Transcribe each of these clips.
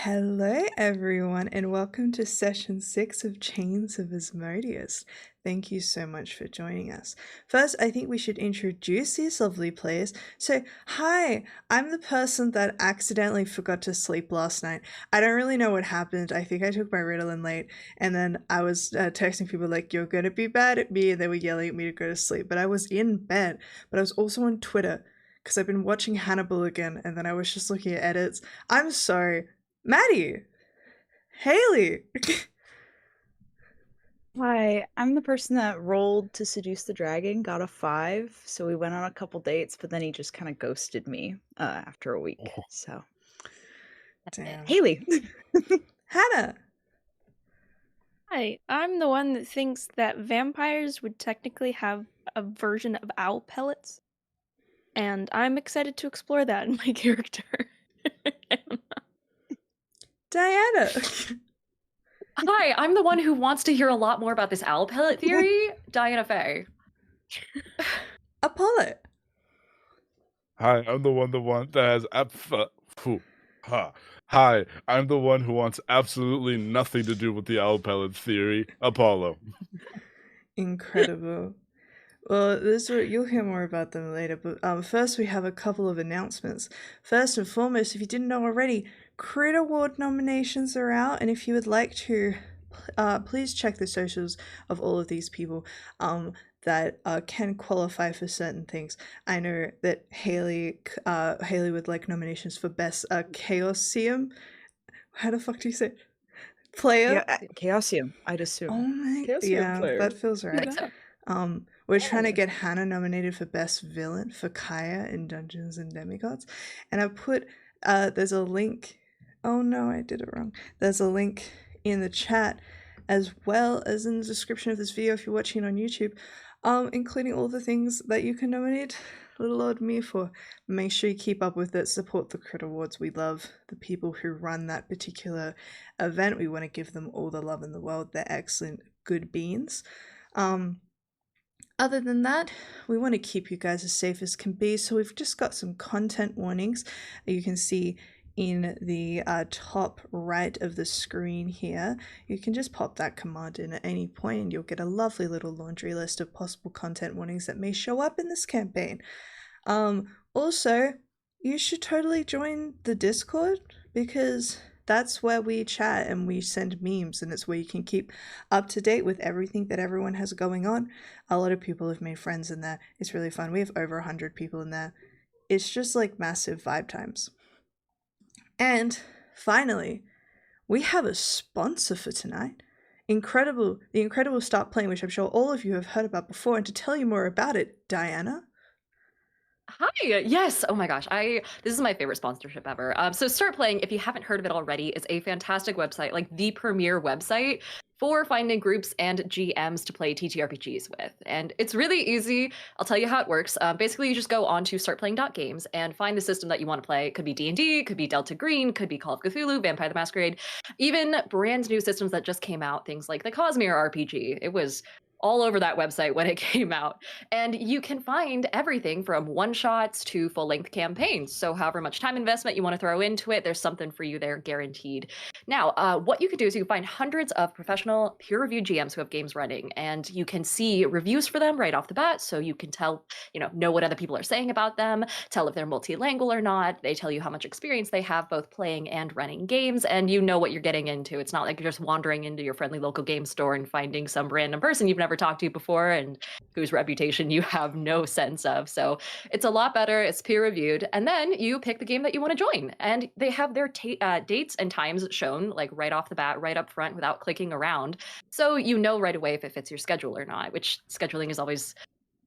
Hello, everyone, and welcome to session 6 of Chains of Asmodeus. Thank you so much for joining us. First, I think we should introduce these lovely players. So, hi, I'm the person that accidentally forgot to sleep last night. I don't really know what happened. I think I took my Ritalin late, and then I was texting people like, "You're gonna be bad at me," and they were yelling at me to go to sleep. But I was in bed, but I was also on Twitter because I've been watching Hannibal again, and then I was just looking at edits. I'm sorry. Maddie, Haley. Hi, I'm the person that rolled to seduce the dragon, got a 5, so we went on a couple dates, but then he just kind of ghosted me after a week. So, Damn. Haley. Hannah. Hi, I'm the one that thinks that vampires would technically have a version of owl pellets, and I'm excited to explore that in my character. Diana. Hi, I'm the one who wants to hear a lot more about this owl pellet theory, Diana Faye. Apollo. Hi, I'm the one that has Hi, I'm the one who wants absolutely nothing to do with the owl pellet theory, Apollo. Incredible. Well, you'll hear more about them later, but first we have a couple of announcements. First and foremost, if you didn't know already, Crit Award nominations are out, and if you would like to, please check the socials of all of these people that can qualify for certain things. I know that Haley would like nominations for Best Chaosium. How the fuck do you say it? Player? Yeah, Chaosium, I'd assume. Oh my, Chaosium yeah, player. that feels right. We're trying to get Hannah nominated for Best Villain for Kaya in Dungeons and Demigods. And I put, there's a link. Oh no, I did it wrong. There's a link in the chat as well as in the description of this video if you're watching on YouTube, including all the things that you can nominate little old me for. Make sure you keep up with it, support the Crit Awards. We love the people who run that particular event. We want to give them all the love in the world. They're excellent, good beans. Other than that, we want to keep you guys as safe as can be, so we've just got some content warnings you can see in the top right of the screen here. You can just pop that command in at any point and you'll get a lovely little laundry list of possible content warnings that may show up in this campaign. Also, you should totally join the Discord because that's where we chat and we send memes, and it's where you can keep up to date with everything that everyone has going on. A lot of people have made friends in there. It's really fun. We have over 100 people in there. It's just like massive vibe times. And finally, we have a sponsor for tonight. The Incredible Start Playing, which I'm sure all of you have heard about before. And to tell you more about it, Diana. Hi, yes, oh my gosh, this is my favorite sponsorship ever. So Start Playing, if you haven't heard of it already, is a fantastic website, like the premier website for finding groups and GMs to play TTRPGs with. And it's really easy. I'll tell you how it works. Basically, you just go on to startplaying.games and find the system that you want to play. It could be D&D, could be Delta Green, could be Call of Cthulhu, Vampire the Masquerade, even brand new systems that just came out, things like the Cosmere RPG. It was all over that website when it came out. And you can find everything from one-shots to full-length campaigns. So however much time investment you want to throw into it, there's something for you there guaranteed. Now, what you could do is you can find hundreds of professional peer-reviewed GMs who have games running, and you can see reviews for them right off the bat. So you can tell, know what other people are saying about them, tell if they're multilingual or not. They tell you how much experience they have both playing and running games, and you know what you're getting into. It's not like you're just wandering into your friendly local game store and finding some random person you've never talked to before and whose reputation you have no sense of. So it's a lot better. It's peer reviewed. And then you pick the game that you want to join. And they have their dates and times shown like right off the bat, right up front without clicking around. So you know right away if it fits your schedule or not, which scheduling is always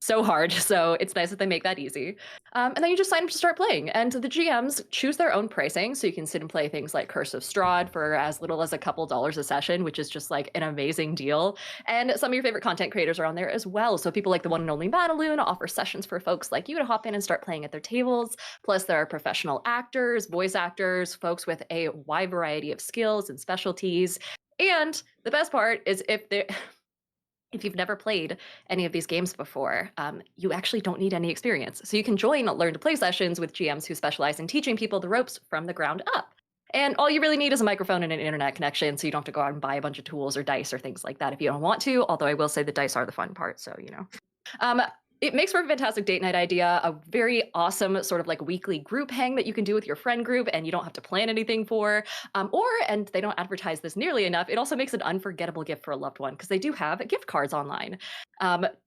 so hard. So it's nice that they make that easy. And then you just sign up to start playing. And the GMs choose their own pricing. So you can sit and play things like Curse of Strahd for as little as a couple dollars a session, which is just like an amazing deal. And some of your favorite content creators are on there as well. So people like the one and only Madaloon offer sessions for folks like you to hop in and start playing at their tables. Plus there are professional actors, voice actors, folks with a wide variety of skills and specialties. And the best part is if you've never played any of these games before, you actually don't need any experience. So you can join learn to play sessions with GMs who specialize in teaching people the ropes from the ground up. And all you really need is a microphone and an internet connection, so you don't have to go out and buy a bunch of tools or dice or things like that if you don't want to, although I will say the dice are the fun part, so, you know. It makes for a fantastic date night idea, a very awesome sort of like weekly group hang that you can do with your friend group and you don't have to plan anything for. And they don't advertise this nearly enough, it also makes an unforgettable gift for a loved one because they do have gift cards online.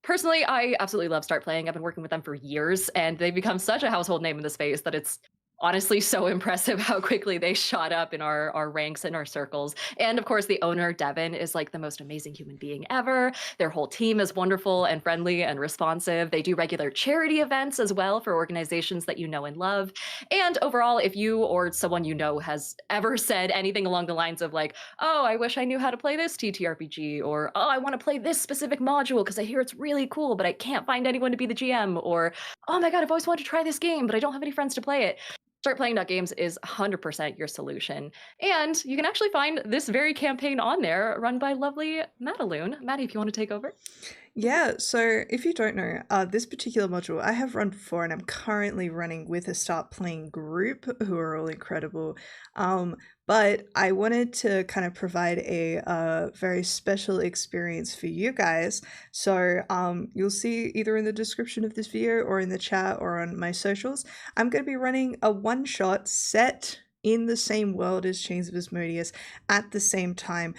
Personally, I absolutely love Start Playing. I've been working with them for years and they've become such a household name in the space that it's honestly so impressive how quickly they shot up in our ranks and our circles. And of course, the owner, Devin, is like the most amazing human being ever. Their whole team is wonderful and friendly and responsive. They do regular charity events as well for organizations that you know and love. And overall, if you or someone you know has ever said anything along the lines of like, oh, I wish I knew how to play this TTRPG, or oh, I want to play this specific module because I hear it's really cool, but I can't find anyone to be the GM, or oh my God, I've always wanted to try this game, but I don't have any friends to play it. StartPlaying.games is 100% your solution. And you can actually find this very campaign on there run by lovely Madaloon. Maddie, if you want to take over. Yeah, so if you don't know, this particular module I have run before and I'm currently running with a Start Playing group who are all incredible. But I wanted to kind of provide a very special experience for you guys. So you'll see either in the description of this video or in the chat or on my socials, I'm going to be running a one-shot set in the same world as Chains of Asmodeus at the same time,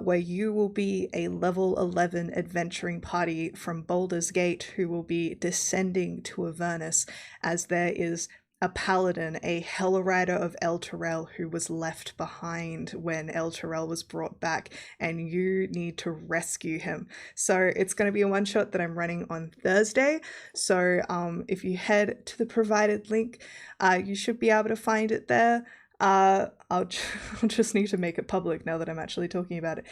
where you will be a level 11 adventuring party from Baldur's Gate who will be descending to Avernus, as there is a paladin, a hell rider of H3ll who was left behind when H3ll was brought back, and you need to rescue him. So it's going to be a one shot that I'm running on Thursday. So if you head to the provided link, you should be able to find it there. I'll just need to make it public now that I'm actually talking about it.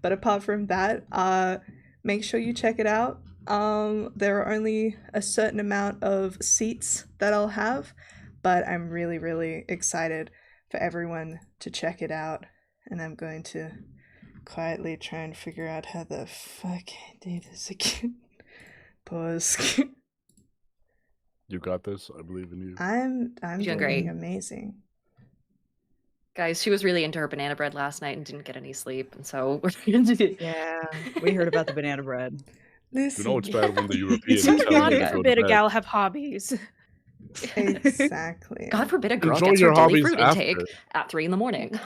But apart from that, make sure you check it out. There are only a certain amount of seats that I'll have, but I'm really, really excited for everyone to check it out. And I'm going to quietly try and figure out how the fuck I do this again. Pause. You got this. I believe in you. I'm You're doing great. amazing. Guys, she was really into her banana bread last night and didn't get any sleep, and so we're going to do. Yeah, we heard about the banana bread. Listen, You know it's bad when the Europeans God tell you to go to forbid a bed. gal have hobbies. exactly. God forbid a girl Enjoy gets your her daily hobbies fruit after. intake at 3 a.m.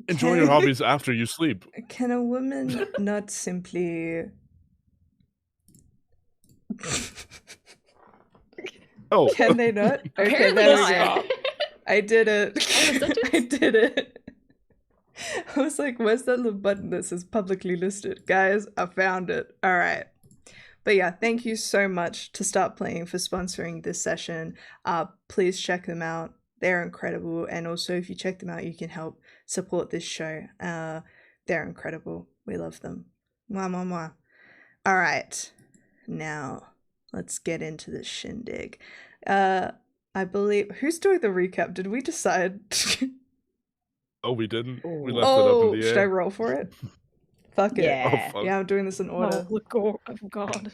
Enjoy your hobbies after you sleep. Can a woman not simply... Oh, Can they not? Okay, Apparently there we not. go. I did it. sentence? I did it. I was like, where's that little button that says publicly listed? Guys, I found it. All right. But yeah, thank you so much to Start Playing for sponsoring this session. Please check them out. They're incredible. And also, if you check them out, you can help support this show. They're incredible. We love them. Mwah, mwah, mwah. All right. Now, let's get into the shindig. I believe... Who's doing the recap? Did we decide? oh, we didn't. We Oh. left it up Oh, in the should I air. roll for it? Fuck it. Yeah. Oh, fuck. Yeah, I'm doing this in order. Oh God.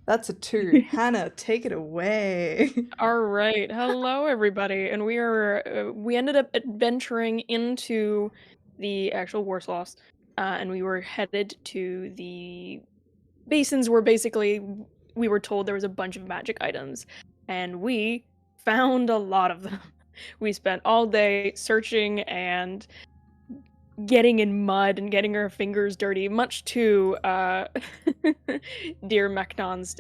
That's a 2. Hannah, take it away. All right. Hello, everybody. And we ended up adventuring into the actual Warsloths, and we were headed to the basins where basically we were told there was a bunch of magic items, and we found a lot of them. We spent all day searching and getting in mud and getting our fingers dirty, much to dear Mechnon's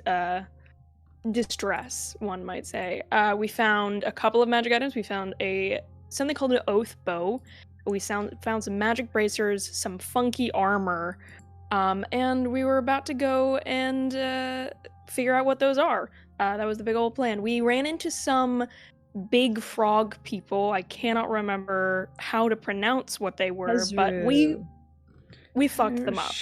distress, one might say. We found a couple of magic items. We found something called an oath bow. We found some magic bracers, some funky armor, and we were about to go and figure out what those are. That was the big old plan. We ran into some big frog people. I cannot remember how to pronounce what they were, but we fucked them up.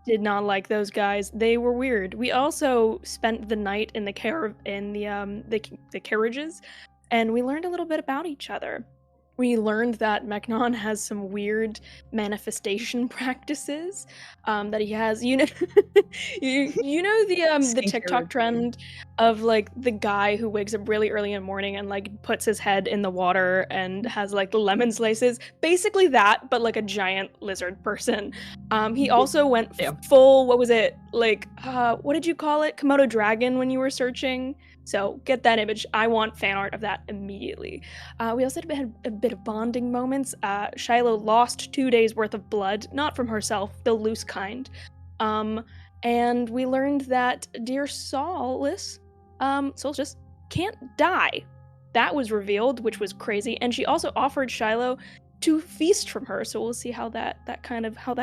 Did not like those guys. They were weird. We also spent the night in the carriages, and we learned a little bit about each other. We learned that Mechnon has some weird manifestation practices that he has. You know, you know the TikTok trend of like the guy who wakes up really early in the morning and like puts his head in the water and has like lemon slices. Basically that, but like a giant lizard person. He also went Yeah. full, what was it? Like, what did you call it? Komodo dragon when you were searching? So get that image. I want fan art of that immediately. We also had a bit of bonding moments. Shiloh lost 2 days worth of blood, not from herself, the loose kind. And we learned that dear Solus just can't die. That was revealed, which was crazy. And she also offered Shiloh to feast from her. So we'll see how that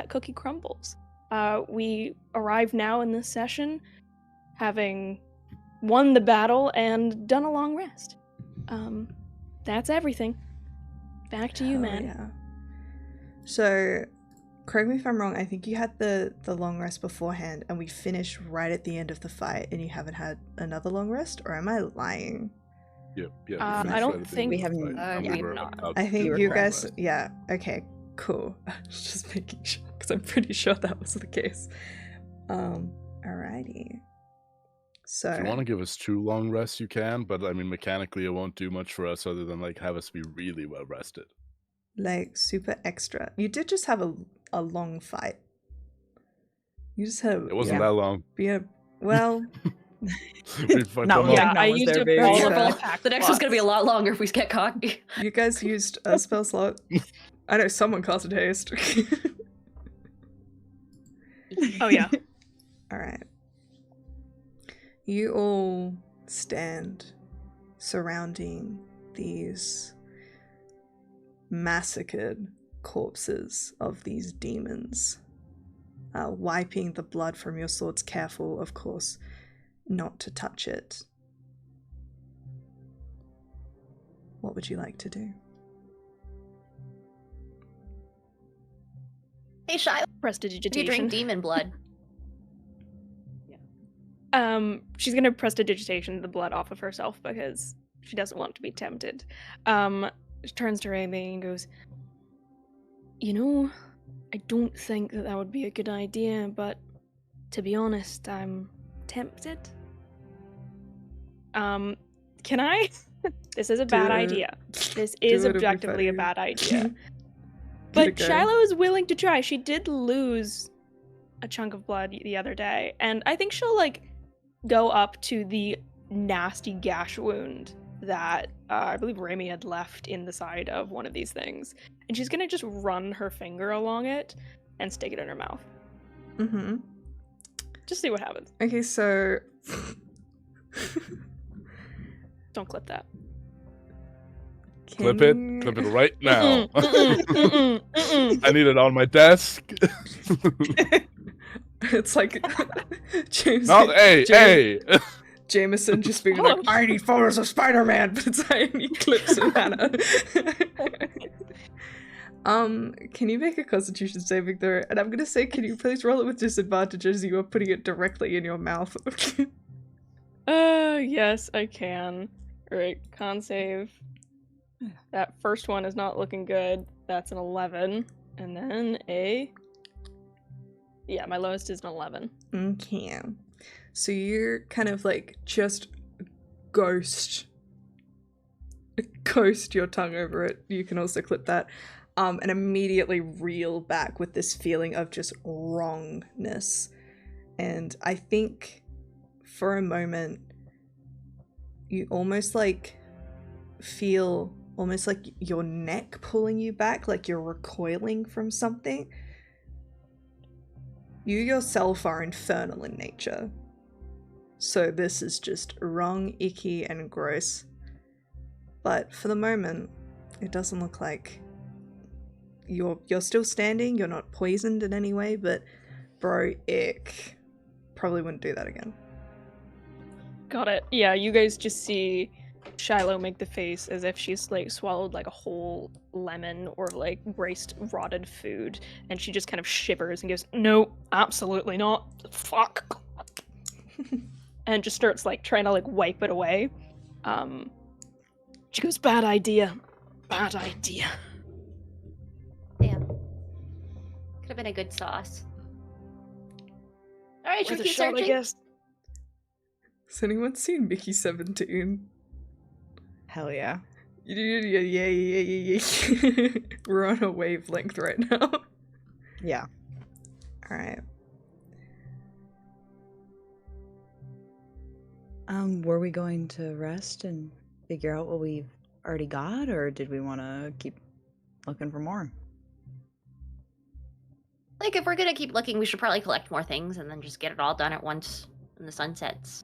cookie crumbles. We arrive now in this session, having won the battle and done a long rest. That's everything. Back to you, Hell man. Yeah. So, correct me if I'm wrong, I think you had the long rest beforehand and we finished right at the end of the fight and you haven't had another long rest? Or am I lying? Yep. I don't think we have not. I think were you correct. guys, yeah, okay, cool. I was just making sure, because I'm pretty sure that was the case. Alrighty. So, If you want to give us 2 long rests, you can, but I mean, mechanically, it won't do much for us other than like have us be really well rested. like, super extra. You did just have a long fight. You just had It wasn't that long. well, We fucked Not them long. up. I was used there, up baby. all of Yeah. my Careful. attack The next one's gonna be a slots. lot longer if we get cocky. you guys used a spell slot. I know someone casted haste. Oh yeah. Alright. You all stand surrounding these massacred corpses of these demons, wiping the blood from your swords, careful, of course, not to touch it. What would you like to do? Hey, Shiloh, you Prestidigitation. drink demon blood. She's gonna prestidigitation the blood off of herself because she doesn't want to be tempted. She turns to Amy and goes, "You know, I don't think that would be a good idea, but to be honest, I'm tempted." Can I? This is a bad Do it. idea. This Do is it, it'll be objectively a funny. bad idea. Give it But a go. Shiloh is willing to try. She did lose a chunk of blood the other day, and I think she'll like go up to the nasty gash wound that I believe Rami had left in the side of one of these things, and she's gonna just run her finger along it and stick it in her mouth. Mm-hmm. Just see what happens. Okay, so Don't clip that. Clip can it. Clip it right now. Mm-mm. I need it on my desk. It's like James. No, hey. Jameson just being like, I need photos of Spider-Man, but it's like he clips of Hannah. Can you make a Constitution saving throw? And I'm gonna say, can you please roll it with disadvantage as you are putting it directly in your mouth? Yes, I can. Alright, con save. That first one is not looking good. That's an 11. And then yeah, my lowest is an 11. Okay. So you're kind of like just ghost your tongue over it. You can also clip that. And immediately reel back with this feeling of just wrongness. And I think for a moment you almost like feel almost like your neck pulling you back, like you're recoiling from something. You yourself are infernal in nature. So this is just wrong, icky, and gross. But for the moment, it doesn't look like you're still standing, you're not poisoned in any way, but bro, ick. Probably wouldn't do that again. Got it. Yeah, you guys just see Shiloh make the face as if she's like swallowed like a whole lemon or like graced rotted food, and she just kind of shivers and goes, "No, absolutely not. Fuck." And just starts like trying to like wipe it away. She goes, "Bad idea. Bad idea." Damn. Could have been a good sauce. All right, should Worth we a keep shot, I searching? guess. Has anyone seen Mickey 17? Hell yeah. Yeah. We're on a wavelength right now. Yeah. Alright. Were we going to rest and figure out what we've already got, or did we want to keep looking for more? Like, if we're gonna keep looking, we should probably collect more things and then just get it all done at once when the sun sets.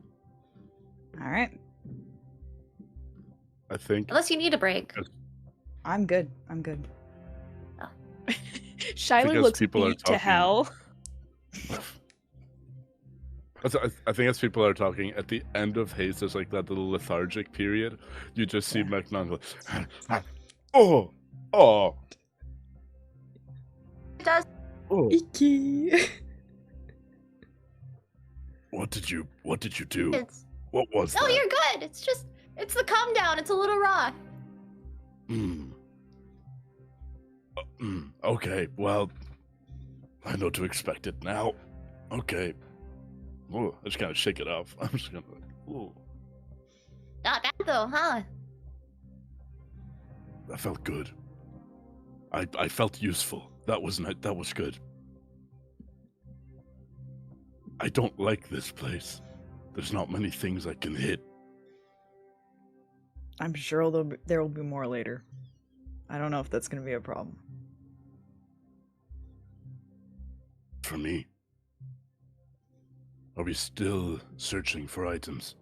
All right. I think. Unless you need a break. I'm good. I'm good. Shiloh Because looks people are beat to talking- hell. I think as people are talking, at the end of haste, there's like that little lethargic period. You just see McNaught go, oh, It does. oh. Icky. What did you do? It's. What was No, that? you're good. It's the calm down. It's a little raw. Okay, well, I know to expect it now. Okay. Ooh, I just kind of shake it off. I'm just gonna. Ooh, Not bad though, huh? that felt good. I felt useful. That was good. I don't like this place. There's not many things I can hit. I'm sure there will be more later. I don't know if that's going to be a problem. For me. Are we still searching for items?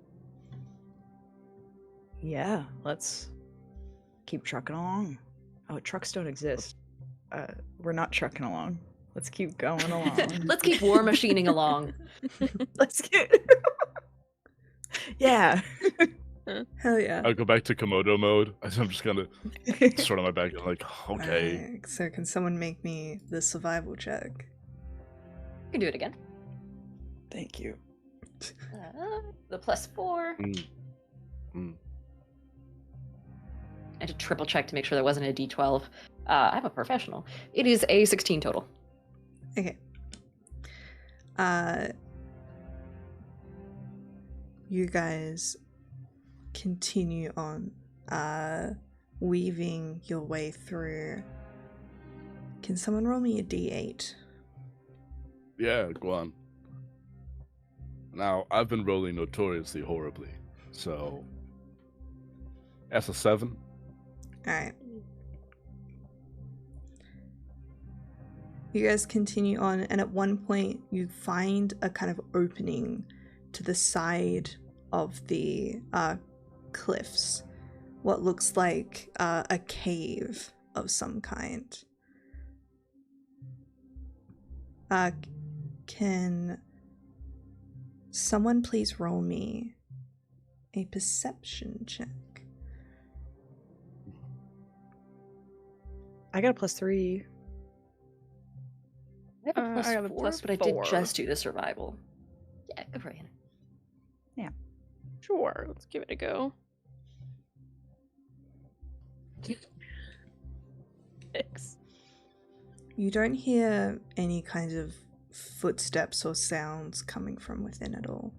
Yeah, let's keep trucking along. Oh, trucks don't exist. We're not trucking along. Let's keep going along. Let's keep war machining along. Let's get. Yeah. Hell yeah. I'll go back to Komodo mode. I'm just gonna sort on my back and like, okay. Alright, so can someone make me the survival check? You can do it again. Thank you. The +4. And to triple check to make sure there wasn't a D12. I'm a professional. It is a 16 total. Okay. You guys continue on weaving your way through. Can someone roll me a d8? Yeah, go on. Now, I've been rolling notoriously horribly, so that's a 7. Alright. You guys continue on, and at one point you find a kind of opening to the side of the cliffs. What looks like a cave of some kind. Can someone please roll me a perception check? I got a +3. I have a I have a +4, but I did +4. just do the survival. Yeah, go for it. Sure, let's give it a go. 6. You don't hear any kind of footsteps or sounds coming from within at all.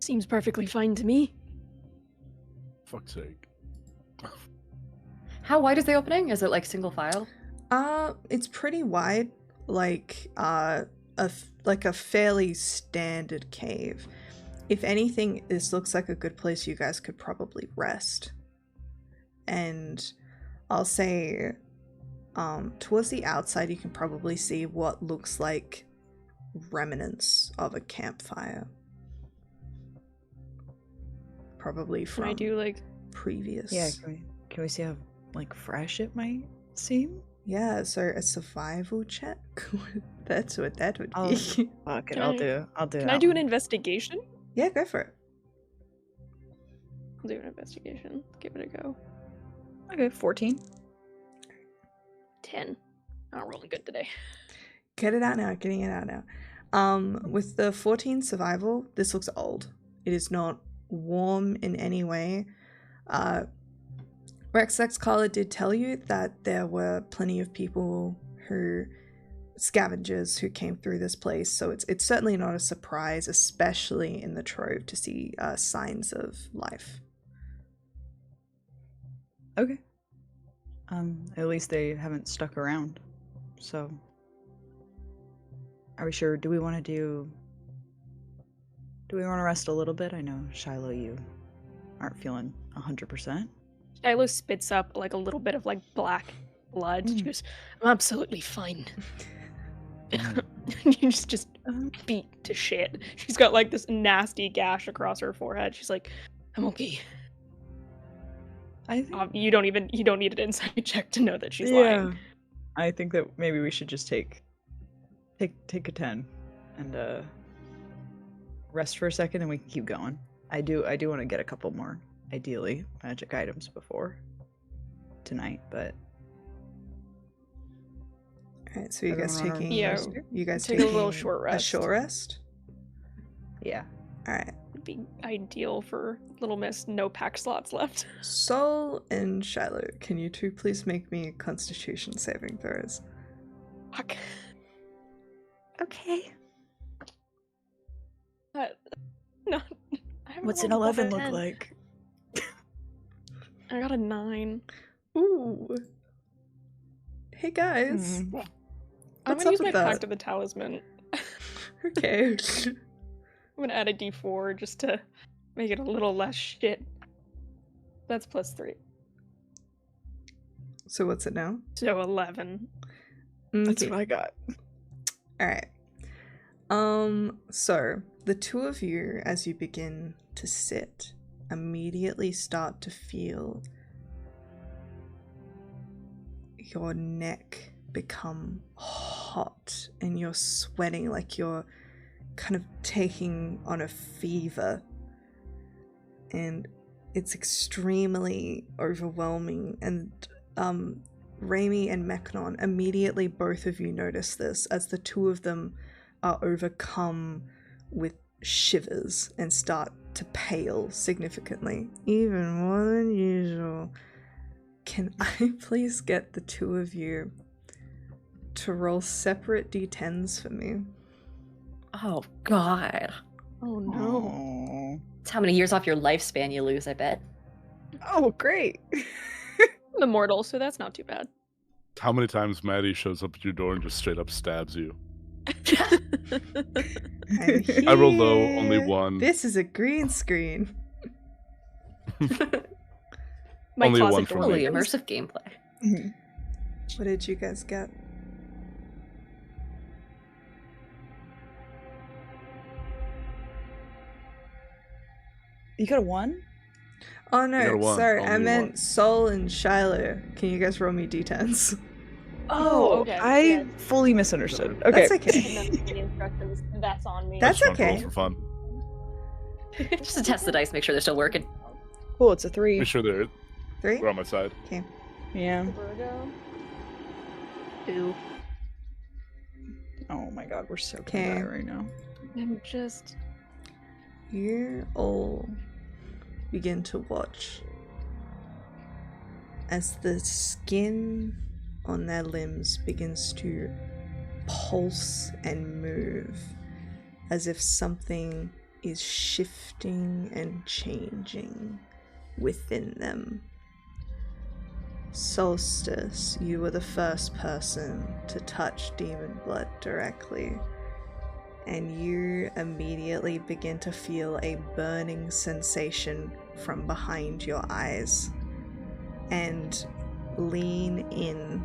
Seems perfectly fine to me. Fuck's sake. How wide is the opening? Is it like single file? It's pretty wide, like a fairly standard cave. If anything, this looks like a good place you guys could probably rest. And I'll say, towards the outside, you can probably see what looks like remnants of a campfire. Probably Can from I do like previous. Yeah, can we see how like fresh it might seem? Yeah, so a survival check? That's what that would Oh. be. Fuck it, Can I'll I- do Can that I do an one. investigation? Yeah, go for it. I'll do an investigation. Give it a go. Okay, 14. 10. Not rolling good today. Get it out now, getting it out now. With the 14 survival, this looks old. It is not warm in any way. Rex Collar did tell you that there were plenty of people who scavengers who came through this place, so it's certainly not a surprise, especially in the Trove, to see signs of life. Okay. At least they haven't stuck around. So, are we sure? Do we want to rest a little bit? I know, Shiloh, you aren't feeling 100%. Shiloh spits up like a little bit of like black blood. She goes, "I'm absolutely fine." You just beat to shit. She's got like this nasty gash across her forehead. She's like, "I'm okay." I think, You don't need an insight check to know that she's lying. I think that maybe we should just take a 10 and rest for a second, and we can keep going. I do want to get a couple more, ideally, magic items before tonight, but All right, so you guys Everyone on taking Yeah, you guys take a taking little short A rest. short rest. yeah. All right. Would be ideal for Little Miss. No pack slots left. Sol and Shiloh, can you two please make me Constitution saving throws? Fuck. Okay. No. I haven't What's an rolled above 11 a look 10. like? I got a 9. Ooh. Hey guys. Hmm. I'm What's gonna up use my with that? Pact of the Talisman. Okay. I'm gonna add a D4 just to make it a little less shit. That's +3. So what's it now? So 11. That's Okay. what I got. All right. So the two of you, as you begin to sit, immediately start to feel your neck become hot and you're sweating like you're kind of taking on a fever. And it's extremely overwhelming. And Raimi and Meknon, immediately both of you notice this as the two of them are overcome with shivers and start to pale significantly, even more than usual. Can I please get the two of you to roll separate d10s for me? Oh God. Oh no. Oh, That's how many years off your lifespan you lose, I bet. oh great. I'm immortal, so that's not too bad. How many times Maddie shows up at your door and just straight up stabs you? I rolled low, only one. This is a green screen. My Only closet one door for Fully me. opens. immersive gameplay. Mhm. What did you guys get? You got a 1? Oh got no, a one, sorry, I only meant one. Sol and Shiloh. Can you guys roll me d10s? Oh, okay, I yeah. fully misunderstood. Okay. That's okay. The instructions. That's on me. That's I just wanna roll okay. for fun. Just to test the dice, make sure they're still working. Cool, it's a 3. Make sure they're 3? on my side. Okay. Yeah. Virgo. 2. Oh my god, we're so gonna die Okay. right now. I'm just. You all begin to watch as the skin on their limbs begins to pulse and move as if something is shifting and changing within them. Solstice, you were the first person to touch demon blood directly, and you immediately begin to feel a burning sensation from behind your eyes and lean in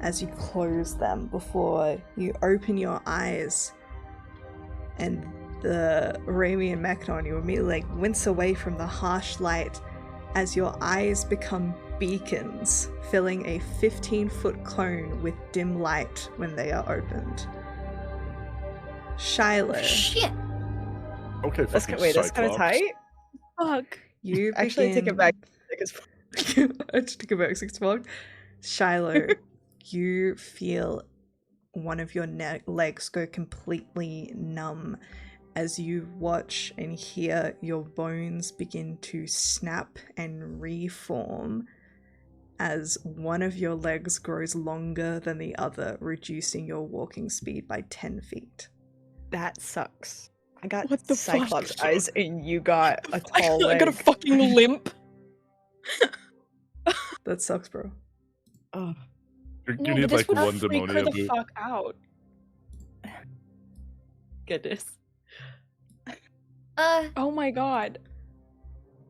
as you close them before you open your eyes, and the Raimi and Meknon, you immediately like wince away from the harsh light as your eyes become beacons, filling a 15-foot cone with dim light when they are opened. Shiloh, Shit. Okay, That's fucking wait, that's kind of Cyclops. tight. Fuck. you Actually, I take it back. I just took it back 6 o'clock. Shiloh, you feel one of your legs go completely numb as you watch and hear your bones begin to snap and reform as one of your legs grows longer than the other, reducing your walking speed by 10 feet. That sucks. I got What the fuck? Cyclops eyes and you got a tall I leg. got a fucking limp. That sucks, bro. Oh, You No, need but this like would one freak her demonia the boot. fuck out. Goodness. Oh my god.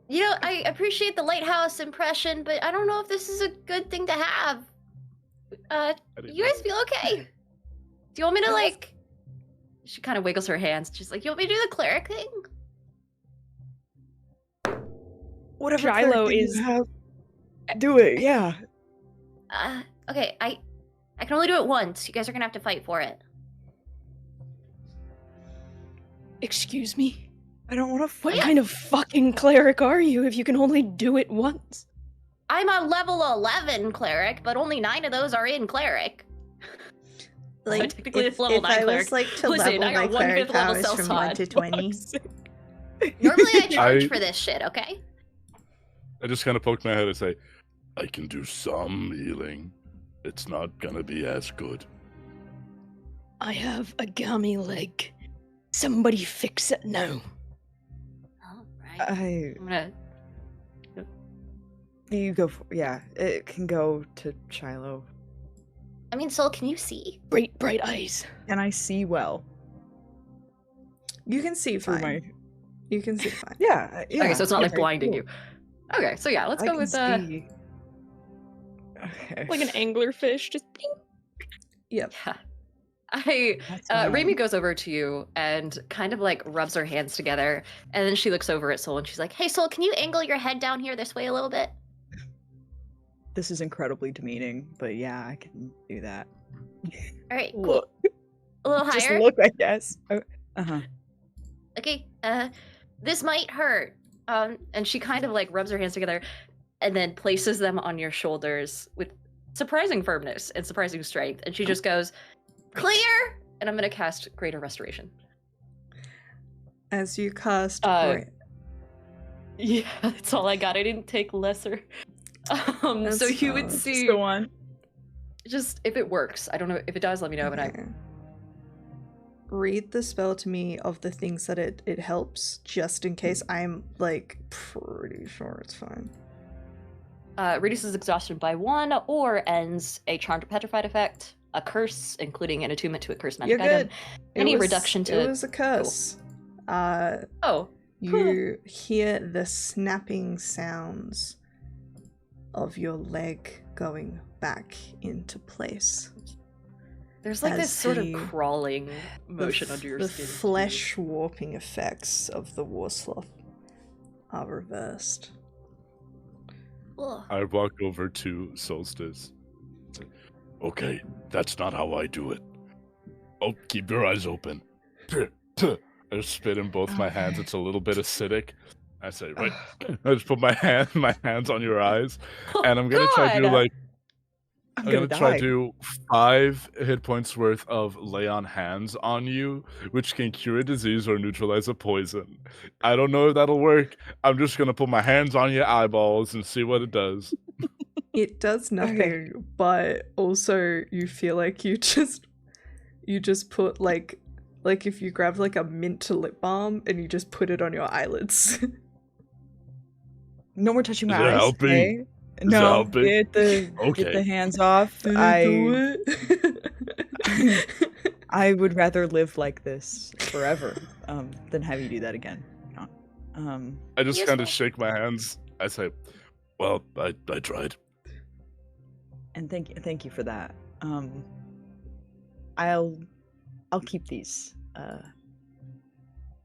You know, I appreciate the lighthouse impression, but I don't know if this is a good thing to have. You guys feel okay? Do you want me to, like... She kind of wiggles her hands. She's like, You want me to do the cleric thing? whatever H3ll cleric thing you is- have, do it. Yeah. Okay, I can only do it once. You guys are gonna have to fight for it. Excuse me? I don't want to What fight. kind of fucking cleric are you if you can only do it once? I'm a level 11 cleric, but only 9 of those are in cleric. Like, Like, technically if, it's level if 9 I cleric. was like to Listen, level I my got one cleric fifth level powers from 1 to self-taught. 20. Normally I charge I- for this shit, okay? I just kind of poke my head and say, I can do some healing. It's not gonna be as good. I have a gummy leg. Somebody fix it now. Alright. I'm gonna... You go for, yeah, it can go to Shiloh. I mean, Soul, can you see? Great bright eyes. And I see well. You can see Through fine. my... You can see fine. Yeah, yeah. Okay, so it's not like okay, blinding cool. you. Okay, so yeah, let's I go can with see. Okay. Like an anglerfish, just ding. Yep. yeah. That's wild. Raimi goes over to you and kind of like rubs her hands together, and then she looks over at Soul and she's like, Hey, Soul, can you angle your head down here this way a little bit? This is incredibly demeaning, but yeah, I can do that. Alright, cool. Look. A little Just higher? look, I guess. Uh-huh. Okay, this might hurt. and she kind of like rubs her hands together and then places them on your shoulders with surprising firmness and surprising strength, and she just goes, Clear? and I'm gonna cast Greater Restoration. As you cast Yeah, that's all I got. I didn't take lesser. So That's you would fine. see, Go on. just if it works. I don't know if it does. Let me know. But Okay. Read the spell to me of the things that it helps, just in case. I'm like pretty sure it's fine. Reduces exhaustion by 1 or ends a charmed or petrified effect, a curse, including an attunement to a cursed magic You're item. good. Any reduction to- It was a curse. Oh, You hear the snapping sounds of your leg going back into place. there's like this As sort of the- crawling motion the, under your the skin. too. flesh warping effects of the war sloth are reversed. Ugh. I walk over to Solstice. Say, okay, that's not how I do it. Oh, keep your eyes open. I spit in both my hands. Okay. It's a little bit acidic. I say, right. I just put my hands on your eyes, and I'm gonna try to do God. like I'm I'm gonna gonna try die. to do 5 hit points worth of lay on hands on you, which can cure a disease or neutralize a poison. I don't know if that'll work. I'm just gonna put my hands on your eyeballs and see what it does. It does nothing, but also you feel like you just put like if you grab like a mint lip balm and you just put it on your eyelids. No more touching my Is it eyes. helping? Okay? Is it No, helping? get the Okay. hands off. Did I it do it? I would rather live like this forever than have you do that again. I just Yes, kind of ma'am. shake my hands. I say, well, I tried. And thank you for that. I'll keep these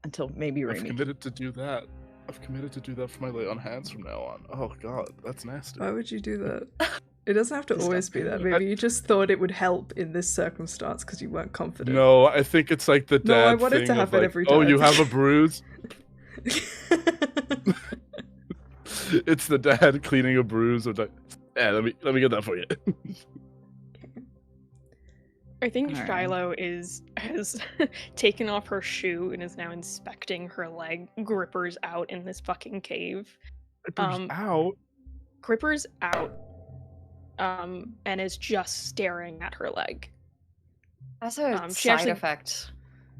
until maybe I've Raimi. committed to do that. I've committed to do that for my lay on hands from now on. Oh god, that's nasty. Why would you do that? It doesn't have to It's always not be that. good. Maybe you just thought it would help in this circumstance because you weren't confident. No, I think it's like the dad No, I want it thing to of happen like, every oh, time. you have a bruise? It's the dad cleaning a bruise. It's like, yeah, let me get that for you. I think Alright. Shiloh has taken off her shoe and is now inspecting her leg. Gripper's out in this fucking cave. It burns Um, out. Gripper's out. and is just staring at her leg. As a She side actually- effect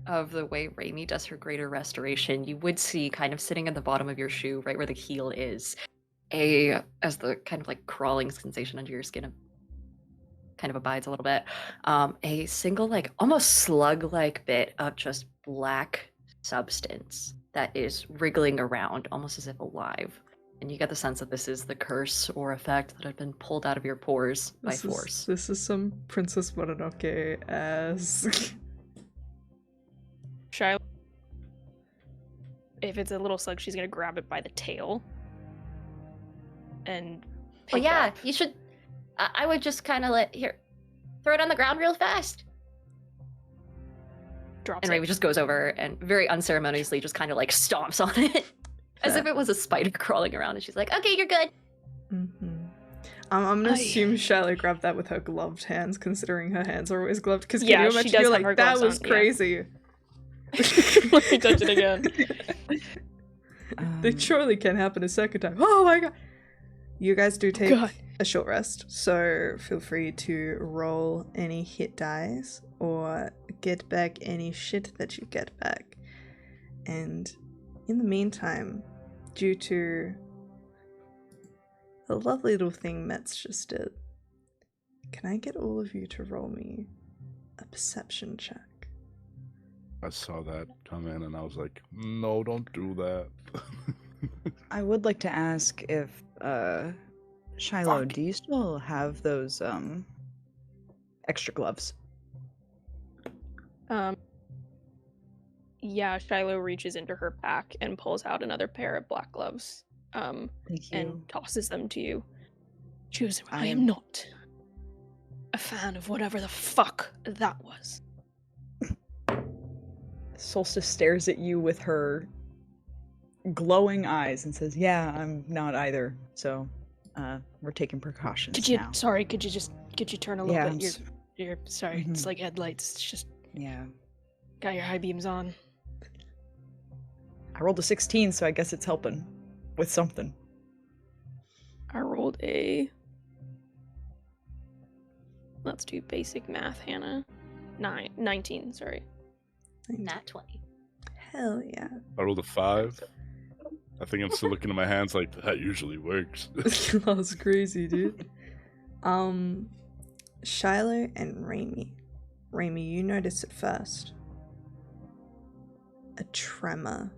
of the way Raimi does her greater restoration, you would see kind of sitting at the bottom of your shoe, right where the heel is, as the kind of like crawling sensation under your skin kind of abides a little bit, a single like almost slug-like bit of just black substance that is wriggling around, almost as if alive. And you get the sense that this is the curse or effect that had been pulled out of your pores by force. This is some Princess Mononoke as. Shiloh, if it's a little slug, she's gonna grab it by the tail and Well, pick yeah, up. you should. I would just kind of throw it on the ground real fast. Drops And it. Raimi just goes over and very unceremoniously just kind of like stomps on it. As if it was a spider crawling around, and she's like, Okay, you're good. Mm-hmm. I'm gonna assume Shiloh grabbed that with her gloved hands, considering her hands are always gloved. Because Yeah, can you she imagine? does You're have her like, that gloves was on, yeah." crazy. Let me touch it again. It surely can happen a second time. Oh my god! You guys do take God. a short rest, so feel free to roll any hit dice or get back any shit that you get back. And in the meantime, due to the lovely little thing Metz just did, can I get all of you to roll me a perception check? I saw that come in and I was like, no, don't do that. I would like to ask if, Shiloh, Fuck. do you still have those, extra gloves? Yeah, Shiloh reaches into her pack and pulls out another pair of black gloves, Thank you. and tosses them to you. Choose. I I am am- not a fan of whatever the fuck that was. Solstice stares at you with her glowing eyes and says, yeah, I'm not either, so, we're taking precautions Could you? now. Sorry. Could you turn a little Yeah, bit? I'm You're sorry. It's Mhm. like headlights. It's just Yeah. got your high beams on. I rolled a 16, so I guess it's helping with something. I rolled a. Let's do basic math, Hannah. 19. Sorry. Nat 20. Hell yeah. I rolled a 5. I think I'm still looking at my hands like, that usually works. That was crazy, dude. Shiloh and Raimi. Raimi, you notice it first. A tremor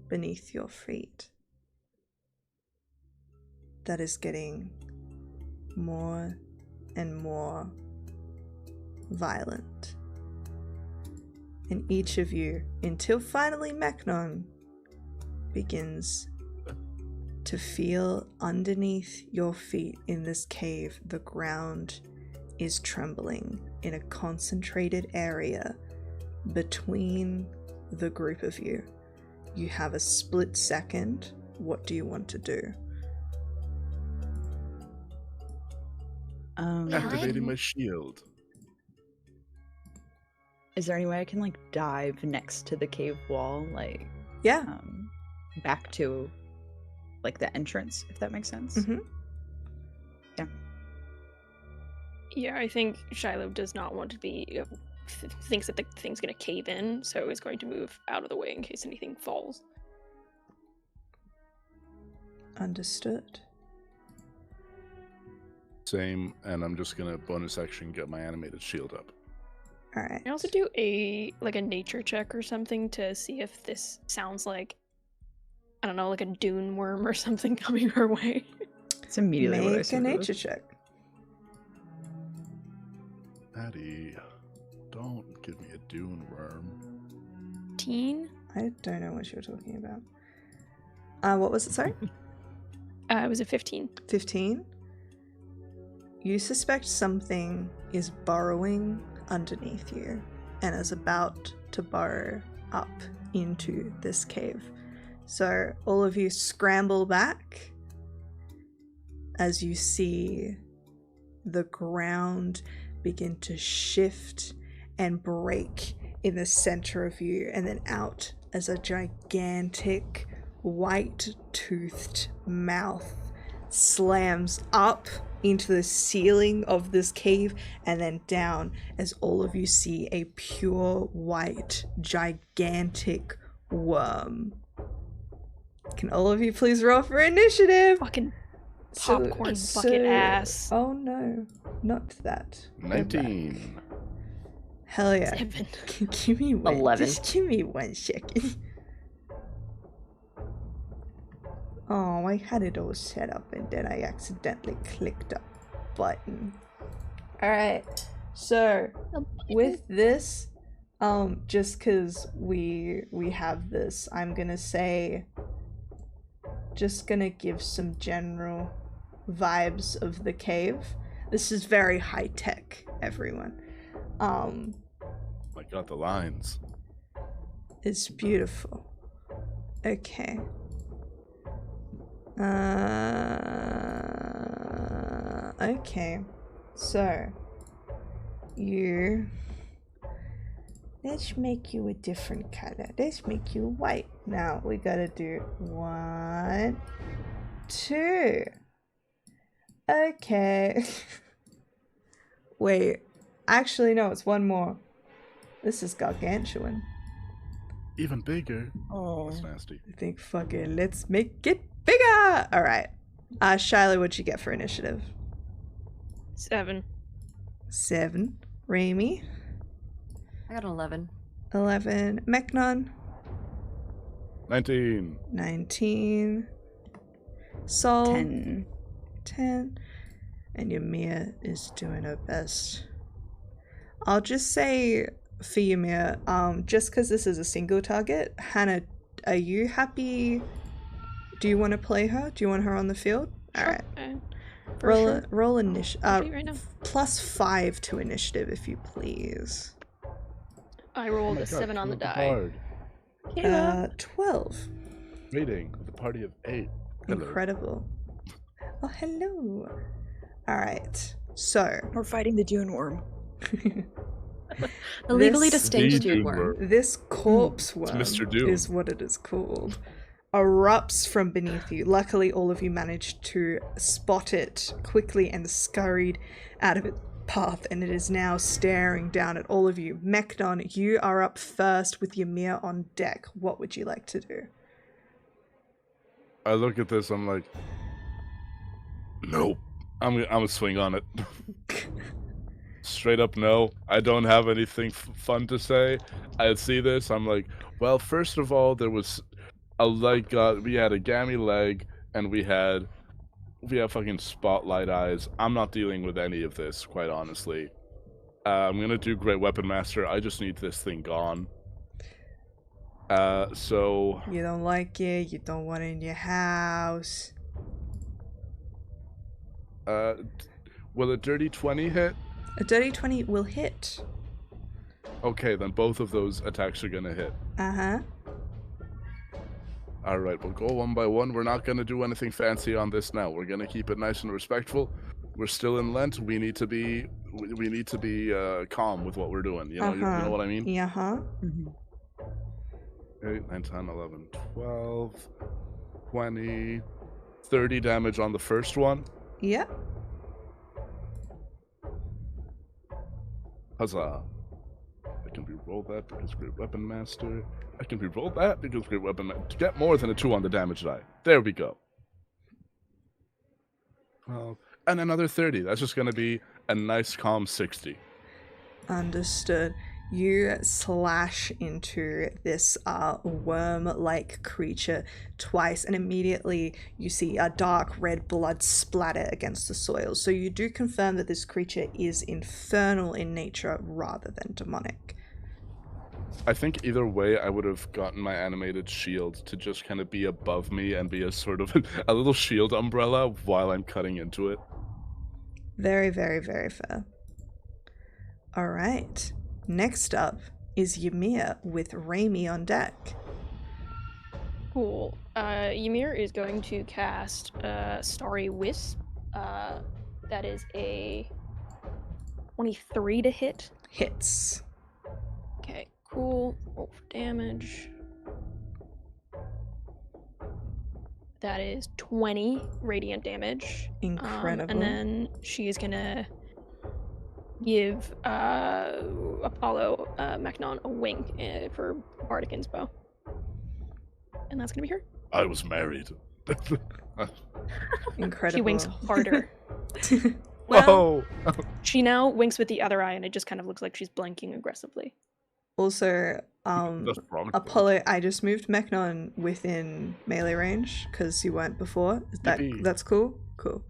beneath your feet that is getting more and more violent. And each of you, until finally Mechnon begins to feel underneath your feet in this cave, the ground is trembling in a concentrated area between the group of you. You have a split second. What do you want to do? Activating my shield. Is there any way I can, like, dive next to the cave wall, like, Yeah. back to, like, the entrance, if that makes sense? Mhm. Yeah, I think Shiloh does not want to be. Thinks that the thing's gonna cave in, so is going to move out of the way in case anything falls. Understood. Same, and I'm just gonna bonus action get my animated shield up. All right. I also do a nature check or something to see if this sounds like, I don't know, like a dune worm or something coming our way. It's immediately what I Make a said. nature check. Maddie, don't give me a dune worm. Teen? I don't know what you're talking about. What was it? Sorry? It was a 15. 15. You suspect something is burrowing underneath you and is about to burrow up into this cave. So all of you scramble back as you see the ground begin to shift and break in the center of you, and then out as a gigantic white-toothed mouth slams up into the ceiling of this cave and then down as all of you see a pure white, gigantic worm. Can all of you please roll for initiative? Fucking popcorn bucket ass. Oh no, not that. Go back. 19. Hell yeah. 7. Give me one. 11. Just give me 1 second. Oh, I had it all set up and then I accidentally clicked a button. Alright, so with this, just cause we have this, I'm gonna say, just gonna give some general vibes of the cave. This is very high tech, everyone. I got the lines. It's beautiful. Okay. Okay. So, let's make you a different color. Let's make you white. Now, we gotta do 1, 2. Okay. Wait. Actually, no, it's 1 more. This is gargantuan. Even bigger. Oh. That's nasty. I think fucking let's make it bigger. All right. Shiley, what'd you get for initiative? 7. 7. Raimi, I got an 11. 11. Meknon, 19. 19. Sol, 10. 10. And Ymir is doing her best. I'll just say for Ymir, just because this is a single target, Hannah, are you happy? Do you want to play her? Do you want her on the field? All right. Okay. Roll initiative. Right now. +5 to initiative, if you please. I Oh rolled my a God, 7 on the Philip die. Bard. 12. Rating with a party of 8. Hello. Incredible. Oh, hello. All right. So We're fighting the Dune worm. The legally This- distinct The Dune Dune worm. worm. this corpse worm Mr. Doom. is what it is called. Erupts from beneath you. Luckily, all of you managed to spot it quickly and scurried out of its path, and it is now staring down at all of you. Meknon, you are up first with Ymir on deck. What would you like to do? I look at this, I'm like, nope. I'm gonna swing on it. Straight up no. I don't have anything fun to say. I see this, I'm like, well, first of all, there was a leg, we had a gammy leg, and we have fucking spotlight eyes. I'm not dealing with any of this, quite honestly. I'm gonna do Great Weapon Master. I just need this thing gone. So You don't like it, you don't want it in your house. will a dirty 20 hit? A dirty 20 will hit. Okay, then both of those attacks are gonna hit. Uh-huh. Alright, we'll go one by one. We're not gonna do anything fancy on this now. We're gonna keep it nice and respectful. We're still in Lent. We need to be calm with what we're doing. You know, you know what I mean? Uh-huh. 8, 9, 10, 11, 12, 20, 30 damage on the first one. Yep. Huzzah. I can re-roll that because Great Weapon Master. I can re-roll that because Great Weapon Master. To get more than a 2 on the damage die. There we go. 12. And another 30. That's just going to be a nice calm 60. Understood. You slash into this worm-like creature twice, and immediately you see a dark red blood splatter against the soil. So you do confirm that this creature is infernal in nature rather than demonic. I think either way, I would have gotten my animated shield to just kind of be above me and be a sort of a little shield umbrella while I'm cutting into it. Very, very, very fair. All right. Next up is Ymir with Raimi on deck. Cool. Ymir is going to cast Starry Wisp. That is a 23 to hit. Hits. Okay, cool. Roll for damage. That is 20 radiant damage. Incredible. And then she is gonna give Apollo Macnon a wink for Bardic Inspo. And that's gonna be her. I was married. Incredible. She winks harder. Well, Whoa! she now winks with the other eye, and it just kind of looks like she's blinking aggressively. Also, That's wrong. Apollo, I just moved Mechnon within melee range because you weren't before. Yippee. That's cool? Cool.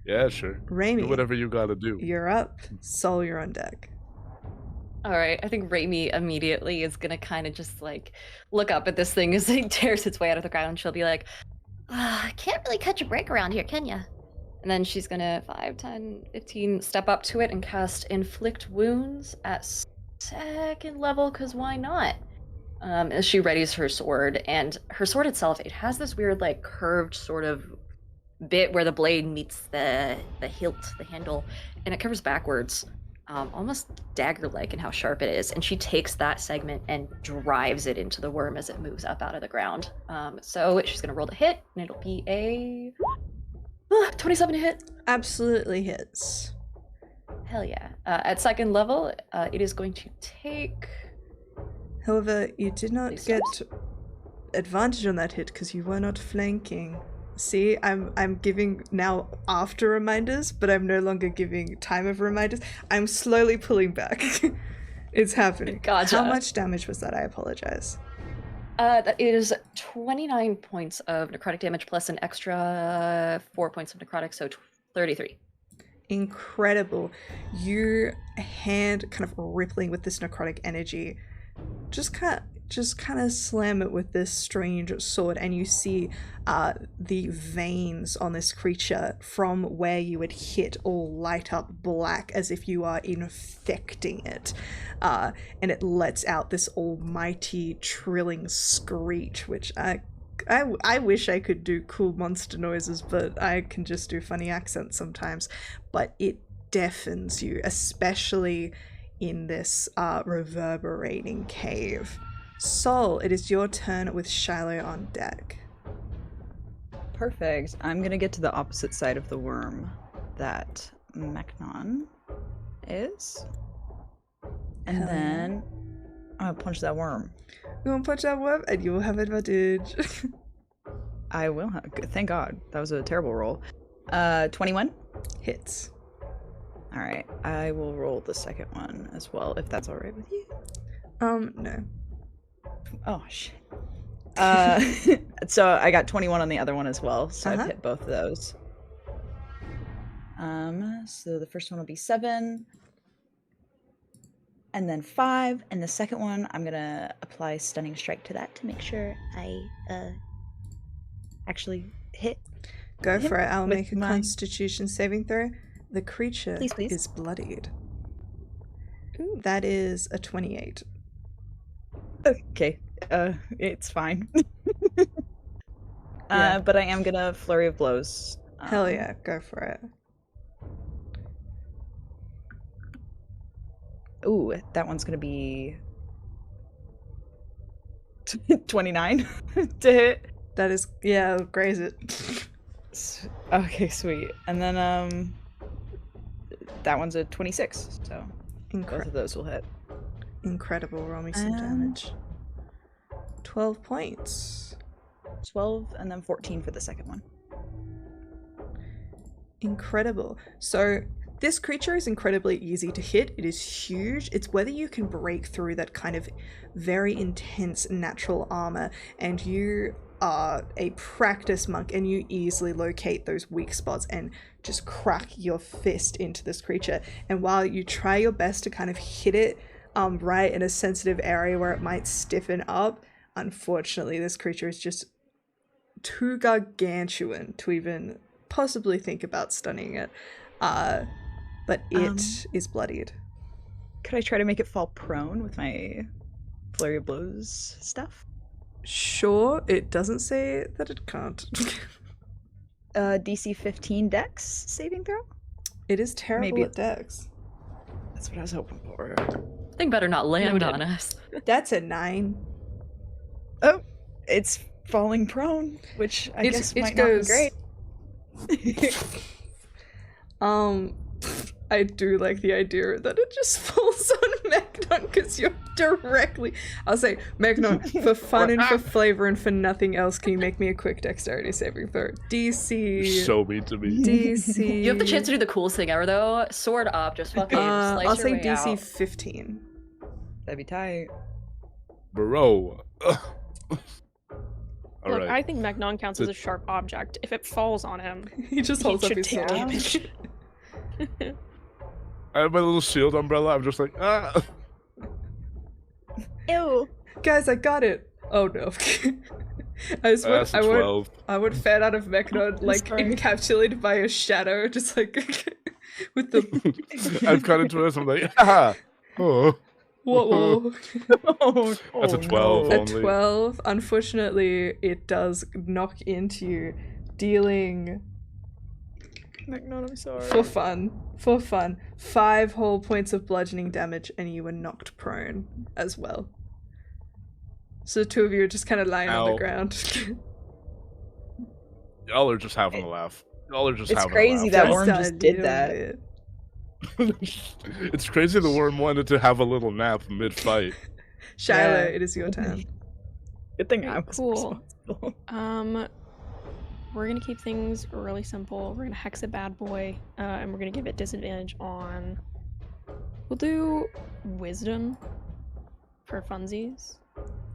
Yeah, sure. Raimi, Do whatever you gotta do. you're up. Sol, you're on deck. All right, I think Raimi immediately is gonna kind of just like look up at this thing as it tears its way out of the ground. She'll be like, Can't really catch a break around here, can ya? and then she's gonna 5, 10, 15 step up to it and cast Inflict Wounds at 2nd level, because why not? As she readies her sword, and her sword itself, it has this weird like curved sort of bit where the blade meets the hilt, the handle, and it curves backwards, almost dagger-like in how sharp it is. And she takes that segment and drives it into the worm as it moves up out of the ground. So she's gonna roll to hit, and it'll be a 27 to hit. Absolutely hits. Hell yeah! At 2nd level, it is going to take. However, you did not Please get stop. advantage on that hit because you were not flanking. See, I'm giving now after reminders, but I'm no longer giving time of reminders. I'm slowly pulling back. It's happening. Gotcha. How much damage was that? I apologize. That is 29 points of necrotic damage plus an extra 4 points of necrotic, so 33. Incredible. Your hand kind of rippling with this necrotic energy. Just kind of slam it with this strange sword, and you see the veins on this creature from where you would hit all light up black as if you are infecting it, and it lets out this almighty trilling screech, which I wish I could do cool monster noises, but I can just do funny accents sometimes. But it deafens you, especially in this reverberating cave. Sol, it is your turn with Shiloh on deck. Perfect. I'm gonna get to the opposite side of the worm that Mechnon is. And Hell yeah. then I'm gonna punch that worm. You want to punch that worm, and you will have advantage. I will have. Thank God. That was a terrible roll. 21? Hits. Alright. I will roll the second one as well, if that's alright with you. No. Oh, shit. So I got 21 on the other one as well, so I've hit both of those. So the first one will be 7. And then 5, and the second one, I'm gonna apply Stunning Strike to that to make sure I actually hit. Go for it. I'll with make a my- Constitution saving throw. The creature Please, please. is bloodied. That is a 28. Okay, it's fine. Yeah. But I am gonna Flurry of Blows. Hell yeah, go for it. Ooh, that one's gonna be 29 to hit. That is, yeah, graze it. Okay, sweet. And then that one's a 26, so both of those will hit. Incredible. Roll me some damage. 12 points. 12 and then 14 for the second one. Incredible. So this creature is incredibly easy to hit. It is huge. It's whether you can break through that kind of very intense natural armor, and you are a practice monk and you easily locate those weak spots and just crack your fist into this creature. And while you try your best to kind of hit it right in a sensitive area where it might stiffen up, unfortunately this creature is just too gargantuan to even possibly think about stunning it. But it is bloodied. Could I try to make it fall prone with my Flurry of Blows stuff? Sure, it doesn't say that it can't. DC 15 Dex saving throw? It is terrible Maybe at dex. That's what I was hoping for. Thing better not land Noted. on us. That's a 9. Oh, it's falling prone, which I guess it might goes. not be great. I do like the idea that it just falls on Megnon because you're directly. I'll say, Megnon, for fun and for flavor and for nothing else, can you make me a quick dexterity saving throw? DC. You're so mean to me. DC. You have the chance to do the coolest thing ever, though. Sword up, just fucking slice I'll your say way DC out. 15. That'd be tight. Bro. All Look, right. I think Magnon counts as a sharp object. If it falls on him, He just he holds up should his take sword. damage. I have my little shield umbrella. I'm just like, ah. Ew. Guys, I got it. Oh no. That's a 12. I would fan out of Megnon, like sorry. encapsulated by a shadow, just like with the I've cut into it. I'm like, ah. Oh. whoa. Oh, That's a 12 A only. 12. Unfortunately, it does knock into you, dealing Magnon, I'm sorry. for fun, 5 whole points of bludgeoning damage, and you were knocked prone as well. So the two of you are just kind of lying on the Ow. ground. Y'all are just having a laugh. Y'all are just It's having crazy a that laugh. worm Just just a did little that. bit. It's crazy the worm wanted to have a little nap mid-fight. Shiloh, Yeah. it is your turn. Good thing I was Cool. responsible. We're gonna keep things really simple. We're gonna hex a bad boy, and we're gonna give it disadvantage on. We'll do wisdom for funsies,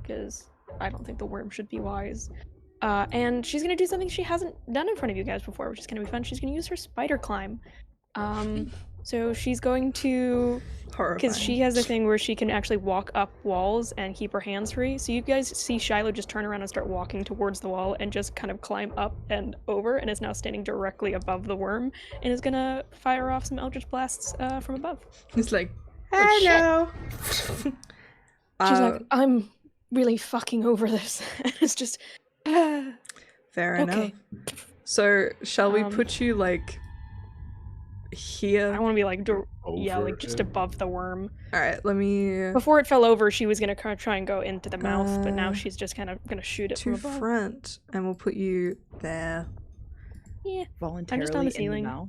because I don't think the worm should be wise. And she's gonna do something she hasn't done in front of you guys before, which is gonna be fun. She's gonna use her spider climb. So she's going to, Horrifying. because she has a thing where she can actually walk up walls and keep her hands free. So you guys see Shiloh just turn around and start walking towards the wall and just kind of climb up and over, and is now standing directly above the worm and is gonna fire off some eldritch blasts from above. It's like, Oh, shit. hello. She's like, I'm really fucking over this. It's just, fair enough. okay. So, shall we Um, put you like here? I want to be like, yeah, Over like just it. above the worm. All right, let me Before it fell over, she was gonna kind of try and go into the mouth, but now Uh, she's just kind of gonna shoot it to from above. front, and we'll put you there. Yeah, Voluntarily on the in ceiling. the mouth.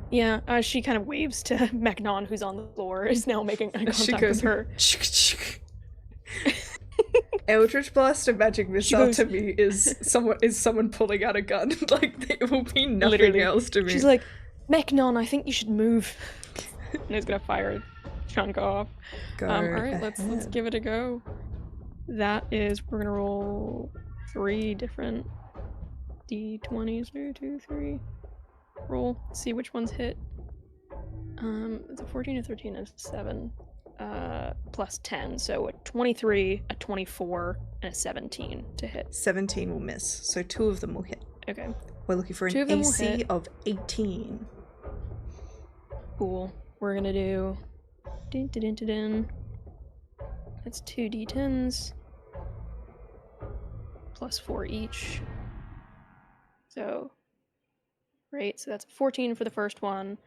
yeah. She kind of waves to Magnon, who's on the floor, is now making eye She contact goes, with her. Eldritch Blast and Magic Missile goes- to me is someone pulling out a gun. Like, it will be nothing Literally. else to me. She's like, Magnon, I think you should move. And is gonna fire a chunk off. Go All right, let's ahead. give it a go. That is, we're gonna roll 3 different d20s. 1, 2, 3. Roll. See which ones hit. It's a 14, a 13, and a 7. Plus 10, so a 23, a 24, and a 17 to hit. 17 will miss, so 2 of them will hit. Okay, We're looking for 2 an of them will AC hit. of 18. Cool. We're gonna do. Din, din, din, din, din. That's 2 d10s. Plus 4 each. So. Right, so that's 14 for the first one,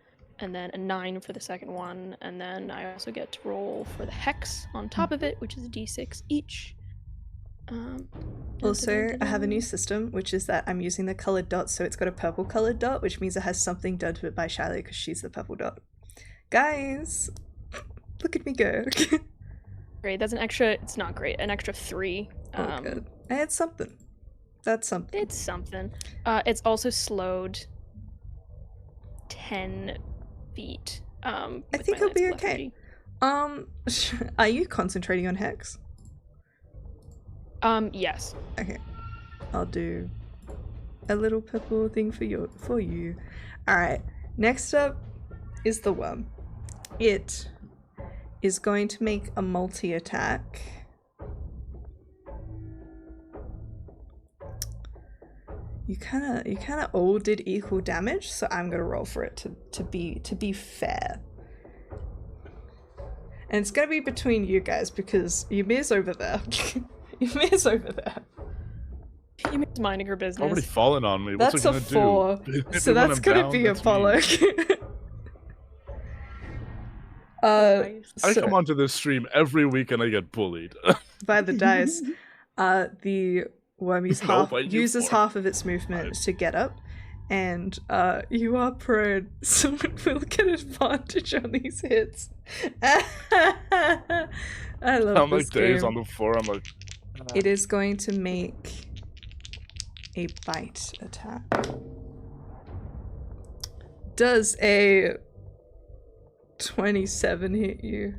and then a 9 for the second one, and then I also get to roll for the hex on top of it, which is a d6 each. Dun, dun, Also, dun, I have a new dun. system, which is that I'm using the colored dot, so it's got a purple colored dot, which means it has something done to it by Shiloh because she's the purple dot. Guys, look at me go. Great, that's an extra. It's not great. An extra 3. Oh, good. And it's something. That's something. It's something. It's also slowed 10 feet. I with think my it'll be lance okay. lethargy. Are you concentrating on Hex? Yes. Okay. I'll do a little purple thing for you. Alright. Next up is the worm. It is going to make a multi-attack. You kinda all did equal damage, so I'm gonna roll for it to be fair. And it's gonna be between you guys because Ymir's over there. Ymir's over there. Yumi's minding her business. Already fallen on me. What's That's it a gonna 4. do? Maybe So when that's I'm gonna down, be that's Apollo. me. Nice. I so- come onto this stream every week and I get bullied. by the dice. The worm uses Nope, I do uses 4. half of its movement to get up, and you are prone. Someone will get advantage on these hits. I love I'm this like days game. on the floor. I'm like, It is going to make a bite attack. Does a 27 hit you?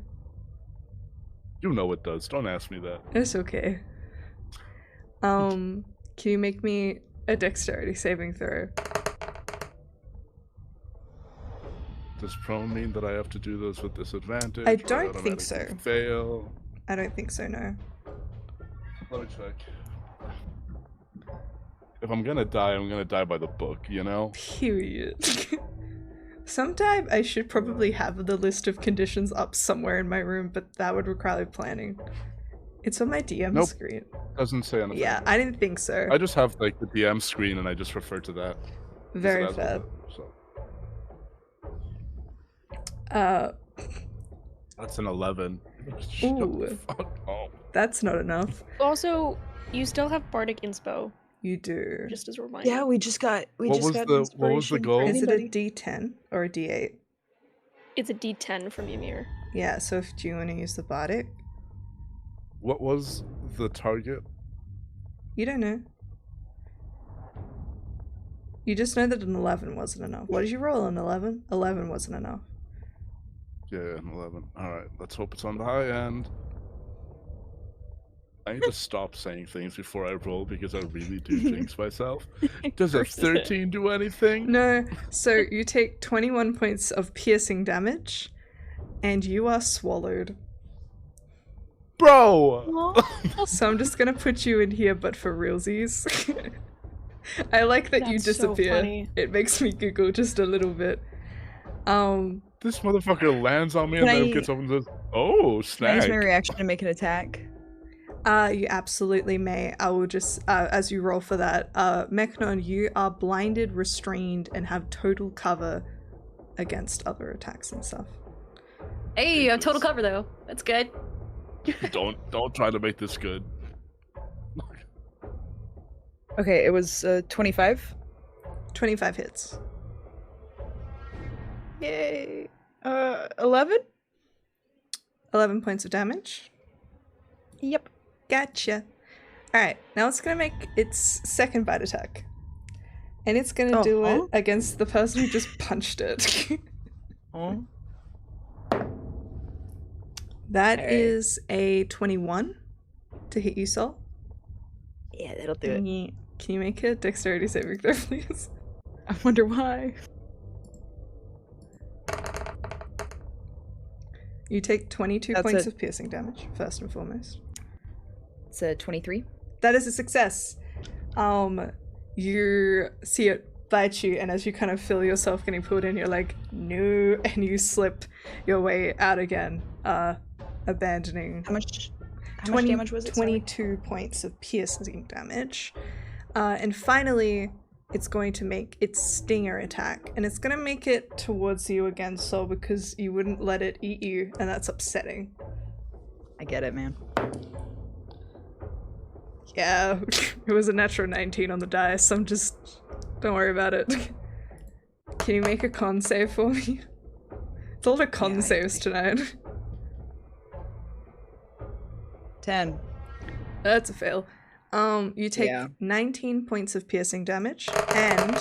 you know it does. Don't ask me that. It's okay. Can you make me a dexterity saving throw? Does prone mean that I have to do those with disadvantage? I or don't think so. automatically Fail. I don't think so, no. Let me check. If I'm gonna die, I'm gonna die by the book, you know? Period. Sometime I should probably have the list of conditions up somewhere in my room, but that would require planning. It's on my DM Nope. screen. Doesn't say anything. Yeah, I didn't think so. I just have like the DM screen and I just refer to that. Very So fair. So. That's an 11. Shut Ooh. the fuck up. That's not enough. Also, you still have Bardic Inspo, You do. just as a reminder. Yeah, we just got What was the inspiration goal? for Is it a anybody. D10 or a D8? It's a D10 from Ymir. Yeah, so if do you want to use the Bardic? What was the target? You don't know. You just know that an 11 wasn't enough. What did you roll, an 11? 11 wasn't enough. Yeah, an 11. Alright, let's hope it's on the high end. I need to stop saying things before I roll because I really do jinx myself. Does a 13 do anything? No, so you take 21 points of piercing damage, and you are swallowed. Bro! So I'm just gonna put you in here, but for realsies. I like that you That's so disappear. funny. It makes me giggle just a little bit. This motherfucker lands on me Can and then I- gets up and says, oh, Can I snag. use my reaction to make an attack? You absolutely may. I will just, as you roll for that, Mechnon, you are blinded, restrained, and have total cover against other attacks and stuff. Hey, you have total cover though. That's good. Don't try to make this good. Okay, it was 25. 25 hits. Yay. 11? 11 points of damage. Yep. Gotcha. Alright, now it's gonna make its second bite attack. And it's gonna do it Uh-huh. against the person who just punched it. Oh. That Alright. is a 21 to hit you, Sol. Yeah, that'll do it. Yeah. Can you make a dexterity saving throw, please? I wonder why. You take 22 That's points a- of piercing damage, first and foremost. It's a 23. That is a success. You see it bite you, and as you kind of feel yourself getting pulled in, you're like, no, and you slip your way out again, abandoning How much damage was it? Sorry. 22 points of piercing damage. And finally, it's going to make its stinger attack, and it's going to make it towards you again, Sol, because you wouldn't let it eat you, and that's upsetting. I get it, man. Yeah, it was a natural 19 on the dice. I'm just... Don't worry about it. Can you make a con save for me? It's a lot of con Yeah, I saves tonight. 10. That's a fail. You take Yeah. 19 points of piercing damage, and...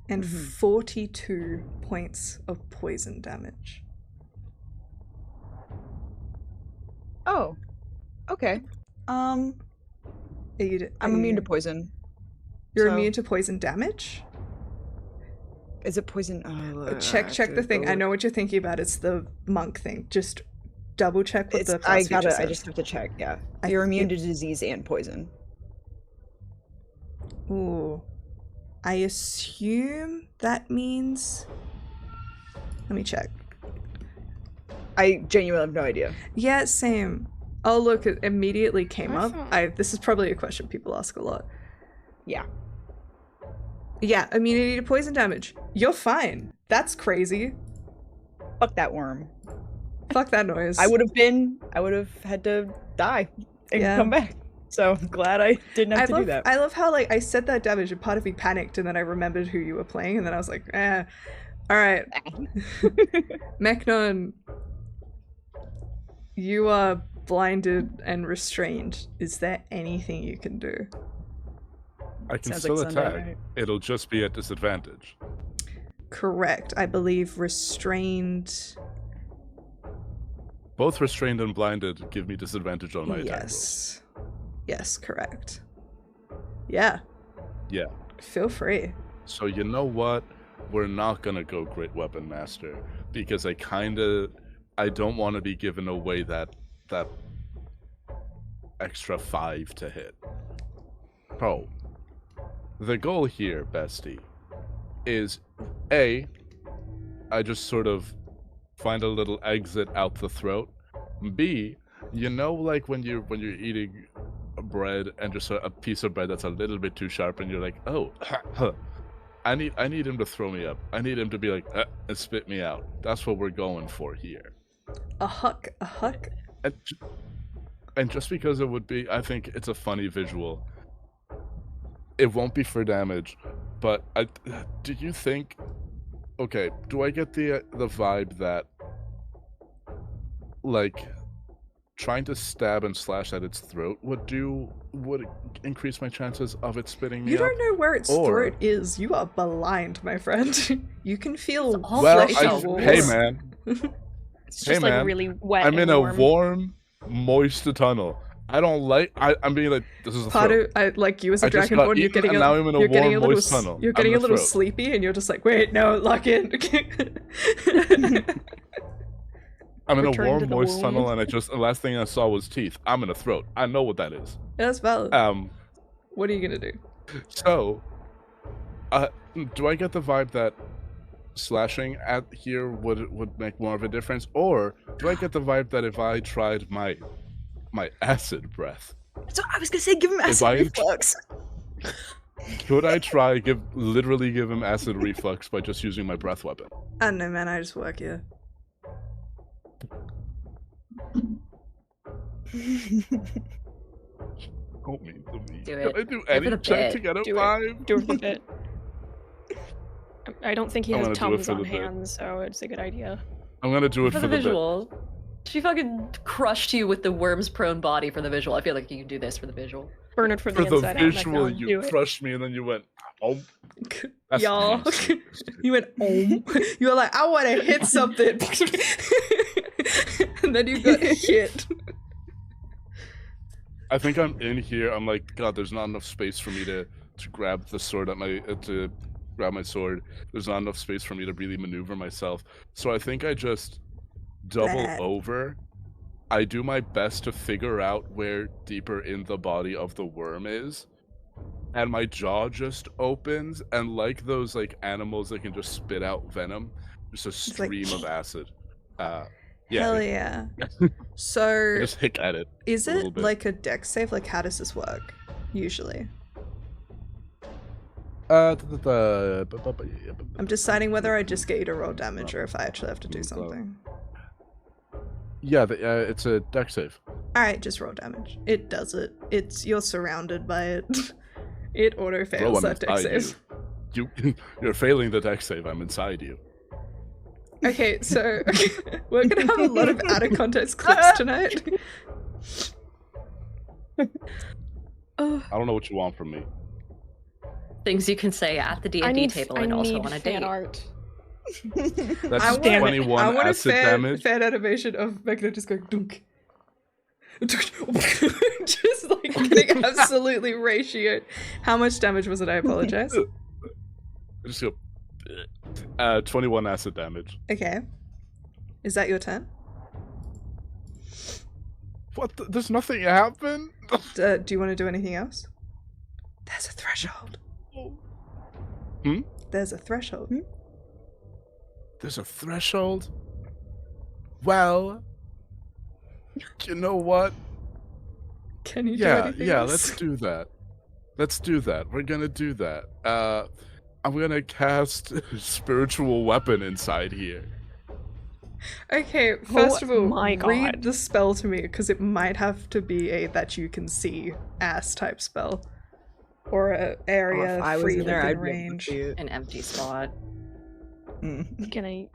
And 42 points of poison damage. Oh. Okay. Are you, I'm are immune to you- poison. You're so- immune to poison damage? Is it poison? Check the thing. I know what you're thinking about. It's the monk thing. Just double check what the class I feature gotta. I says. just have to check. Yeah. I You're immune think- to disease and poison. Ooh. I assume that means... Let me check. I genuinely have no idea. Yeah, same. Oh, look, it immediately came up. Awesome. This is probably a question people ask a lot. Yeah. Yeah, immunity to poison damage. You're fine. That's crazy. Fuck that worm. Fuck that noise. I would have had to die and Yeah. come back. So I'm glad I didn't have to do that. I love how like I said that damage and part of me panicked and then I remembered who you were playing and then I was like, alright. Mechnon, you are blinded and restrained. Is there anything you can do? I can Sounds still like Sunday attack. night. It'll just be at disadvantage. Correct. I believe restrained. Both restrained and blinded give me disadvantage on my attack rolls. Yes. Yes, correct. Yeah. Yeah. Feel free. So you know what? We're not gonna go Great Weapon Master because I don't want to be giving away that extra 5 to hit. Bro, the goal here, bestie, is A, I just sort of find a little exit out the throat. B, you know, like when you're eating bread and just a piece of bread that's a little bit too sharp and you're like, oh, I need him to throw me up. I need him to be like, and spit me out. That's what we're going for here. A huck. And just because it would be, I think it's a funny visual. It won't be for damage, but do you think? Okay, do I get the vibe that, like, trying to stab and slash at its throat would increase my chances of it spitting me You up? don't know where its Or- throat is. You are blind, my friend. You can feel all Well, flesh and walls. hey man, It's Hey, just like man, really wet. I'm in and a warm. warm, moist tunnel. I don't like. I'm being like, this is a Part throat. of like you as a I just got dragonborn, you're eaten, getting and a, now I'm in a you're getting warm, a little, moist tunnel. you're I'm getting in a little throat. sleepy, and you're just like, wait, no, lock in. I'm in a Return to warm, the moist tunnel, womb. and the last thing I saw was teeth. I'm in a throat. I know what that is. That's valid. What are you gonna do? So, do I get the vibe that slashing at here would make more of a difference, or do I get the vibe that if I tried my acid breath, So I was gonna say, give him If acid I- reflux. could I try literally give him acid reflux by just using my breath weapon? I don't know, man. I just work here. Don't mean to me. Do Can it. I do for any the check to bit. get a Do it. 5? Do it for the bit. I don't think he I'm has gonna do it Tums for on the bit. hand, so it's a good idea. I'm gonna do it For for the the bit. visual. She fucking crushed you with the worm's prone body for the visual. I feel like you can do this for the visual. Burn it for For the the inside visual, out. you Do it. crushed me and then you went, oh. That's Y'all, nasty. you went you were like, I want to hit something, and then you got hit. I think I'm in here. I'm like, God, there's not enough space for me to grab the sword at my to grab my sword. There's not enough space for me to really maneuver myself. So I think I just double Bleh. over. I do my best to figure out where deeper in the body of the worm is. And my jaw just opens, and like those like animals that can just spit out venom, just a like, stream of acid. Yeah, Hell yeah. I So, just hick at it. is a little it bit. like a dex save? Like, how does this work? Usually, I'm deciding whether I just get you to roll damage or if I actually have to do something. Yeah, it's a dex save. All right, just roll damage. It does it. You're surrounded by it. It auto Bro, fails I'm that dex inside save. You're failing the dex save. I'm inside you. Okay, so we're gonna have a lot of out of context clips tonight. Oh, I don't know what you want from me. Things you can say at the I D&D need, table I and also need on a fan date. art. That's I want- 21 I want a acid damage. fan animation of Magna just going dunk. Just like getting absolutely ratioed. How much damage was it? I apologize. I just go. 21 acid damage. Okay. Is that your turn? What? There's nothing happened. Do you want to do anything else? There's a threshold. There's a threshold. There's a threshold. Well, you know what? Can you do Yeah, anything yeah. else? Let's do that. Let's do that. We're gonna do that. I'm gonna cast spiritual weapon inside here. Okay, first of all, my read God. the spell to me, because it might have to be a that you can see ass type spell. Or a Oh, area if I was free in there, within I'd be able to range. see it. An empty spot. Can I?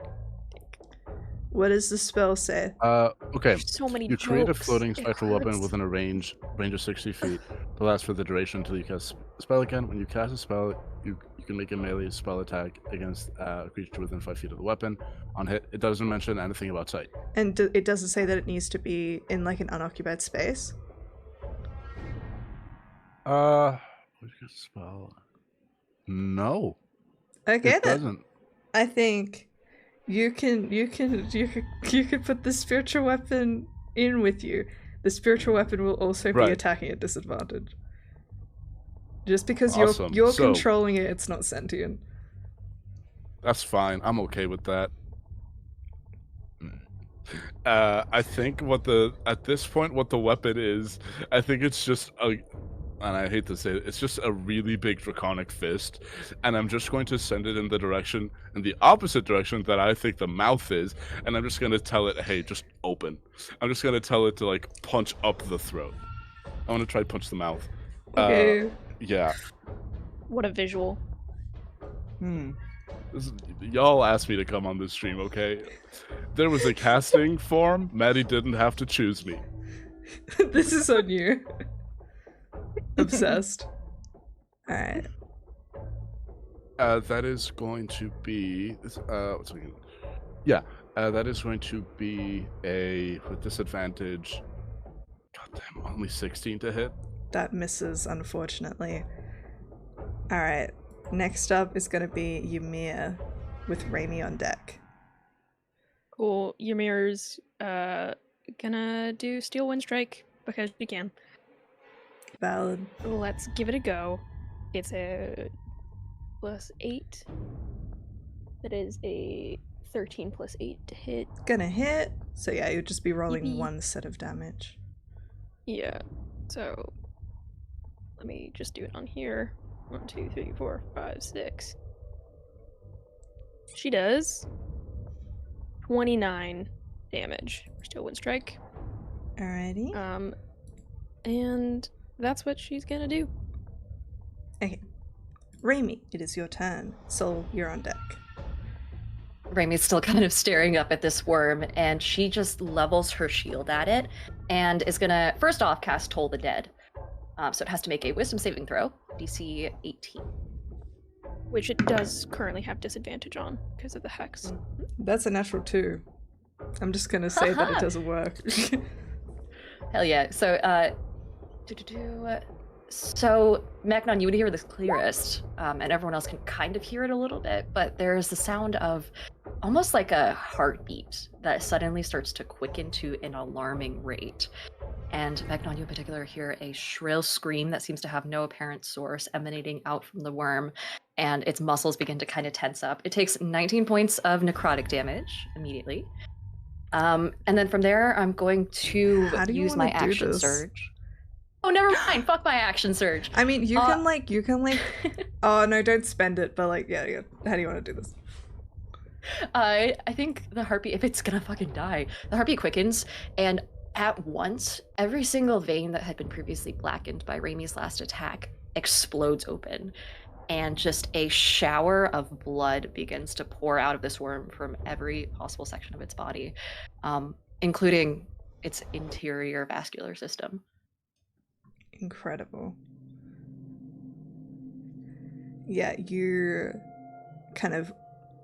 What does the spell say? Okay. There's so many You create a jokes. floating It spectral weapon hurts. within a range of 60 feet. To last for the duration until you cast a spell again. When you cast a spell, you can make a melee spell attack against a creature within 5 feet of the weapon. On hit, it doesn't mention anything about sight. And it doesn't say that it needs to be in like an unoccupied space. What is a spell? No, Okay, it then. doesn't. I think you can put the spiritual weapon in with you. The spiritual weapon will also be Right. attacking at disadvantage. Just because Awesome. you're So- controlling it, it's not sentient. That's fine. I'm okay with that. I think at this point what the weapon is, I think it's just and I hate to say it, it's just a really big draconic fist, and I'm just going to send it in the opposite direction that I think the mouth is, and I'm just going to tell it, hey, just open. I'm just going to tell it to like punch up the throat. I want to try to punch the mouth. Okay. Yeah. What a visual. Y'all asked me to come on this stream, okay? There was a casting form. Maddie didn't have to choose me. This is on you. Obsessed. Alright. That is going to be. What's it? Yeah, that is going to be a with disadvantage. Goddamn, only 16 to hit. That misses, unfortunately. Alright. Next up is gonna be Ymir with Raimi on deck. Cool. Ymir's gonna do Steel Wind Strike because she can. Valid. Let's give it a go. It's a +8. That is a 13 +8 to hit. Gonna hit. So yeah, you'll just be rolling Yippee. one set of damage. Yeah. So let me just do it on here. 1, 2, 3, 4, 5, 6. She does 29 damage for Steel Wind Strike. Alrighty. And that's what she's gonna do. Okay. Raimi, it is your turn. Sol, you're on deck. Raimi's still kind of staring up at this worm, and she just levels her shield at it and is gonna, first off, cast Toll the Dead. So it has to make a wisdom saving throw, DC 18. Which it does currently have disadvantage on because of the hex. That's a natural 2. I'm just gonna say that it doesn't work. Hell yeah. So, So, Magnon, you would hear this clearest, and everyone else can kind of hear it a little bit, but there's the sound of almost like a heartbeat that suddenly starts to quicken to an alarming rate. And Magnon, you in particular hear a shrill scream that seems to have no apparent source emanating out from the worm, and its muscles begin to kind of tense up. It takes 19 points of necrotic damage immediately. And then from there, I'm going to How do you use wanna my do action this? surge. Oh, never mind. Fuck my action surge. I mean, you can like oh no, don't spend it, but like yeah. How do you want to do this? I think the heartbeat, if it's gonna fucking die, the heartbeat quickens, and at once, every single vein that had been previously blackened by Raimi's last attack explodes open, and just a shower of blood begins to pour out of this worm from every possible section of its body, including its interior vascular system. Incredible. Yeah, you kind of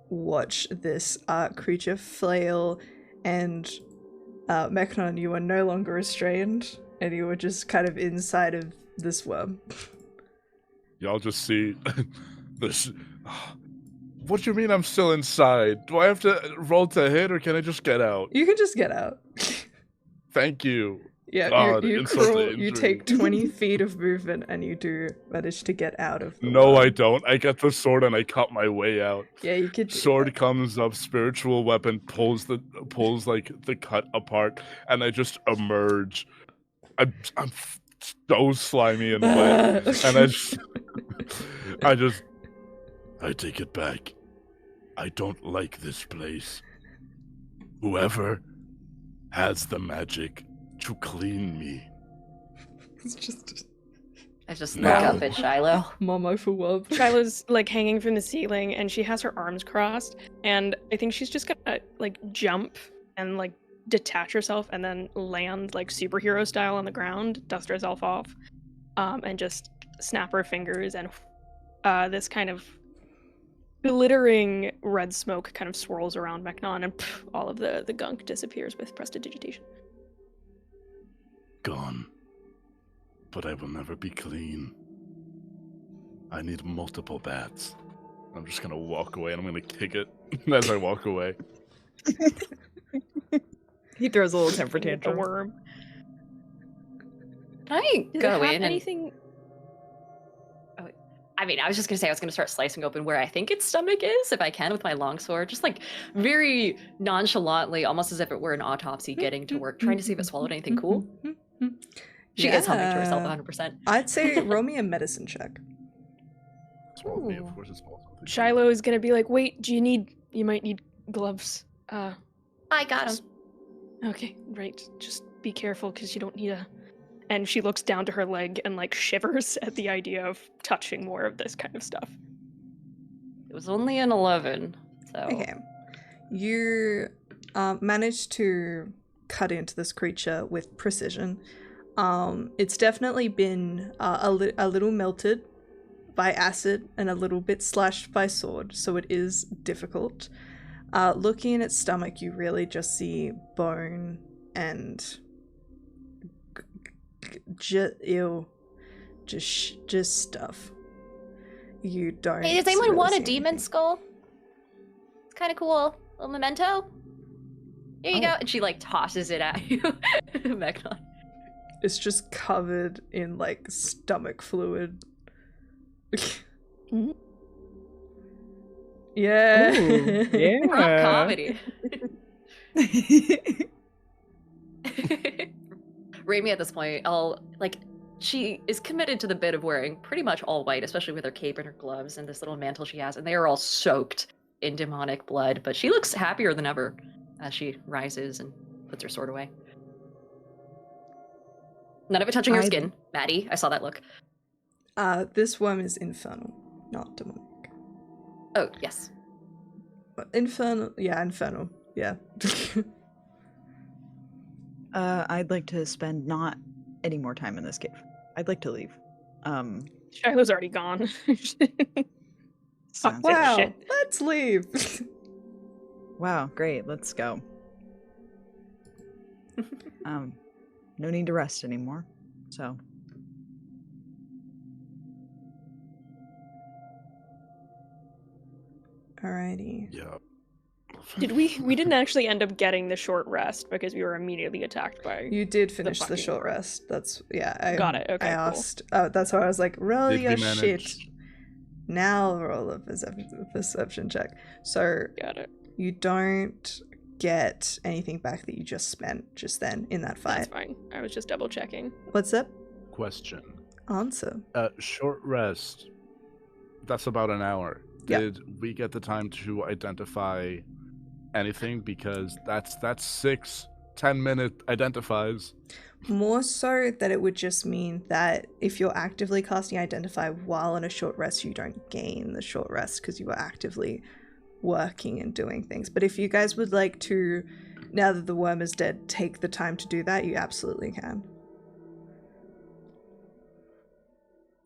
watch this creature flail, and Mechnon, you are no longer restrained, and you are just kind of inside of this worm. Y'all just see this. What do you mean I'm still inside? Do I have to roll to hit, or can I just get out? You can just get out. Thank you. Yeah, God, you insult to crawl, you injury. take 20 feet of movement, and you do manage to get out of the No, I worm. don't. I get the sword and I cut my way out. Yeah, you could do Sword that. comes up, spiritual weapon pulls like the cut apart, and I just emerge. I'm so slimy and wet, and I take it back. I don't like this place. Whoever has the magic to clean me. It's just I just look Now. up at Shiloh. Momo for Wub. Shiloh's like hanging from the ceiling and she has her arms crossed, and I think she's just gonna like jump and like detach herself and then land like superhero style on the ground, dust herself off, and just snap her fingers, and this kind of glittering red smoke kind of swirls around Meknon, and all of the gunk disappears with prestidigitation. Gone. But I will never be clean. I need multiple bats. I'm just gonna walk away and I'm gonna kick it as I walk away. He throws a little temper The tantrum. worm. Can I Does go it have in and anything? I mean, I was just gonna say I was gonna start slicing open where I think its stomach is, if I can, with my longsword, just like very nonchalantly, almost as if it were an autopsy, getting to work, trying to see if it swallowed anything cool. She is humming to herself 100%. I'd say roll me a medicine check. Swallow me, Ooh. of course it's also the- Shiloh is gonna be like, wait, you might need gloves. I got him. Okay, right. Just be careful because you don't need a. And she looks down to her leg and like shivers at the idea of touching more of this kind of stuff. It was only an 11, so. Okay. You managed to cut into this creature with precision. It's definitely been a little melted by acid and a little bit slashed by sword, so it is difficult. Looking at its stomach, you really just see bone and just stuff. You don't. Hey, does anyone really want a see demon anything. skull? It's kind of cool. Little memento. Here you Oh. go. And she like tosses it at you, Meknon. It's just covered in like stomach fluid. Mhm. Yeah. Ooh, yeah. Rock comedy. Raimi at this point, she is committed to the bit of wearing pretty much all white, especially with her cape and her gloves and this little mantle she has, and they are all soaked in demonic blood, but she looks happier than ever as she rises and puts her sword away. None of it touching her I- skin. Maddie, I saw that look. This worm is infernal, not demonic. Oh, yes. Infernal, yeah. I'd like to spend not any more time in this cave. I'd like to leave. Shiloh's already gone. Sounds Wow, shit. let's leave. Wow, great. Let's go. No need to rest anymore. So, Alrighty. Yeah. We didn't actually end up getting the short rest because we were immediately attacked by. You did finish the fucking short worm. rest. That's I Got it, okay, I cool. asked. That's why I was like, roll Did we your manage- shit. Now roll a perception check. So Got it. you don't get anything back that you just spent just then in that That's fight. fine. I was just double checking. What's up? Question. Answer. Short rest. That's about an hour. Yeah. Did we get the time to identify anything? Because that's 6-10-minute identifies. More so that it would just mean that if you're actively casting Identify while on a short rest, you don't gain the short rest because you were actively working and doing things. But if you guys would like to, now that the worm is dead, take the time to do that, you absolutely can.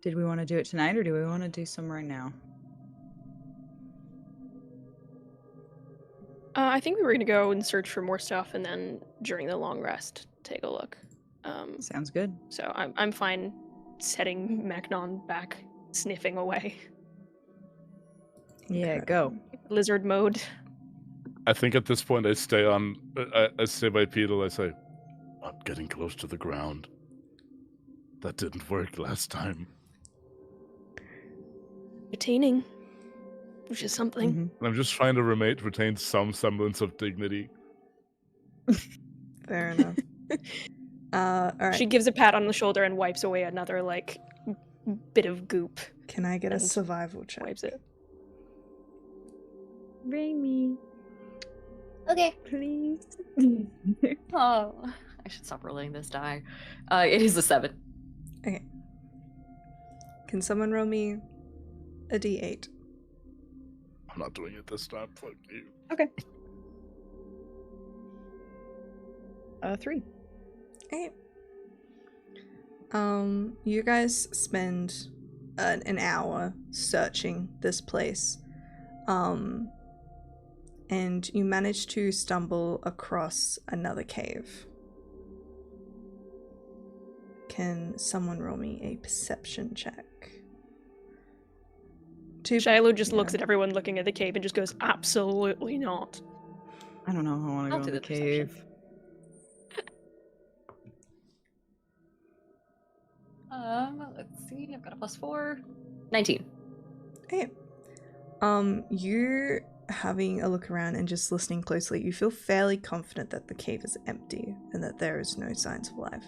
did we want to do it tonight or do we want to do some right now? I think we were gonna go and search for more stuff, and then during the long rest, take a look. Sounds good. So I'm fine setting Meknon back, sniffing away. Yeah, go. Lizard mode. I think at this point I stay on. I stay bipedal. I say, not getting close to the ground. That didn't work last time. Retaining, which is something. Mhm. I'm just trying to retain some semblance of dignity. Fair enough. All right. She gives a pat on the shoulder and wipes away another like bit of goop. Can I get a and survival check? Wipes it. Rainy. Okay. Please. Oh, I should stop rolling this die. It is a 7. Okay. Can someone roll me a d8? I'm not doing it this time. Fuck you. Okay. 3. Okay. You guys spend an hour searching this place. And you manage to stumble across another cave. Can someone roll me a perception check? Shiloh just yeah. looks at everyone looking at the cave and just goes, absolutely not. I don't know if I want to I'll go do in the the perception. cave. Let's see. I've got a +4. 19. Okay. You having a look around and just listening closely, you feel fairly confident that the cave is empty and that there is no signs of life.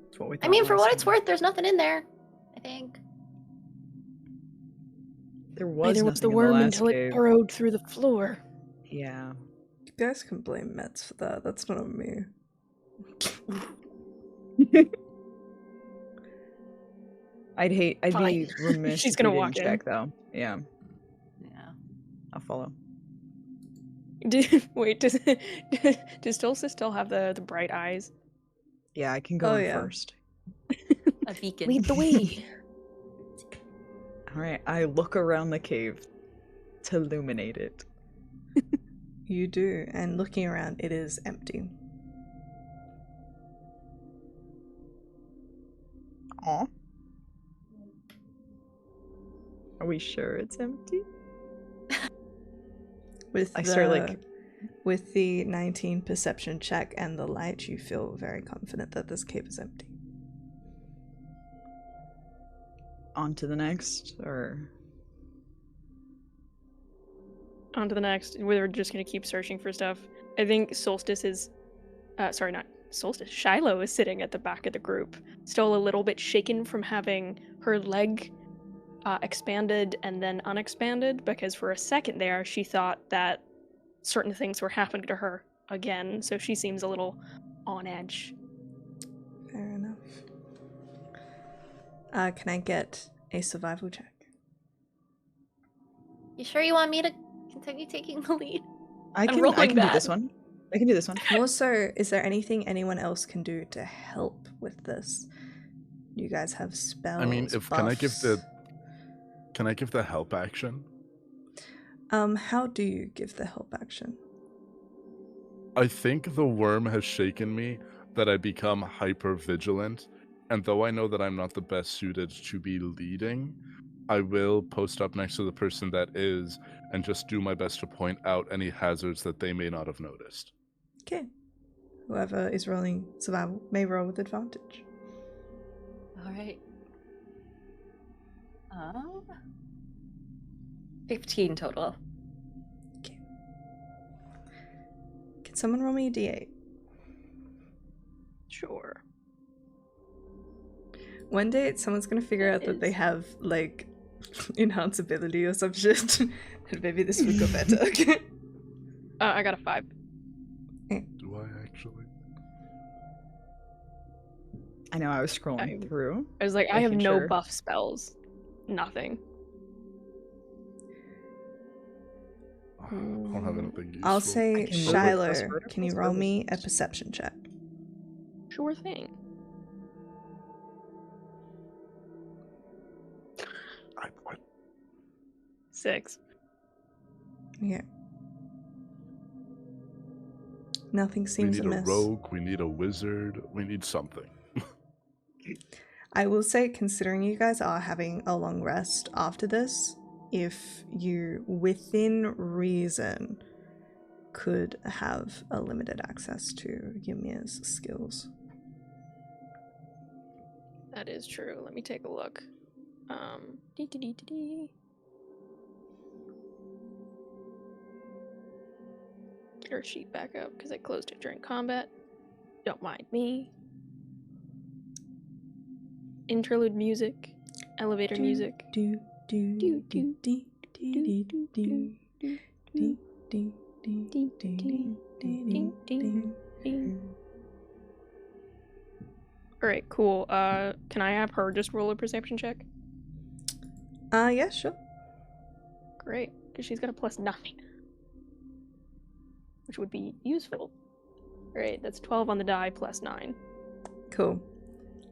That's what we I thought mean, for last what it's time. worth, there's nothing in there. I think. There was Neither was nothing the in worm the last until cave. it burrowed through the floor. Yeah. You guys can blame Mets for that. That's not on me. I'd be Fine. remiss She's if we gonna didn't walk in. check though. Yeah, Yeah. I'll follow. Wait, does Tulsa still have the bright eyes? Yeah, I can go Oh, in yeah. first. A beacon. Lead the way. All right, I look around the cave to illuminate it. You do, and looking around, it is empty. Aw. Are we sure it's empty? With I the start, like- with the 19 perception check and the light, you feel very confident that this cave is empty. On to the next, or On to the next. We're just gonna keep searching for stuff. I think Solstice is, sorry, not Solstice. Shiloh is sitting at the back of the group, still a little bit shaken from having her leg expanded and then unexpanded, because for a second there she thought that certain things were happening to her again, so she seems a little on edge. Fair enough. Can I get a survival check? You sure you want me to continue taking the lead? I I'm can rolling do bad. this one. I can do this one. Also, is there anything anyone else can do to help with this? You guys have spells. I mean, can I give the help action? How do you give the help action? I think the worm has shaken me that I become hyper vigilant, and though I know that I'm not the best suited to be leading, I will post up next to the person that is and just do my best to point out any hazards that they may not have noticed. Okay. Whoever is rolling survival may roll with advantage. All right. 15 total. Okay. Can someone roll me a d8? Sure. One day, someone's gonna figure out that they have, like, enhance ability or some shit, and maybe this will go better. Okay. I got a 5. Do I actually? I know I was scrolling through. I was like, I have Making no sure. buff spells. Nothing. I don't have anything useful. I'll say, can move with Shiloh, plus vertical can you roll me a perception check? Sure thing. What? 6. Yeah. Nothing We seems need a amiss. rogue, we need a wizard, we need something. I will say, considering you guys are having a long rest after this, if you, within reason, could have a limited access to Ymir's skills. That is true. Let me take a look. Dee. Get our sheet back up because I closed it during combat. Don't mind me. Interlude music, elevator music. Do do do do do do do do. Ding, ding, Ding, ding, ding, ding, ding, ding, ding, ding. ding. All right, cool. Can I have her just roll a perception check? Yeah, sure. Great, because she's got a +9, which would be useful. Great, that's 12 on the die +9. Cool.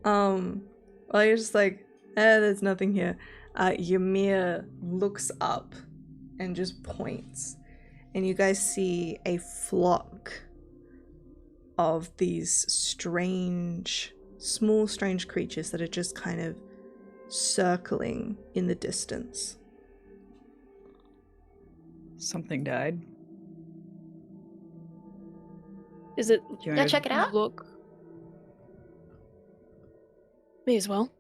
Well, you're just like, there's nothing here. Ymir looks up and just points, and you guys see a flock of these strange, small, strange creatures that are just kind of circling in the distance. Something died. Is it Do you Yeah, want check it out. look? May as well.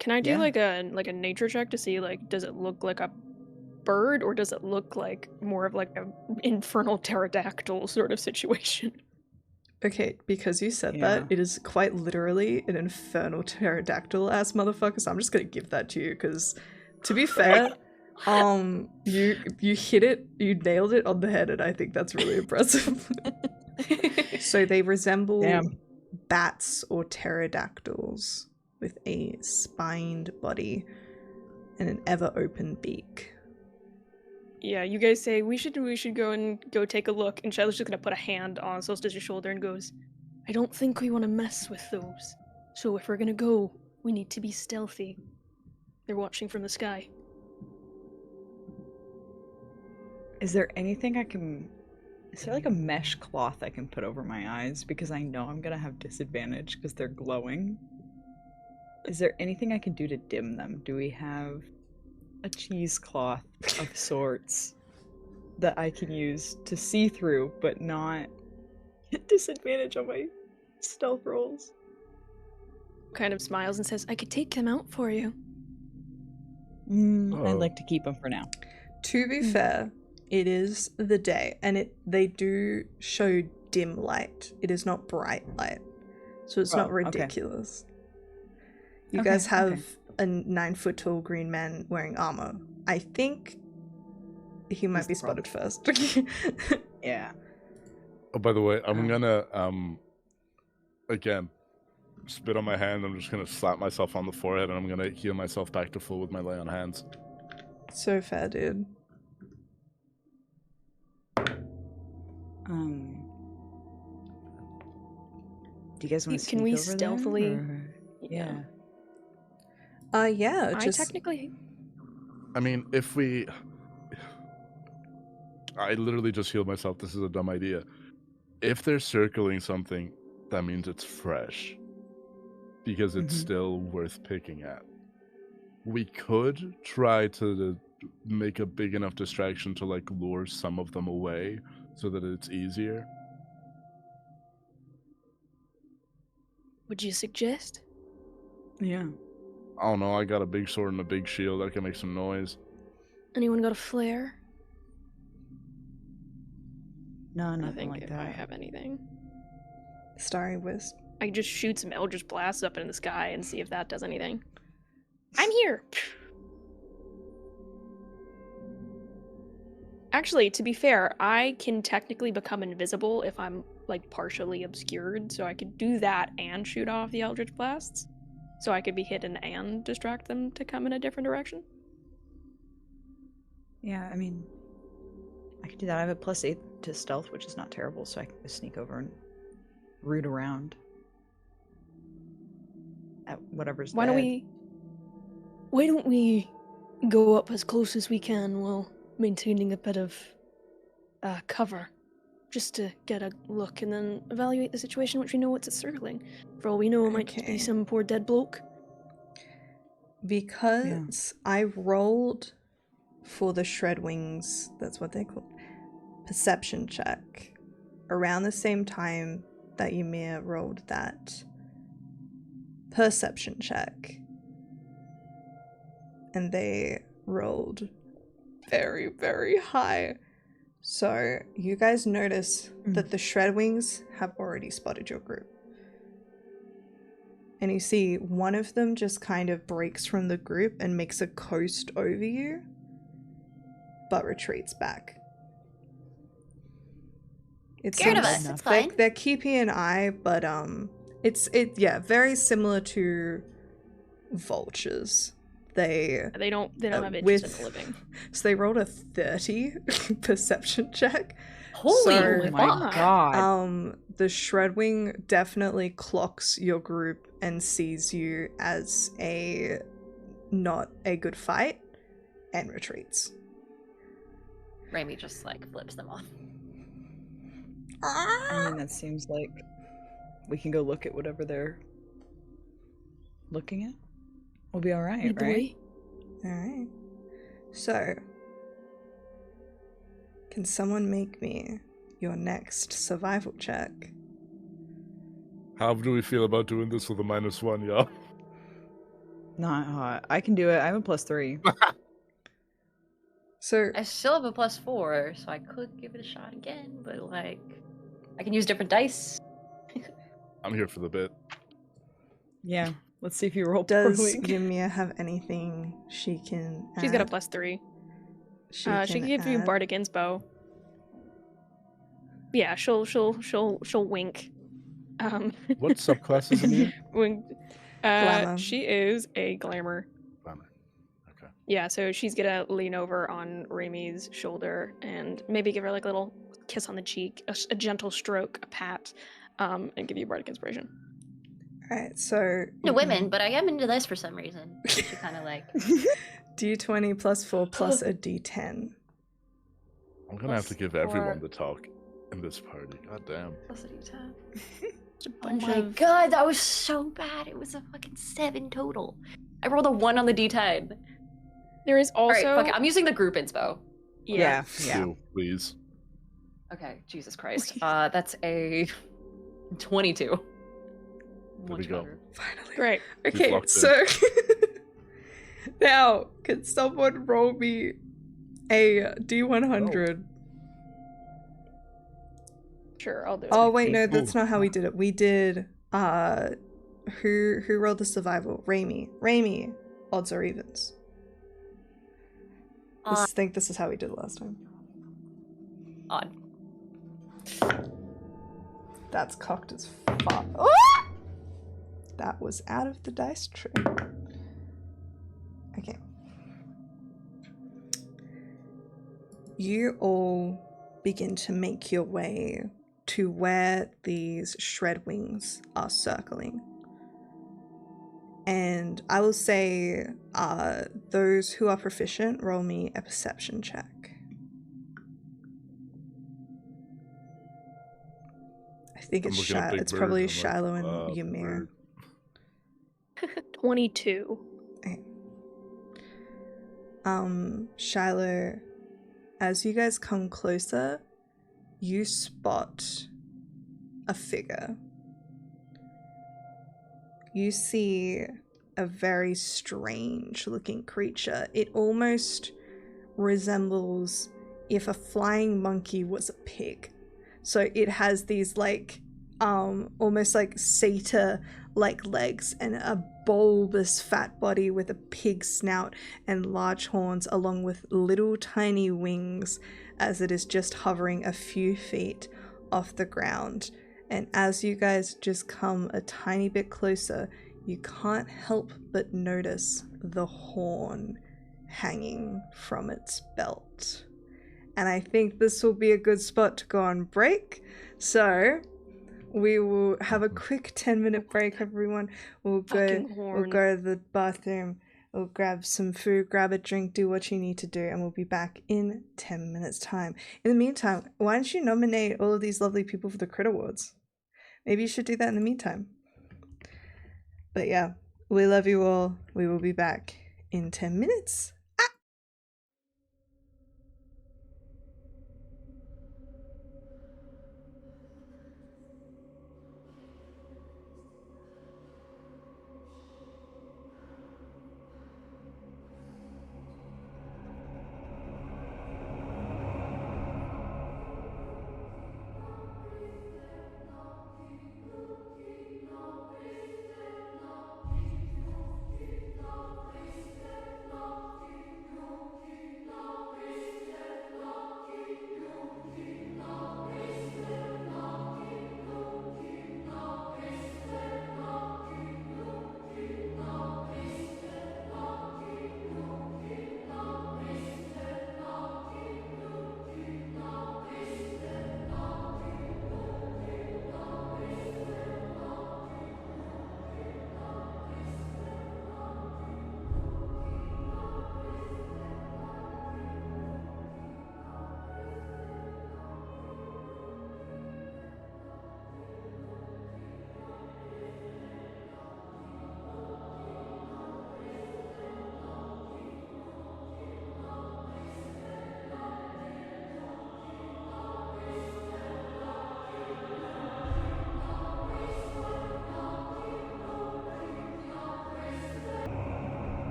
Can I do Yeah. like a nature check to see like does it look like a bird or does it look like more of like a infernal pterodactyl sort of situation? Okay, because you said Yeah. that, it is quite literally an infernal pterodactyl ass motherfucker, so I'm just gonna give that to you, because to be fair, you hit it, you nailed it on the head, and I think that's really impressive. So they resemble Damn. bats or pterodactyls with a spined body and an ever open beak. Yeah, you guys say we should go take a look, and Shiloh's just gonna put a hand on Solstice's shoulder and goes, I don't think we want to mess with those. So if we're gonna go, we need to be stealthy. They're watching from the sky. Is there anything I can... Is there like a mesh cloth I can put over my eyes? Because I know I'm gonna have disadvantage because they're glowing. Is there anything I can do to dim them? Do we have a cheesecloth of sorts that I can use to see through but not get disadvantage on my stealth rolls? Kind of smiles and says, I could take them out for you. I'd Oh. like to keep them for now. To be fair, it is the day, and they do show dim light. It is not bright light, so it's Oh, not okay. ridiculous. You Okay, guys have okay. a 9-foot tall green man wearing armor. I think he might He's be the problem. spotted first. Yeah. Oh, by the way, I'm Um. gonna again spit on my hand. I'm just gonna slap myself on the forehead, and I'm gonna heal myself back to full with my lay on hands. So fair, dude. Do you guys want to Can we over there, stealthily- or- Yeah. Yeah, I just technically I mean, if we, I literally just healed myself. This is a dumb idea. If they're circling something, that means it's fresh, because it's Mhm. still worth picking at. We could try to make a big enough distraction to like lure some of them away so that it's easier. would you suggest? Yeah. I don't know. I got a big sword and a big shield. I can make some noise. Anyone got a flare? No, I nothing think like if that. I have anything. Starry Wisp. I can just shoot some Eldritch blasts up in the sky and see if that does anything. I'm here! Actually, to be fair, I can technically become invisible if I'm, like, partially obscured, so I could do that and shoot off the Eldritch blasts. So I could be hidden and distract them to come in a different direction. Yeah, I mean, I could do that. I have a +8 to stealth, which is not terrible, so I can just sneak over and root around at whatever's Why don't we go up as close as we can while maintaining a bit of cover, just to get a look and then evaluate the situation once we know what's circling. For all we know, it might just Okay. be some poor dead bloke. Because I rolled for the Shredwings, that's what they're called, perception check, around the same time that Ymir rolled that perception check. And they rolled very, very high. So you guys notice that the Shredwings have already spotted your group. And you see one of them just kind of breaks from the group and makes a coast over you, but retreats back. It Scared of seems us. It's they're, fine. they're keeping an eye, but it's very similar to vultures. They They don't have interest with in living. so they rolled a 30 perception check. Holy So, Oh my fuck. god. The Shredwing definitely clocks your group and sees you as not a good fight and retreats. Raimi just like flips them off. I mean, that seems like we can go look at whatever they're looking at. We'll be alright, Hey, right? boy. Alright. So, can someone make me your next survival check? How do we feel about doing this with a -1, y'all? Not hot. I can do it. I have a +3. So, I still have a +4, so I could give it a shot again, but like, I can use different dice. I'm here for the bit. Yeah. Let's see if you roll does poorly. Ymir have anything she can add? She's got a +3. She can give you add? Bardic Inspo. Yeah, she'll wink. What subclass is Ymir? Wink. Glamour. She is a glamour. Glamour. Okay. Yeah, so she's gonna lean over on Raimi's shoulder and maybe give her like a little kiss on the cheek, a gentle stroke, a pat, and give you Bardic Inspiration. Alright, so Into women, but I am into this for some reason. She kind of like. D20 +4 plus a D10. I'm gonna have to give +4. everyone the talk in this party. God damn. Plus a D10. It's a Oh bunch my of god, that was so bad. It was a fucking 7 total. I rolled a 1 on the D10. There is also All right, fuck it. I'm using the group inspo. Yeah. Do, please. Okay, Jesus Christ. That's a 22. There we Much go. better. Finally. Great. Okay, locked in. so now can someone roll me a D100? Sure, I'll do it. Oh wait, no, Ooh. that's not how we did it. We did who rolled the survival? Raimi. Odds or evens? I think this is how we did it last time. Odd. That's cocked as fuck. Oh! That was out of the dice tray. Okay. You all begin to make your way to where these Shredwings are circling. And I will say, those who are proficient, roll me a perception check. I think I'm it's looking at Big it's Bird, probably I'm like, Shiloh and Big Ymir. Bird. 22. Okay. Shiloh, as you guys come closer, you spot a figure. You see a very strange looking creature. It almost resembles if a flying monkey was a pig. So it has these like almost like satyr like legs and a bulbous fat body with a pig snout and large horns, along with little tiny wings, as it is just hovering a few feet off the ground. And as you guys just come a tiny bit closer, you can't help but notice the horn hanging from its belt. And I think this will be a good spot to go on break. So we will have a quick 10-minute break, everyone. We'll go to the bathroom, we'll grab some food, grab a drink, do what you need to do, and we'll be back in 10 minutes time. In the meantime, why don't you nominate all of these lovely people for the Crit Awards? Maybe you should do that in the meantime. But yeah, we love you all. We will be back in 10 minutes.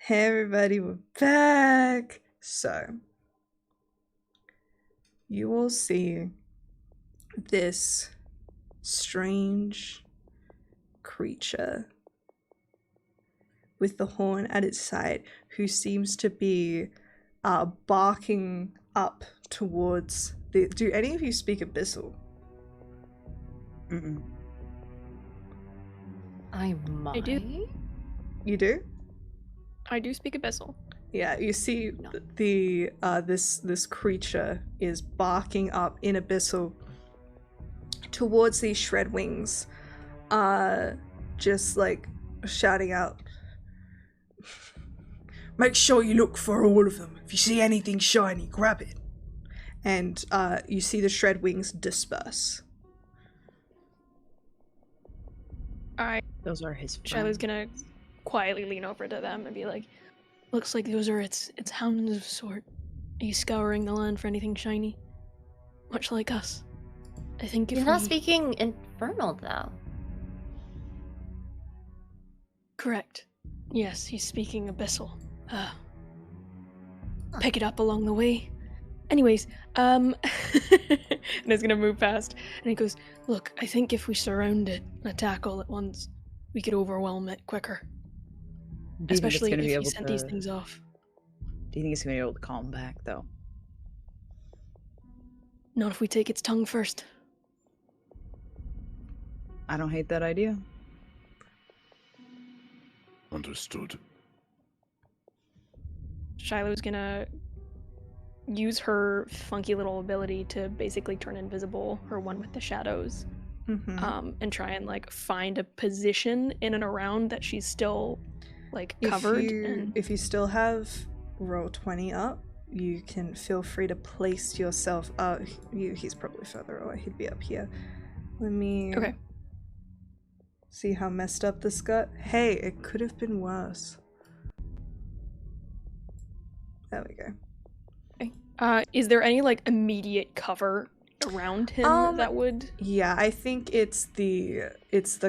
Hey everybody, we're back! So, you will see this strange creature with the horn at its side who seems to be barking up towards the... Do any of you speak Abyssal? Mm-mm. I might. do. You do? I do speak Abyssal. Yeah, you see the this creature is barking up in Abyssal towards these shred wings, just like shouting out, "Make sure you look for all of them. If you see anything shiny, grab it." And you see the shred wings disperse. Those are his friends. Shiloh's gonna quietly lean over to them and be like, "Looks like those are its hounds of sort. Are you scouring the land for anything shiny? Much like us. I think if He's not we-" speaking infernal, though. Correct. Yes, he's speaking Abyssal. Pick it up along the way. Anyways, and it's gonna move past, and he goes, "Look, I think if we surround it and attack all at once, we could overwhelm it quicker. Do you think it's Especially gonna if be you able sent to- these things off. Do you think it's gonna be able to call him back, though? Not if we take its tongue first." I don't hate that idea. Understood. Shiloh's gonna use her funky little ability to basically turn invisible, her one with the shadows, and try and like find a position in and around that she's still like covered. If you still have roll 20 up, you can feel free to place yourself. He's probably further away. He'd be up here. Let me see how messed up this got. Hey, it could have been worse. There we go. Is there any like immediate cover around him that would? Yeah, I think it's the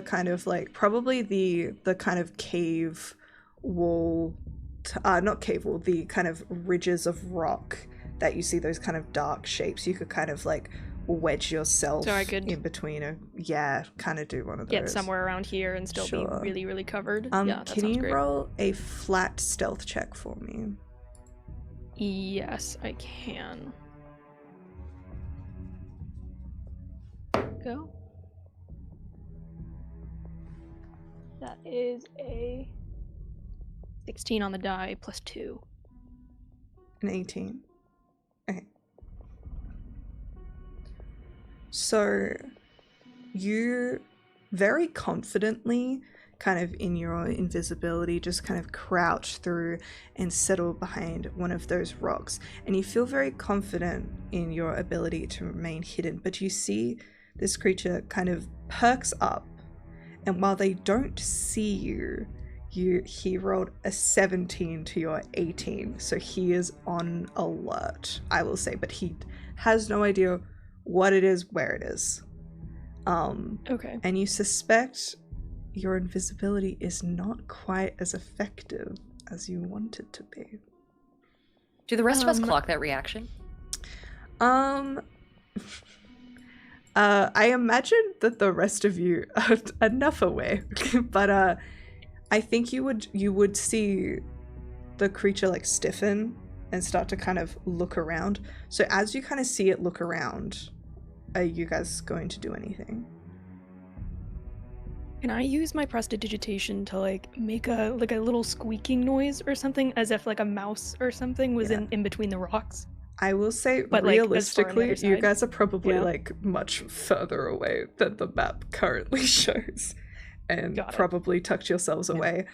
kind of like probably the kind of cave wall, not cave wall, the kind of ridges of rock that you see, those kind of dark shapes. You could kind of like wedge yourself So I could in between kind of do one of those. get somewhere around here and still Sure. be really, really covered. Yeah, that Can sounds you great. roll a flat stealth check for me? Yes, I can. Go. That is a 16 on the die plus 2. An 18. Okay. So you very confidently, kind of in your invisibility, just kind of crouch through and settle behind one of those rocks. And you feel very confident in your ability to remain hidden. But you see this creature kind of perks up. And while they don't see you, he rolled a 17 to your 18. So he is on alert, I will say. But he has no idea what it is, where it is. Okay. And you suspect your invisibility is not quite as effective as you want it to be. Do the rest of us clock that reaction? I imagine that the rest of you are enough away, but I think you would see the creature like stiffen and start to kind of look around. So as you kind of see it look around, are you guys going to do anything? Can I use my prestidigitation to like make a little squeaking noise or something, as if like a mouse or something was in between the rocks? I will say, But, like, as far on the realistically, other you side. guys are probably Yeah. like much further away than the map currently shows, and Got it. probably tucked yourselves away.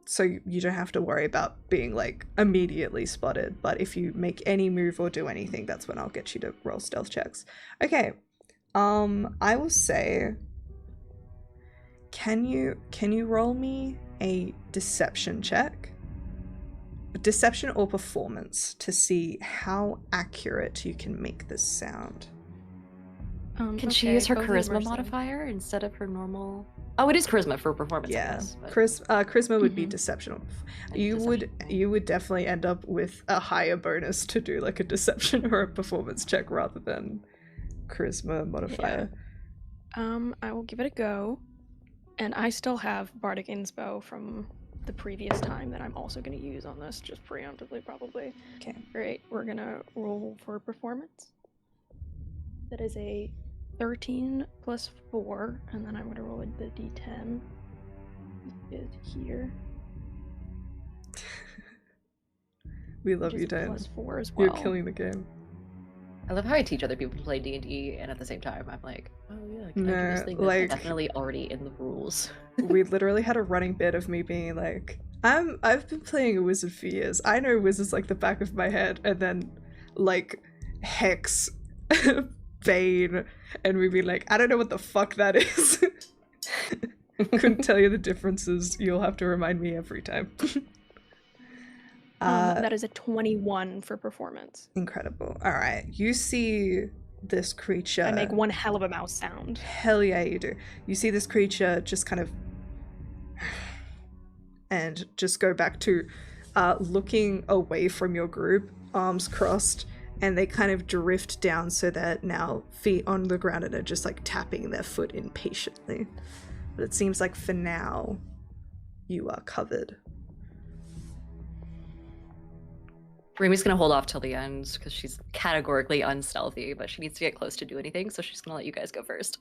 So you don't have to worry about being like immediately spotted. But if you make any move or do anything, that's when I'll get you to roll stealth checks. Okay. I will say, can you roll me a deception check? Deception or performance to see how accurate you can make this sound. Can she okay, use her both charisma immersive. modifier instead of her normal? Oh, it is charisma for performance. I Yeah, guess, but- charisma would be Mhm. deception. And You would deception. you would definitely end up with a higher bonus to do like a deception or a performance check rather than charisma modifier. I will give it a go. And I still have Bardic Inspo from the previous time that I'm also going to use on this, just preemptively, probably. Okay. Great. We're going to roll for performance. That is a 13 plus 4, and then I'm going to roll the d10. Is here. We love which you, is a Dan. plus 4 as well. You're killing the game. I love how I teach other people to play D&D, and at the same time, I'm like, oh yeah, can I do No, this thing like- that's definitely already in the rules. We literally had a running bit of me being like, I've been playing a wizard for years. I know wizards like the back of my head, and then like Hex, Bane, and we'd be like, I don't know what the fuck that is. Couldn't tell you the differences. You'll have to remind me every time. That is a 21 for performance. Incredible. All right, you see this creature. I make one hell of a mouse sound. Hell yeah, you do. You see this creature just kind of and just go back to looking away from your group, arms crossed, and they kind of drift down so that now feet on the ground and are just like tapping their foot impatiently. But it seems like for now, you are covered. Rami's gonna hold off till the end because she's categorically unstealthy, but she needs to get close to do anything, so she's gonna let you guys go first.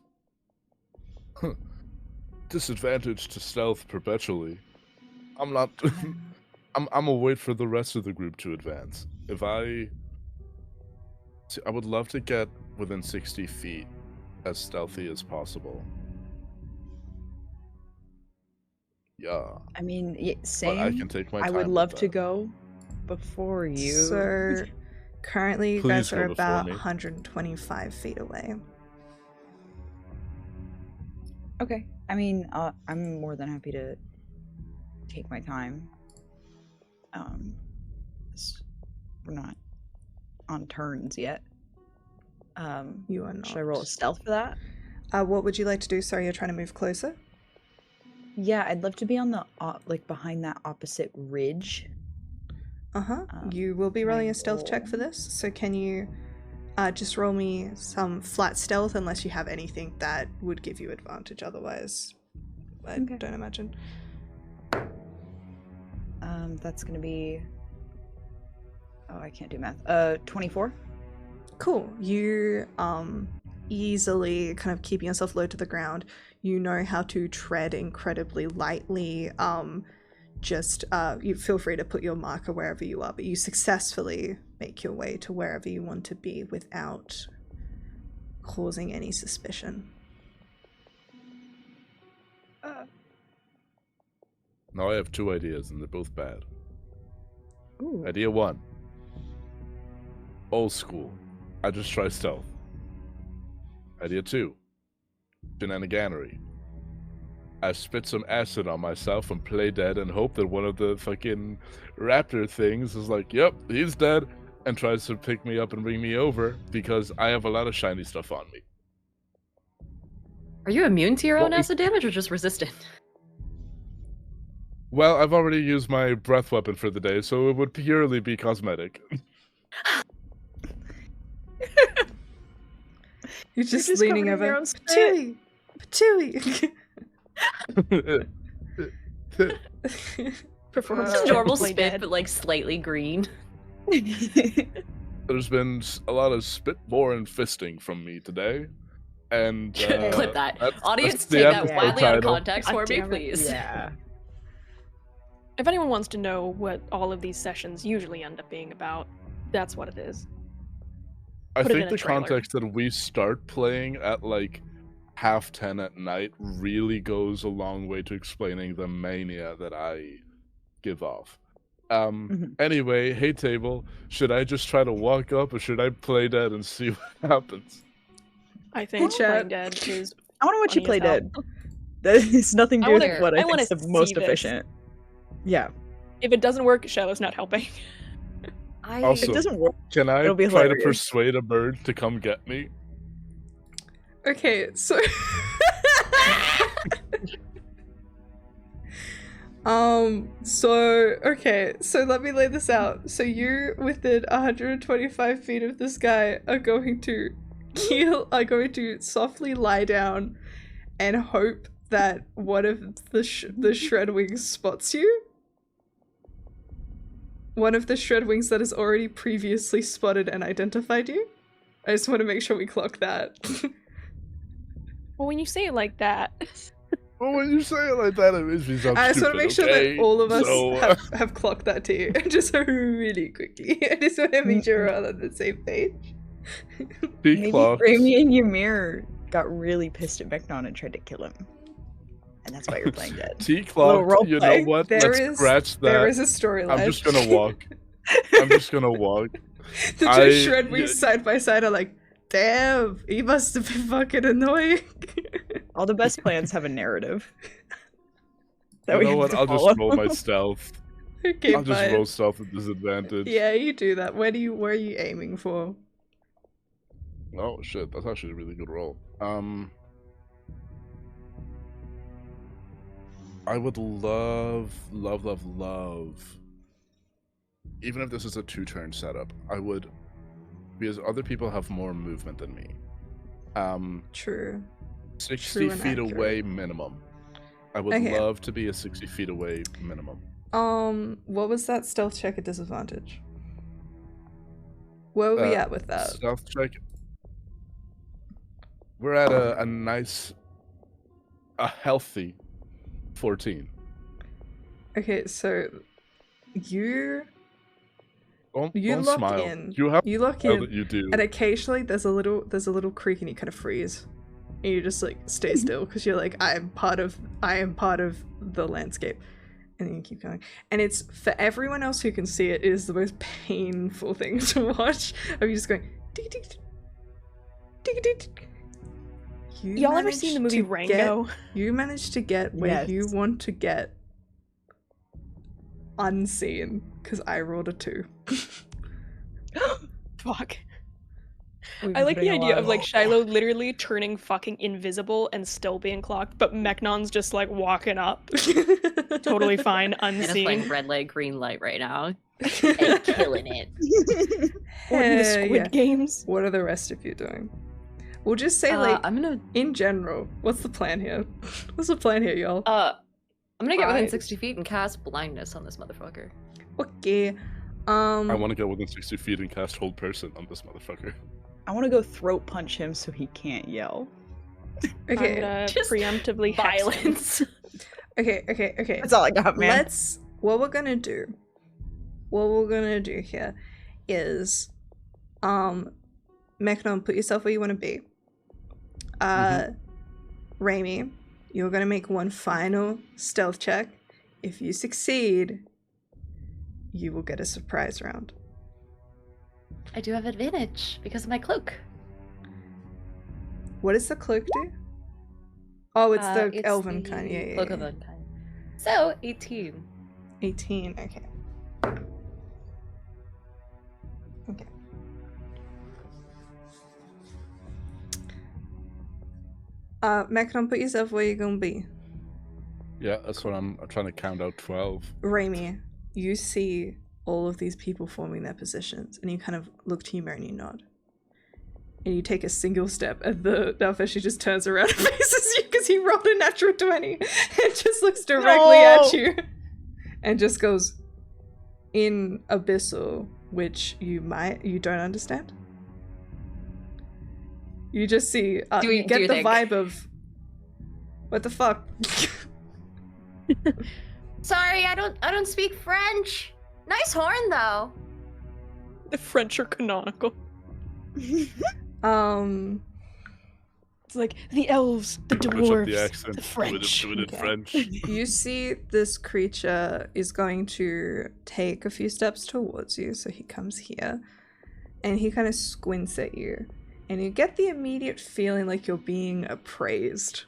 Disadvantage to stealth perpetually. I'm not. I'm gonna wait for the rest of the group to advance. I would love to get within 60 feet as stealthy as possible. Yeah, I mean, but same. I can take my time. I would with love to that. go before you. So currently you Please guys go are before about me. 125 feet away. Okay. I mean, I'm more than happy to take my time. 'Cause we're not on turns yet. You are not. Should I roll a stealth for that? What would you like to do? Sorry, you're trying to move closer? Yeah, I'd love to be on the like behind that opposite ridge. Uh-huh. Um, You will be can I rolling a stealth check for roll? this. So can you just roll me some flat stealth unless you have anything that would give you advantage otherwise. I Okay. don't imagine. That's gonna be. Oh, I can't do math. 24. Cool. You easily kind of keeping yourself low to the ground. You know how to tread incredibly lightly. Just you feel free to put your marker wherever you are, but you successfully make your way to wherever you want to be without causing any suspicion. Now I have two ideas, and they're both bad. Ooh. Idea 1. Old school. I just try stealth. Idea 2. Shenaniganery. I spit some acid on myself and play dead and hope that one of the fucking raptor things is like, yep, he's dead, and tries to pick me up and bring me over because I have a lot of shiny stuff on me. Are you immune to your Well, own we- acid damage or just resistant? Well, I've already used my breath weapon for the day, so it would purely be cosmetic. You're just, just leaning covered in your over. own spit. Patooey! Performance Just check, normal play spit, dead. but like slightly green. There's been a lot of spitborn fisting from me today, and Clip that. that's Audience, the take that episode wildly out of title. context for me, Damn it. please. Yeah. If anyone wants to know what all of these sessions usually end up being about, that's what it is. I Put it in think a the trailer. context that we start playing at like 10:30 at night really goes a long way to explaining the mania that I give off. Anyway, hey table, should I just try to walk up or should I play dead and see what happens? I think chat. playing dead is. I want to watch you funny play as hell. dead. That has nothing to I do with wanna- what I I think wanna is the see most this. efficient. Yeah. If it doesn't work, Shadow's not helping. Also, It doesn't work. Can I It'll be try to hilarious. persuade a bird to come get me? Okay, so so let me lay this out. So you within 125 feet of this guy are going to softly lie down and hope that one of the Shredwings spots you. One of the Shredwings that has already previously spotted and identified you. I just want to make sure we clock that. Well, when you say it like that, Well, when you say it like that, it makes me sound I just want to stupid, make sure okay? that all of us So, have clocked that too. Just really quickly. I just want to make sure we're all on the same page. he Maybe clocked. Rami and Ymir got really pissed at Meknon and tried to kill him. And that's why you're playing dead. T Little clocked. role You play. know what? There Let's is scratch there that. is a storyline. I'm just gonna walk. I'm just gonna walk. The two I- Shredwings yeah. side by side are like, damn, he must have been fucking annoying. All the best plans have a narrative. That You we know have what? to I'll just follow. roll my stealth. Okay, I'll just fine. roll stealth at disadvantage. Yeah, you do that. Where are you aiming for? Oh shit, that's actually a really good roll. I would love. Even if this is a 2-turn setup, I would, because other people have more movement than me. True. 60 True and feet accurate. away minimum. I would Okay. love to be a 60 feet away minimum. What was that stealth check at disadvantage? Where are we at with that? Stealth check. We're at a nice, a healthy 14. Okay, so you Don't lock smile. in. You have You lock to know in, that you do. and occasionally there's a little creak, and you kind of freeze, and you just like stay still because you're like, I am part of the landscape, and then you keep going. And it's for everyone else who can see it, it is the most painful thing to watch. Of you just going, tick, tick, tick, tick, tick, tick. You y'all ever seen the movie managed to Rango? You managed to get where you Yes. want to get unseen because I rolled a 2. Fuck. We've I been like the putting a idea lot of like Shiloh literally turning fucking invisible and still being clocked, but Meknon's just like walking up, totally fine, And it's playing unseen. red light, green light right now. And killing it. Or in the Hell Squid yeah. Games. What are the rest of you doing? We'll just say like I'm gonna in general. What's the plan here? What's the plan here, y'all? I'm gonna get within Right. 60 feet and cast blindness on this motherfucker. Okay. I want to get within 60 feet and cast hold person on this motherfucker. I want to go throat punch him so he can't yell. Okay. And, Just preemptively hex him. Violence. Okay. That's all I got, man. What we're gonna do here is Meknon, put yourself where you want to be. Raimi, you're gonna make one final stealth check. If you succeed, you will get a surprise round. I do have advantage because of my cloak. What does the cloak do? Oh, it's the It's elven the kind. Yeah. Cloak of Unkind. So 18. 18. Okay. Okay. Meknon, put yourself where you're gonna be. Yeah, that's what I'm trying to count out 12. Raimi, you see all of these people forming their positions, and you kind of look to Ymir and you nod. And you take a single step, and the Doubtfish just turns around and faces you because he rolled a natural 20 and just looks directly at you and just goes in abyssal, which you don't understand. You just see, Do you you get the think? vibe of, what the fuck? Sorry, I don't speak French. Nice horn though. The French are canonical. It's like the elves, the Switch up dwarves, the accent. the French. Do it in Okay. French. You see this creature is going to take a few steps towards you, so he comes here and he kind of squints at you, and you get the immediate feeling like you're being appraised.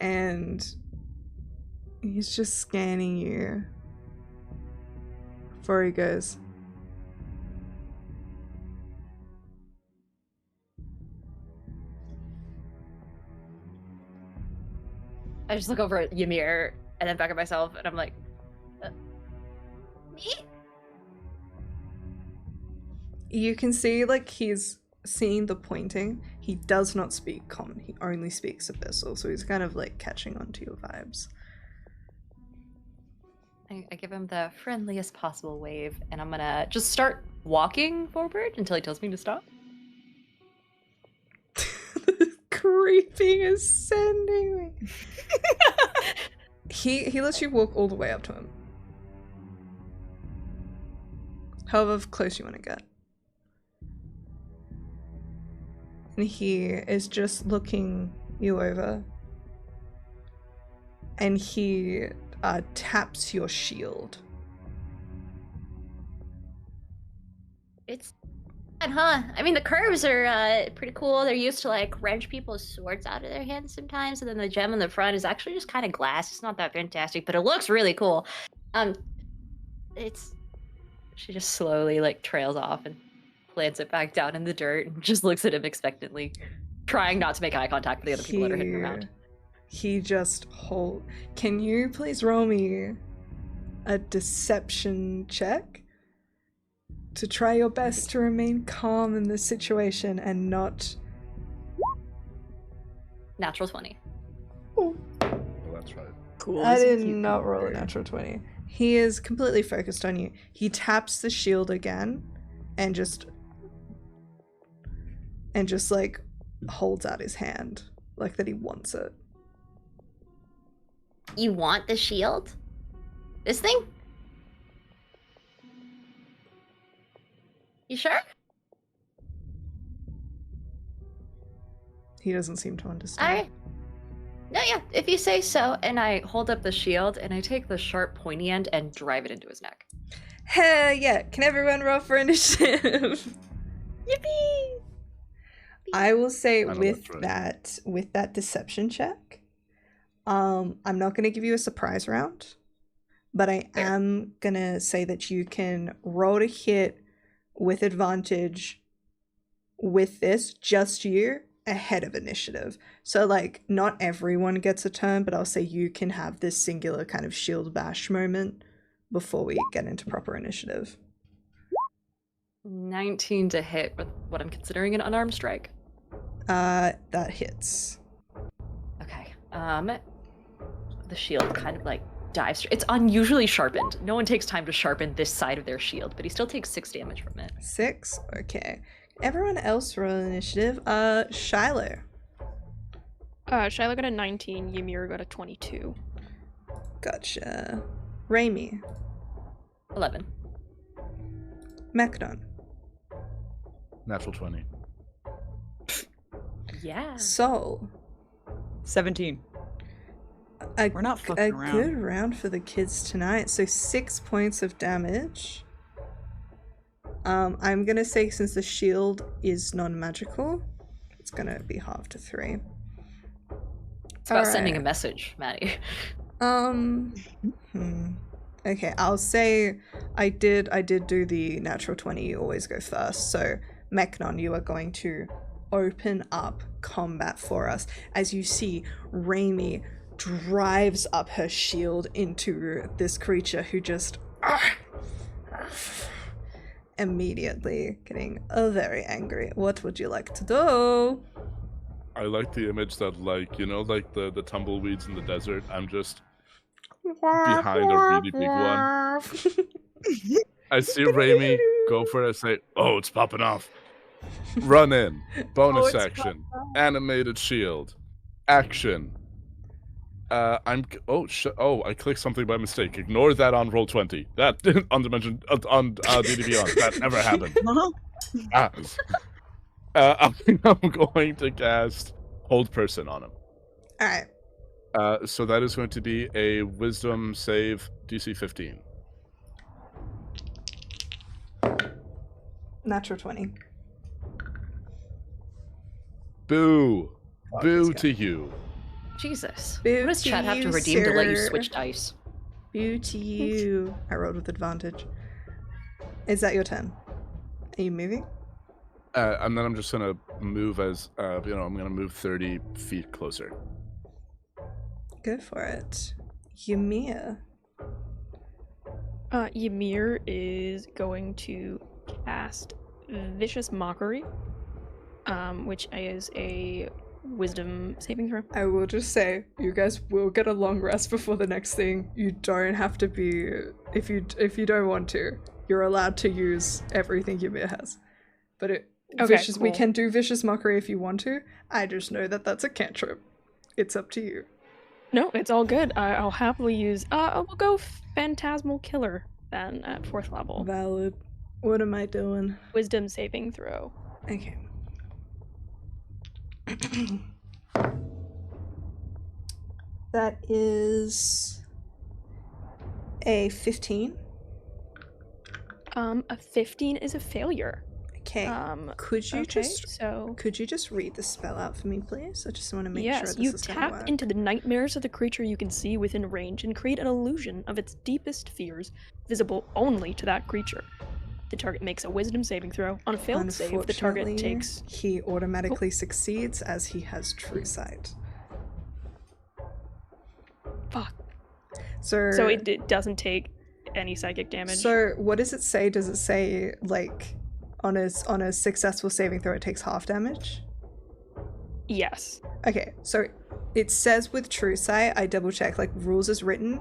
And he's just scanning you before he goes, I just look over at Ymir and then back at myself, and I'm like, Me? You can see, like, he's seeing the pointing. He does not speak common. He only speaks abyssal, so he's kind of, like, catching on to your vibes. I give him the friendliest possible wave, and I'm gonna just start walking forward until he tells me to stop. The creeping is sending me. He lets you walk all the way up to him. However close you want to get. And he is just looking you over. And he taps your shield. It's fun, huh? I mean, the curves are pretty cool. They're used to like wrench people's swords out of their hands sometimes, and then the gem in the front is actually just kind of glass. It's not that fantastic, but it looks really cool. It's She just slowly like trails off and plants it back down in the dirt and just looks at him expectantly, trying not to make eye contact with the other people that are hitting around. He just Can you please roll me a deception check to try your best to remain calm in this situation and not... Natural 20. Well, that's right. Cool. I isn't did he? not roll a natural 20. He is completely focused on you. He taps the shield again and just like holds out his hand like that he wants it. You want the shield? This thing? You sure? He doesn't seem to understand. Alright. No, yeah, if you say so. And I hold up the shield and I take the sharp pointy end and drive it into his neck. Hell yeah! Can everyone roll for initiative? Yippee! I will say I know with that's right. that deception check, I'm not gonna give you a surprise round, but I Fair. am gonna say that you can roll to hit with advantage with this, just you, ahead of initiative. So like not everyone gets a turn, but I'll say you can have this singular kind of shield bash moment before we get into proper initiative. 19 to hit with what I'm considering an unarmed strike. That hits. Okay. The shield kind of like dives. It's unusually sharpened. No one takes time to sharpen this side of their shield, but he still takes 6 damage from it. 6? Okay. Everyone else roll initiative. Shiloh. Shiloh got a 19, Ymir got a 22. Gotcha. Raimi. 11. Meknon. Natural 20. Yeah. Soul. 17. We're not fucking a around. good round for the kids tonight. So 6 points of damage. I'm gonna say since the shield is non-magical, it's gonna be halved to 3. It's about sending a Alright. message, Maddie. Okay, I'll say I did do the natural 20. You always go first. So Meknon, you are going to open up combat for us as you see Raimi drives up her shield into this creature who just immediately getting very angry. What would you like to do? I like the image that, like, you know, like the tumbleweeds in the desert. I'm just behind a really big one. I see Raimi go for it and say, "Oh, it's popping off." Run in. Bonus action. Animated shield. Action. I clicked something by mistake. Ignore that on roll 20. That on dimension on D&D Beyond. That never happened. I'm going to cast Hold Person on him. Alright. So that is going to be a Wisdom save DC 15. Natural 20. Boo. Oh, Boo this to you. Jesus. Boo What does to Chad have to you, redeem to let you sir. switch dice? Boo to you. I rolled with advantage. Is that your turn? Are you moving? And then I'm just gonna move as I'm gonna move 30 feet closer. Go for it. Ymir. Ymir is going to cast Vicious Mockery, which is a wisdom saving throw. I will just say, you guys will get a long rest before the next thing. You don't have to be, if you don't want to, you're allowed to use everything Ymir has. But we cool. can do Vicious Mockery if you want to. I just know that that's a cantrip. It's up to you. No, it's all good. I'll happily use. We'll go Phantasmal Killer then at 4th level. Valid. What am I doing? Wisdom saving throw. Okay. That is a 15. A 15 is a failure. Okay. Could you okay, just read the spell out for me, please? I just want to make sure yes, this you is gonna tap work. into the nightmares of the creature you can see within range and create an illusion of its deepest fears, visible only to that creature. The target makes a wisdom saving throw. On a failed save, the target Unfortunately, takes. he automatically succeeds as he has true sight. Fuck. So So it doesn't take any psychic damage. So what does it say? Does it say like on a successful saving throw it takes half damage? Yes. Okay, so it says with true sight, I double check, like rules as written,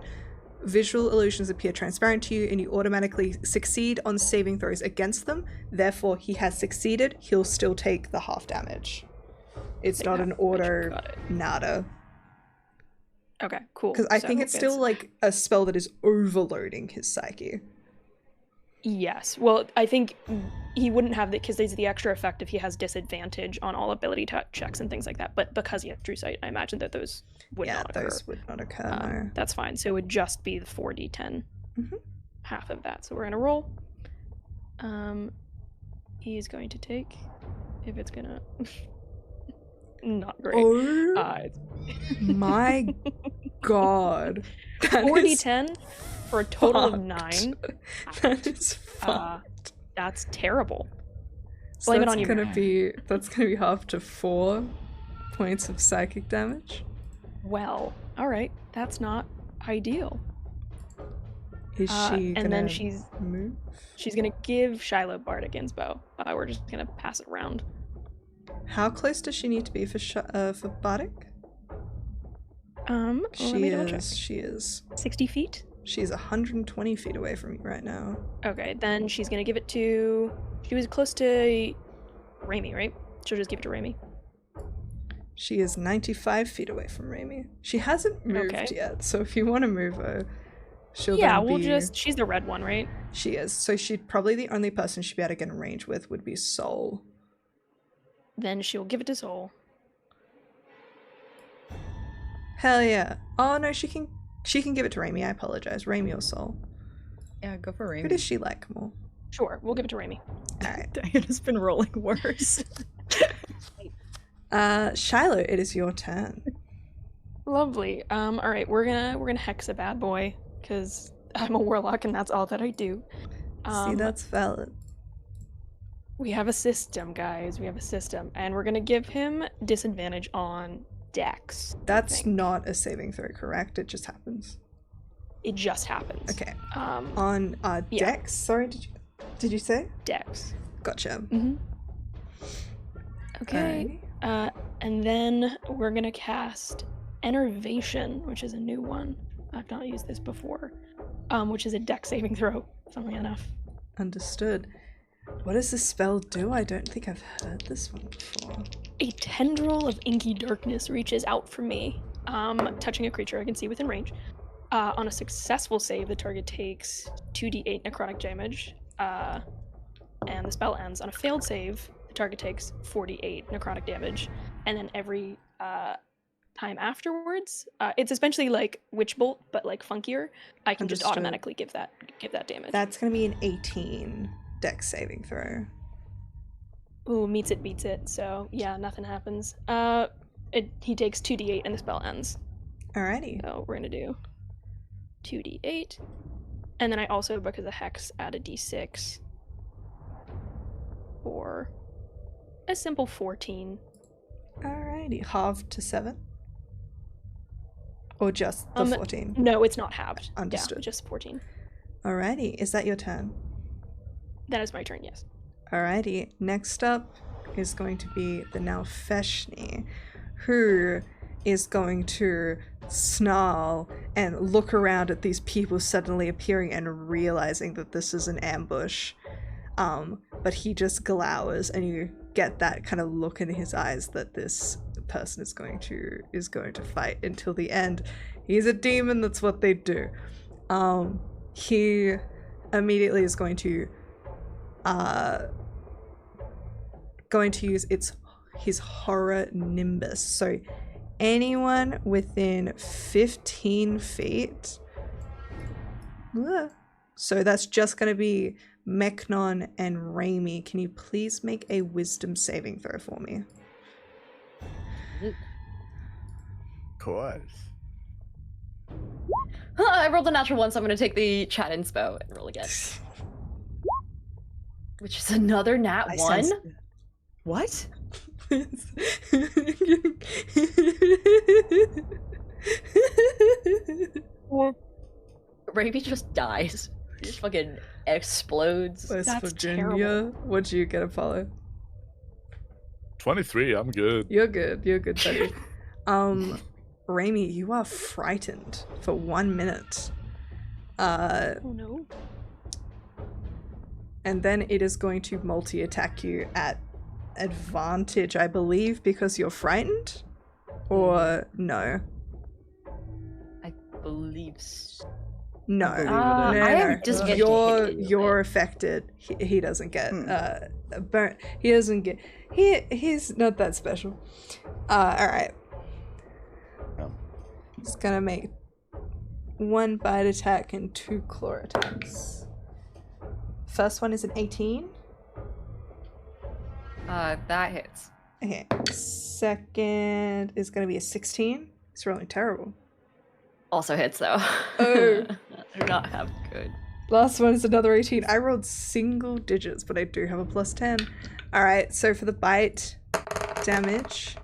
visual illusions appear transparent to you and you automatically succeed on saving throws against them. Therefore, he has succeeded, he'll still take the half damage. It's not an auto Got it. nada. Okay, cool. Because I So think it's still like a spell that is overloading his psyche. Yes. Well, I think he wouldn't have that because there's the extra effect if he has disadvantage on all ability checks and things like that. But because he has true sight, I imagine that those would not occur. Those would not occur, no. That's fine. So it would just be the 4d10. Mhm. Half of that. So we're gonna roll. He's going to take, if it's gonna, not great. Oh my god. That is 4d10 for a total of fucked. 9. That is fucked. That's terrible. So Blame it that's on you. that's gonna be half to 4 points of psychic damage. Well, all right. That's not ideal. Is she and then gonna move? She's gonna give Shiloh Bardic Inspo. We're just gonna pass it around. How close does she need to be for Bardic? Let me double check. She is 60 feet. She's 120 feet away from you right now. Okay, then she's gonna give it to. She was close to Raimi, right? She'll just give it to Raimi. She is 95 feet away from Raimi. She hasn't moved yet, so if you want to move her, she'll Yeah, then we'll be... just. She's the red one, right? She is. So she'd probably the only person she'd be able to get in range with would be Soul. Then she'll give it to Soul. Hell yeah. Oh no, she can give it to Raimi. I apologize. Raimi or Soul. Yeah, go for Who Raimi. does she like more? Sure, we'll give it to Raimi. Alright. Diana's been rolling worse. Shiloh, it is your turn. Lovely. All right, we're gonna hex a bad boy because I'm a warlock and that's all that I do. See, that's valid. We have a system, guys. We have a system, and we're gonna give him disadvantage on Dex. That's not a saving throw, correct? It just happens. It just happens. Okay. Um, On yeah. Dex, sorry, did you say? Dex. Gotcha. Mm-hmm. Okay. And then we're gonna cast Enervation, which is a new one. I've not used this before. Which is a Dex saving throw. Funnily enough. Understood. What does this spell do? I don't think I've heard this one before. A tendril of inky darkness reaches out from me, touching a creature I can see within range. On a successful save, the target takes 2d8 necrotic damage, and the spell ends. On a failed save, the target takes 48 necrotic damage, and then every time afterwards, it's essentially like Witch Bolt, but like funkier. I can just Understood. automatically give that damage. That's gonna be an 18 Dex saving throw. Ooh, meets it, beats it. So yeah, nothing happens. He takes 2d8 and the spell ends. Alrighty. So we're gonna do 2d8, and then I also, because of hex, add a d6 for a simple 14. Alrighty. Halved to 7. Or just the 14? No, it's not halved. Understood. Yeah, just 14. Alrighty, is that your turn? That is my turn, yes. Alrighty, next up is going to be the now Feshni, who is going to snarl and look around at these people suddenly appearing and realizing that this is an ambush. But he just glowers, and you get that kind of look in his eyes that this person is going to fight until the end. He's a demon, that's what they do. He immediately is going to use his horror nimbus. So anyone within 15 feet. So that's just going to be Meknon and Raimi. Can you please make a wisdom saving throw for me? Of course. I rolled a natural 1, so I'm going to take the chat inspo and roll again. Which is another nat 1? What? Ravi just dies. He just fucking explodes. West That's Virginia. terrible. What'd you get, Apollo? 23, I'm good. You're good, buddy. Raimi, you are frightened for 1 minute. Oh no. And then it is going to multi-attack you at advantage, I believe, because you're frightened? Or no? I believe so. No. I believe it No, is. no, I no. am just getting You're affected. He doesn't get burnt. He doesn't get he's not that special. Alright. Yeah. He's gonna make 1 bite attack and 2 claw attacks. First one is an 18. That hits. Okay. Second is gonna be a 16. It's really terrible. Also hits though. Oh. I do not have good. Last one is another 18. I rolled single digits, but I do have a plus 10. Alright, so for the bite damage,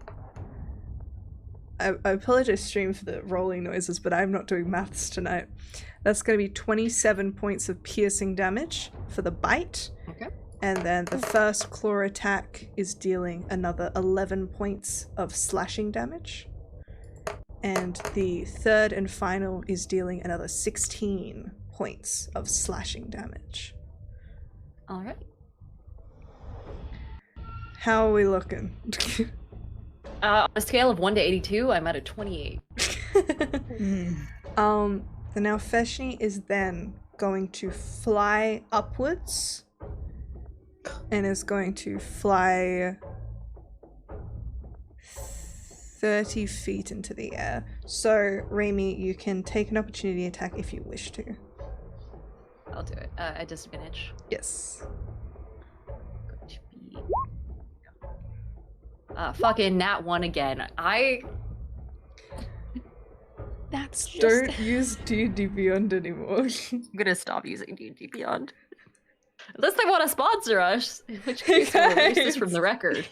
I apologize stream for the rolling noises, but I'm not doing maths tonight. That's going to be 27 points of piercing damage for the bite. Okay. And then the first claw attack is dealing another 11 points of slashing damage. And the third and final is dealing another 16 points of slashing damage. Alright. How are we looking? On a scale of 1 to 82, I'm at a 28. The now Feshni is then going to fly upwards and is going to fly 30 feet into the air. So, Raimi, you can take an opportunity attack if you wish to. I'll do it. At disadvantage. Yes. Going to be... fucking nat 1 again. That's just... Don't use D&D Beyond anymore. I'm gonna stop using D&D Beyond. Unless they want to sponsor us, in which case we'll erase this from the record.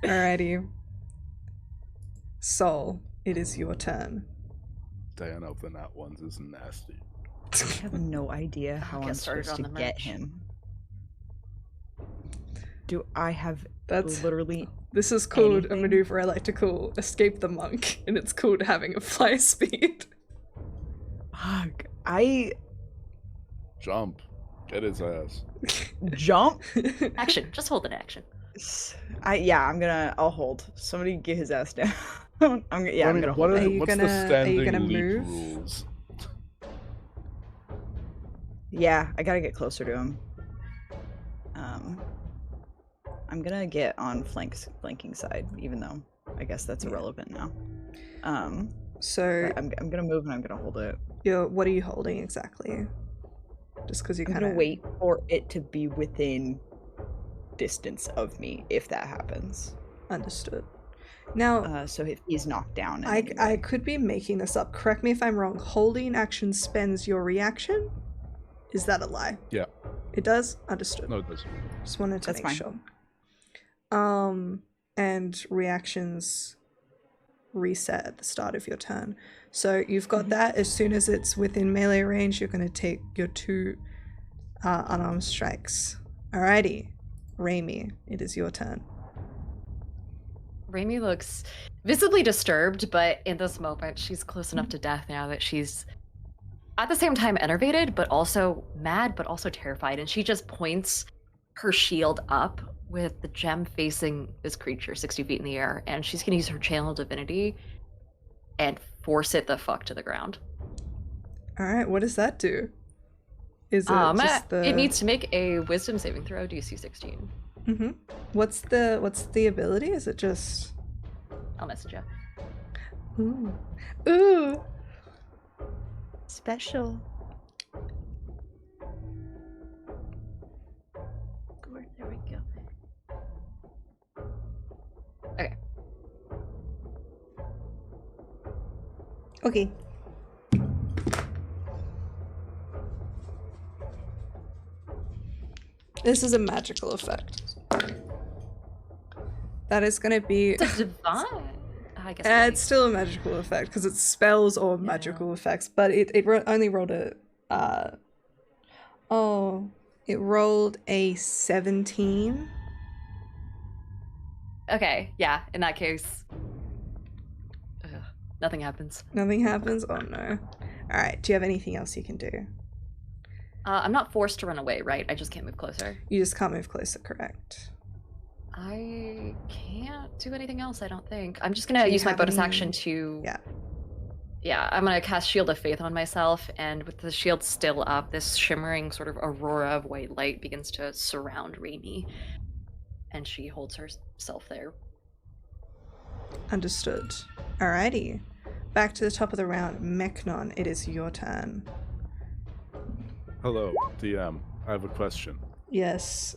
Alrighty. Sol, it is your turn. Diana of the Nat Ones is nasty. I have no idea how Get I'm started supposed to on the get merch. him. Do I have That's literally... This is called a anything? maneuver I like to call Escape the Monk, and it's called having a fly speed. Fuck. Jump. Get his ass. Jump? Action. Just hold an action. I'll hold. Somebody get his ass down. I'm gonna what hold are, Are you what's gonna- the are you standing gonna leap move? rules? Yeah, I gotta get closer to him. I'm gonna get on flanking side, even though I guess that's irrelevant now. So, But I'm gonna move and I'm gonna hold it. what are you holding exactly? Just because you I'm kind gonna of wait for it to be within distance of me if that happens. Understood. Now, So if he's knocked down. in I any way. could be making this up. Correct me if I'm wrong. Holding action spends your reaction? Is that a lie? Yeah. It does? Understood. No, it doesn't. Just wanted to That's make fine. sure. And reactions reset at the start of your turn. So you've got that. As soon as it's within melee range, you're going to take your 2 unarmed strikes. Alrighty, Raimi, it is your turn. Raimi looks visibly disturbed, but in this moment, she's close enough to death now that she's at the same time enervated, but also mad, but also terrified. And she just points her shield up with the gem facing this creature 60 feet in the air. And she's going to use her channel divinity and force it the fuck to the ground. Alright, what does that do? Is it just the... It needs to make a wisdom saving throw, DC 16. Mm-hmm. What's the ability? Is it just... I'll message you. Ooh. Ooh! Special. There we go. Okay. Okay. This is a magical effect. That is going to be... It's a divine. I guess it's still a magical effect because it's spells or magical effects, but it only rolled a... it rolled a 17. Okay, yeah, in that case. Nothing happens. Nothing happens? Oh no. Alright, do you have anything else you can do? I'm not forced to run away, right? I just can't move closer. You just can't move closer, correct? I can't do anything else, I don't think. I'm just gonna use my bonus action to... Yeah, I'm gonna cast Shield of Faith on myself, and with the shield still up, this shimmering sort of aurora of white light begins to surround Raimi. And she holds herself there. Understood. Alrighty. Back to the top of the round. Meknon, it is your turn. Hello, DM. I have a question. Yes.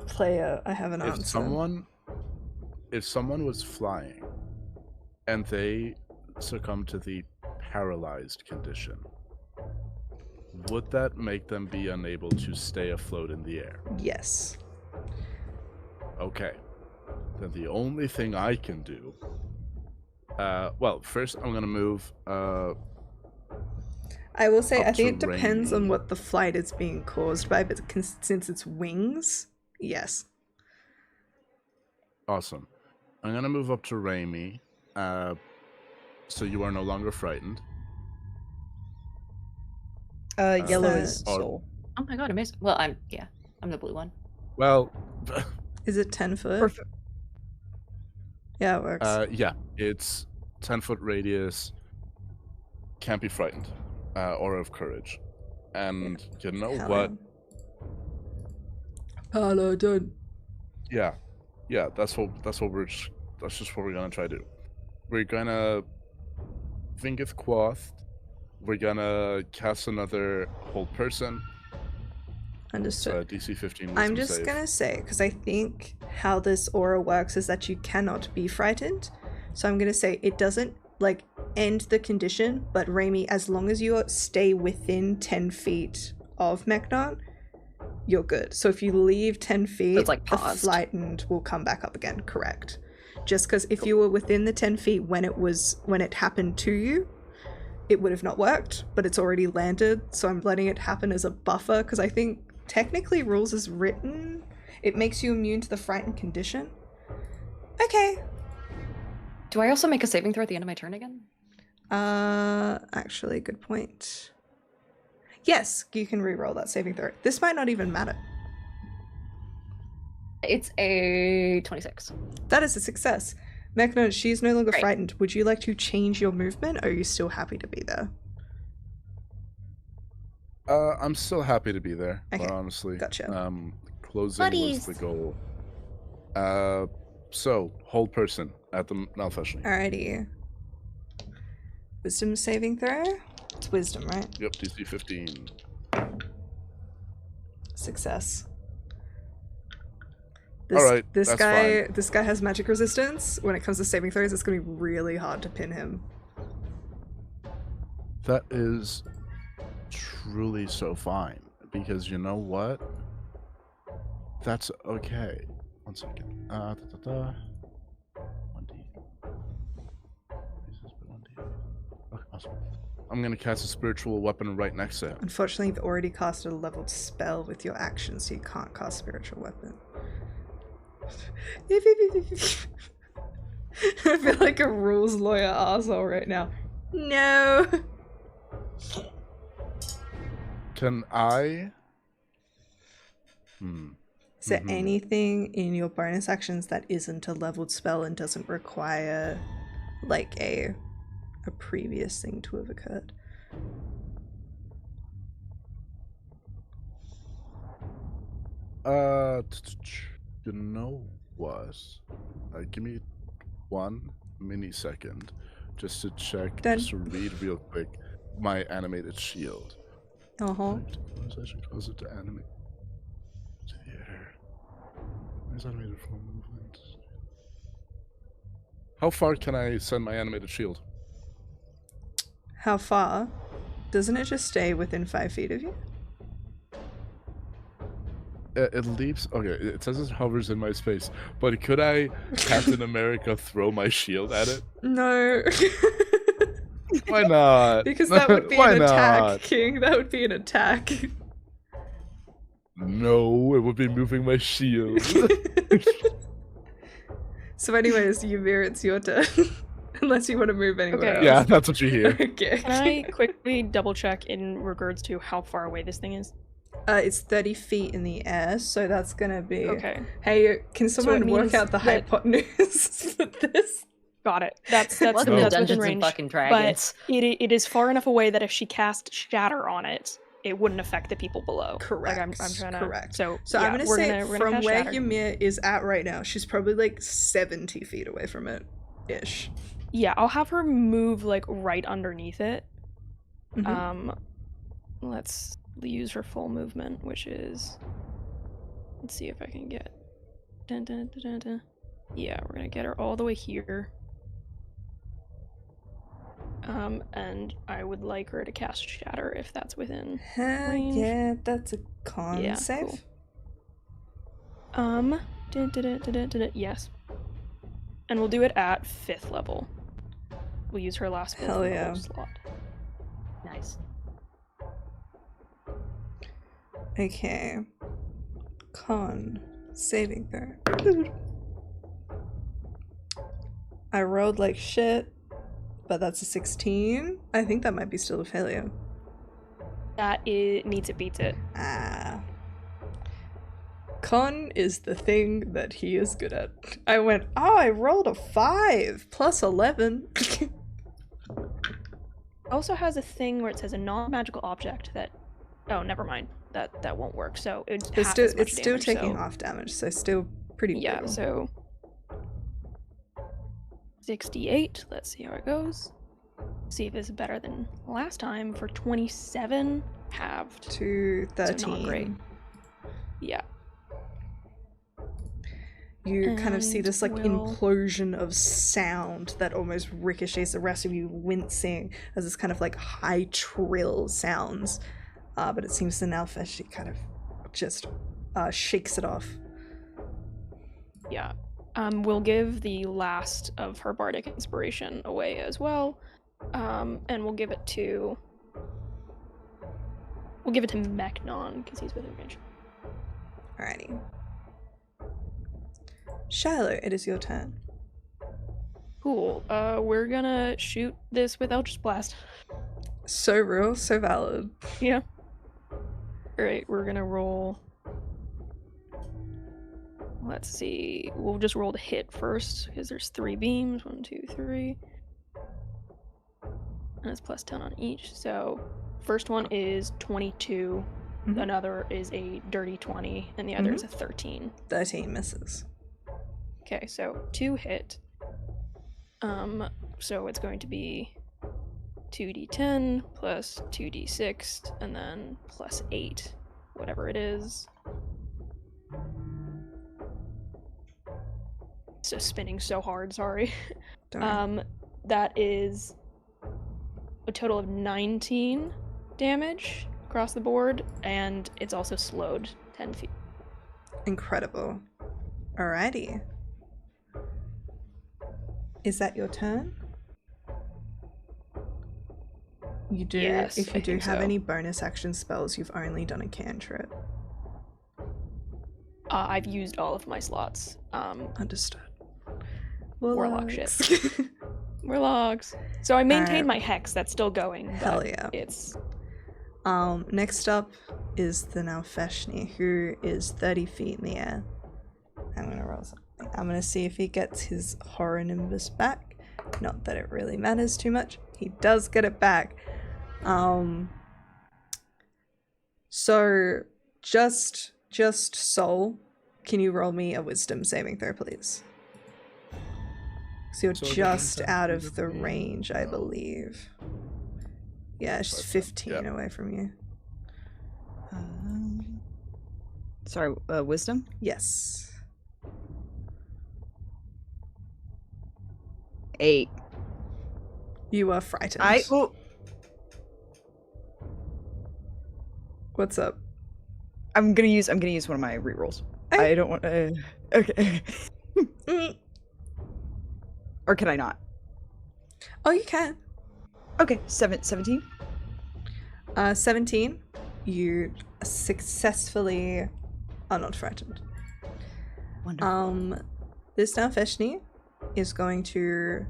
Player, I have an answer. If someone was flying and they succumbed to the paralyzed condition, would that make them be unable to stay afloat in the air? Yes. Okay. Then the only thing I can do... well, first I'm going to move... I will say, I think it to depends on Raimi. what the flight is being caused by, but since it's wings, yes. Awesome. I'm going to move up to Raimi, so you are no longer frightened. Yellow So- is soul. Oh my god, amazing. Well, I'm the blue one. Well, Is it 10 foot? Perfect. Yeah, it works. yeah, it's 10-foot radius, can't be frightened, aura of courage. And you know what? Paladin. Yeah, that's just what we're gonna try to do. We're gonna Vingith Quoth. We're gonna cast another hold person. Understood. DC 15. I'm wisdom just save. gonna say, because I think how this aura works is that you cannot be frightened. So I'm gonna say it doesn't like end the condition, but Raimi, as long as you stay within 10 feet of Meknon, you're good. So if you leave 10 feet, it's, like, the paused. frightened will come back up again. Correct. Just because if you were within the 10 feet when it happened to you, it would have not worked, but it's already landed. So I'm letting it happen as a buffer because I think technically rules is written. It makes you immune to the frightened condition. Okay. Do I also make a saving throw at the end of my turn again? Actually, good point. Yes, you can re-roll that saving throw. This might not even matter. It's a 26. That is a success. Meknon, she's no longer Great. frightened. Would you like to change your movement, or are you still happy to be there? I'm still happy to be there, Okay, quite honestly. gotcha. Closing Buddies. was the goal. So, hold person at the Malfection. Alrighty. Wisdom saving throw? It's wisdom, right? Yep, DC 15. Success. Alright, this that's guy fine. this guy has magic resistance. When it comes to saving throws, it's gonna be really hard to pin him. That is truly so fine, because you know what? That's okay. 1 second. 1D. I'm gonna cast a spiritual weapon right next to him. Unfortunately, you've already casted a leveled spell with your action, so you can't cast spiritual weapon. I feel like a rules lawyer arsehole right now. No. Can I? Is there anything in your bonus actions that isn't a leveled spell and doesn't require like a previous thing to have occurred? You know what? Give me 1 millisecond just to check, Done. just to read real quick my animated shield. Uh-huh. I should cause it to animate. Here. Where's animated form movement? How far can I send my animated shield? How far? Doesn't it just stay within 5 feet of you? It leaps. Okay, it says it hovers in my space, but could I, Captain America, throw my shield at it? No. Why not? Because that would be Why an attack, not? King. That would be an attack. No, it would be moving my shield. So anyways, Ymir, it's your turn. Unless you want to move anywhere Okay. else. Yeah, that's what you hear. Okay. Can I quickly double check in regards to how far away this thing is? It's 30 feet in the air, so that's gonna be... Okay. Hey, can someone work means out the that- hypotenuse for this? Got it. That's Welcome to within Dungeons and range. fucking Dragons. But it is far enough away that if she cast Shatter on it, it wouldn't affect the people below. Correct. Like I'm trying to. Correct. So So yeah, I'm gonna we're say we're from cast where Shatter. Ymir is at right now, she's probably like 70 feet away from it. Ish. Yeah, I'll have her move like right underneath it. Mhm. Let's use her full movement, which is. Let's see if I can get. Dun, dun, dun, dun, dun. Yeah, we're gonna get her all the way here. And I would like her to cast Shatter if that's within. Hell range. yeah, that's a con Yeah, save. cool. Yes. And we'll do it at 5th level. We'll use her last 5th Hell level yeah. slot. Nice. Okay. Con saving throw. I rolled like shit, but that's a 16. I think that might be still a failure. That meets it, beats it. Ah. Con is the thing that he is good at. I went, oh, I rolled a 5 plus 11. Also has a thing where it says a non-magical object that. Oh, never mind. That won't work. So it's It's half still, as much it's still damage, taking so- half damage, so still pretty Yeah. brutal. So 68. Let's see how it goes. See if it's better than last time for 27 halved. to 13. So not great. Yeah. You kind of see And this like we'll- implosion of sound that almost ricochets the rest of you wincing as this kind of like high trill sounds. But it seems to now she kind of just shakes it off. Yeah. We'll give the last of her bardic inspiration away as well. And we'll give it to Mechnon because he's within range. Alrighty. Shiloh, it is your turn. Cool. We're gonna shoot this with Eldritch Blast. So real, so valid. Yeah. Alright, we're gonna roll. Let's see. We'll just roll to hit first because there's 3 beams. 1, 2, 3. And it's plus 10 on each. So, first one is 22. Mhm. Another is a dirty 20, and the other is a 13. 13 misses. Okay, so 2 hit. So it's going to be 2d10 plus 2d6, and then plus 8, whatever it is. So spinning so hard, sorry. Don't worry. That is a total of 19 damage across the board, and it's also slowed 10 feet. Incredible. Alrighty. Is that your turn? You do. Yes, if you I do think have so. any bonus action spells, you've only done a cantrip. I've used all of my slots. Understood. Warlock shit. Warlocks. Warlocks. So I maintain Alright. my hex. That's still going. Hell but yeah. It's Next up is the Nalfeshni, who is 30 feet in the air. I'm gonna roll something. I'm gonna see if he gets his horror nimbus back. Not that it really matters too much. He does get it back. So just Soul, can you roll me a wisdom saving throw, please? So you're So it just doesn't out sound of the good. range, I believe. Yeah, she's 15 Yep. away from you. Sorry, wisdom? Yes. 8. You are frightened. Oh, What's up? I'm gonna use one of my rerolls. Hey. I don't want to. Okay. Mm. Or can I not? Oh, you can. Okay, 17. 17. You successfully are not frightened. Wonderful. This Nalfeshni is going to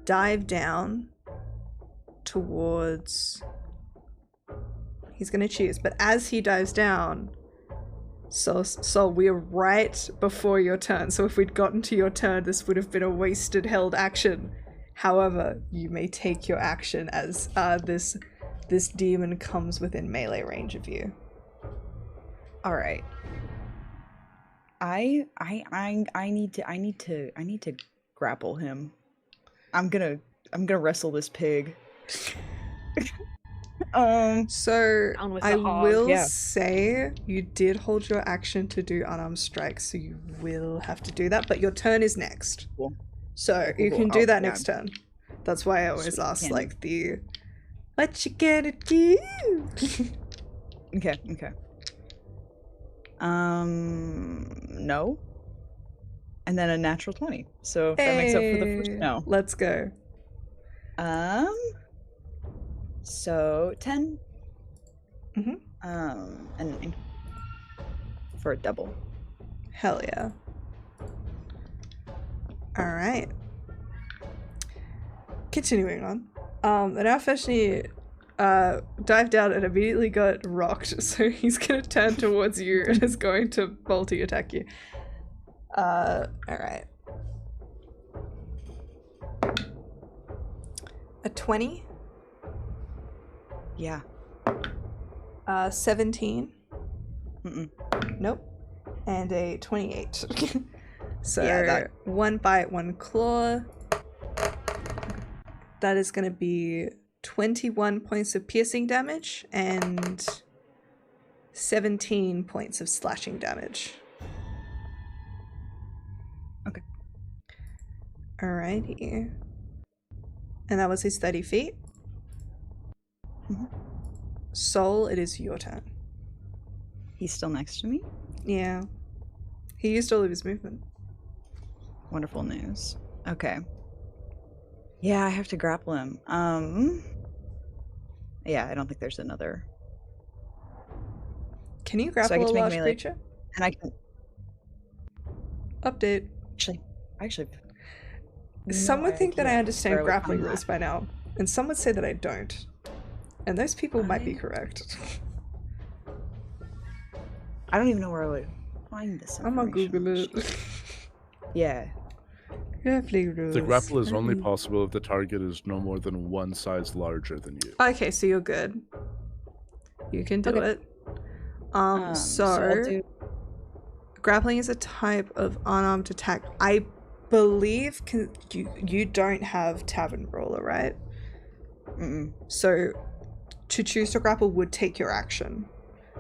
dive down towards. He's going to choose, but as he dives down, so we're right before your turn. So if we'd gotten to your turn, this would have been a wasted held action. However, you may take your action as this demon comes within melee range of you. All right. I need to grapple him. I'm gonna wrestle this pig. So Down with I the hog. will Yeah. say you did hold your action to do unarmed strike, so you will have to do that. But your turn is next, Cool. so you Cool. can do Oh, that yeah. next turn. That's why I always Sweet ask candy. like the what you gonna do. Okay. No. And then a natural 20. So that makes up for the first Hey, no. Let's go. So 10. Mhm. And for a double. Hell yeah. All right. Continuing on. The Nalfeshni dived down and immediately got rocked, so he's gonna turn towards you and is going to multi-attack you. Alright. A 20, Yeah. 17, Mm-mm. nope, and a 28. So Yeah, that- one bite, one claw. That is going to be 21 points of piercing damage and 17 points of slashing damage. Okay. Alrighty. And that was his 30 feet. Mhm. Soul, it is your turn. He's still next to me. Yeah. He used all of his movement. Wonderful news. Okay. Yeah, I have to grapple him. Yeah, I don't think there's another. Can you I grapple get a to make large melee- creature? And I can Update. actually. Some would think that I understand Where would grappling find rules that? by now, and some would say that I don't. And those people might be I- correct. I don't even know where I would find this. I'm gonna Google information. it. Yeah. Grappling rules. The grapple is only Let me- possible if the target is no more than one size larger than you. Okay, so you're good. You can do Okay. it. I'll So do- grappling is a type of unarmed attack. I believe you don't have Tavern Brawler, right? Mm-mm. So to choose to grapple would take your action.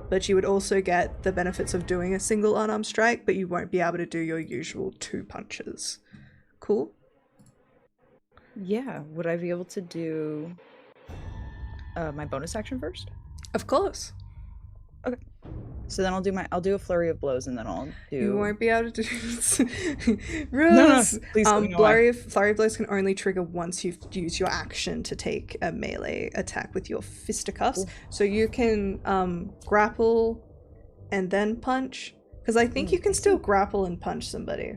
But you would also get the benefits of doing a single unarmed strike, but you won't be able to do your usual 2 punches. Cool? Yeah. Would I be able to do my bonus action first? Of course. So then I'll do a flurry of blows, and then I'll do. You won't be able to do this. No, Rules. please let me know why. Flurry of blows can only trigger once you've used your action to take a melee attack with your fisticuffs. So you can grapple and then punch. Because I think you can still grapple and punch somebody.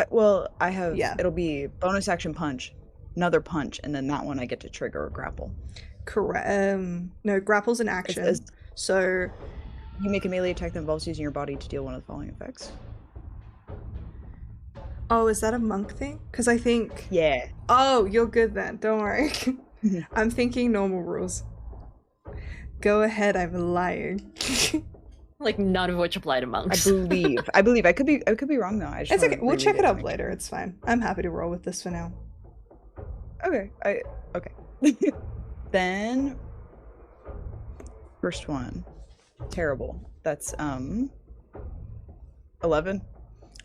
Well, I have. Yeah. It'll be bonus action punch, another punch, and then that one I get to trigger a grapple. Correct. No, grapple's an action. So you make a melee attack that involves using your body to deal one of the following effects. Oh, is that a monk thing? Because I think. Yeah. Oh, you're good then. Don't worry. I'm thinking normal rules. Go ahead. I'm lying. Like none of which apply to monks. I believe. I could be wrong though. I just It's okay. wanna We'll reread check it to up make later. It's fine. I'm happy to roll with this for now. sure. Okay. Then first one. Terrible. That's 11.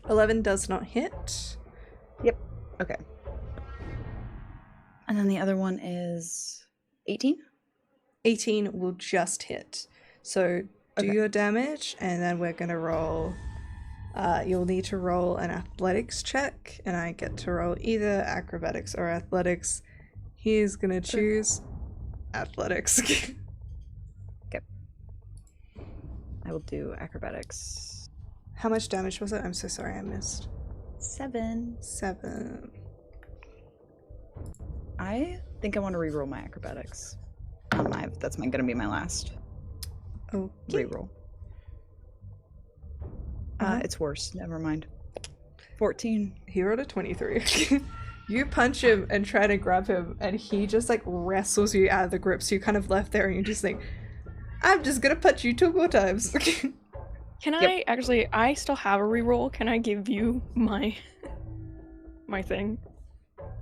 11 does not hit. Yep. Okay. And then the other one is 18. 18 will just hit. So do Okay. your damage, and then we're gonna roll. You'll need to roll an athletics check, and I get to roll either acrobatics or athletics. He's gonna choose athletics. Okay. I will do acrobatics. How much damage was it? I'm so sorry, I missed. 7. 7. I think I want to reroll my acrobatics. That's gonna be my last Okay. reroll. Uh-huh. It's worse. Never mind. 14. He rolled a 23. You punch him and try to grab him, and he just like wrestles you out of the grip, so you're kind of left there and you just think, I'm just gonna punch you 2 more times. Can I actually? I still have a reroll. Can I give you my thing?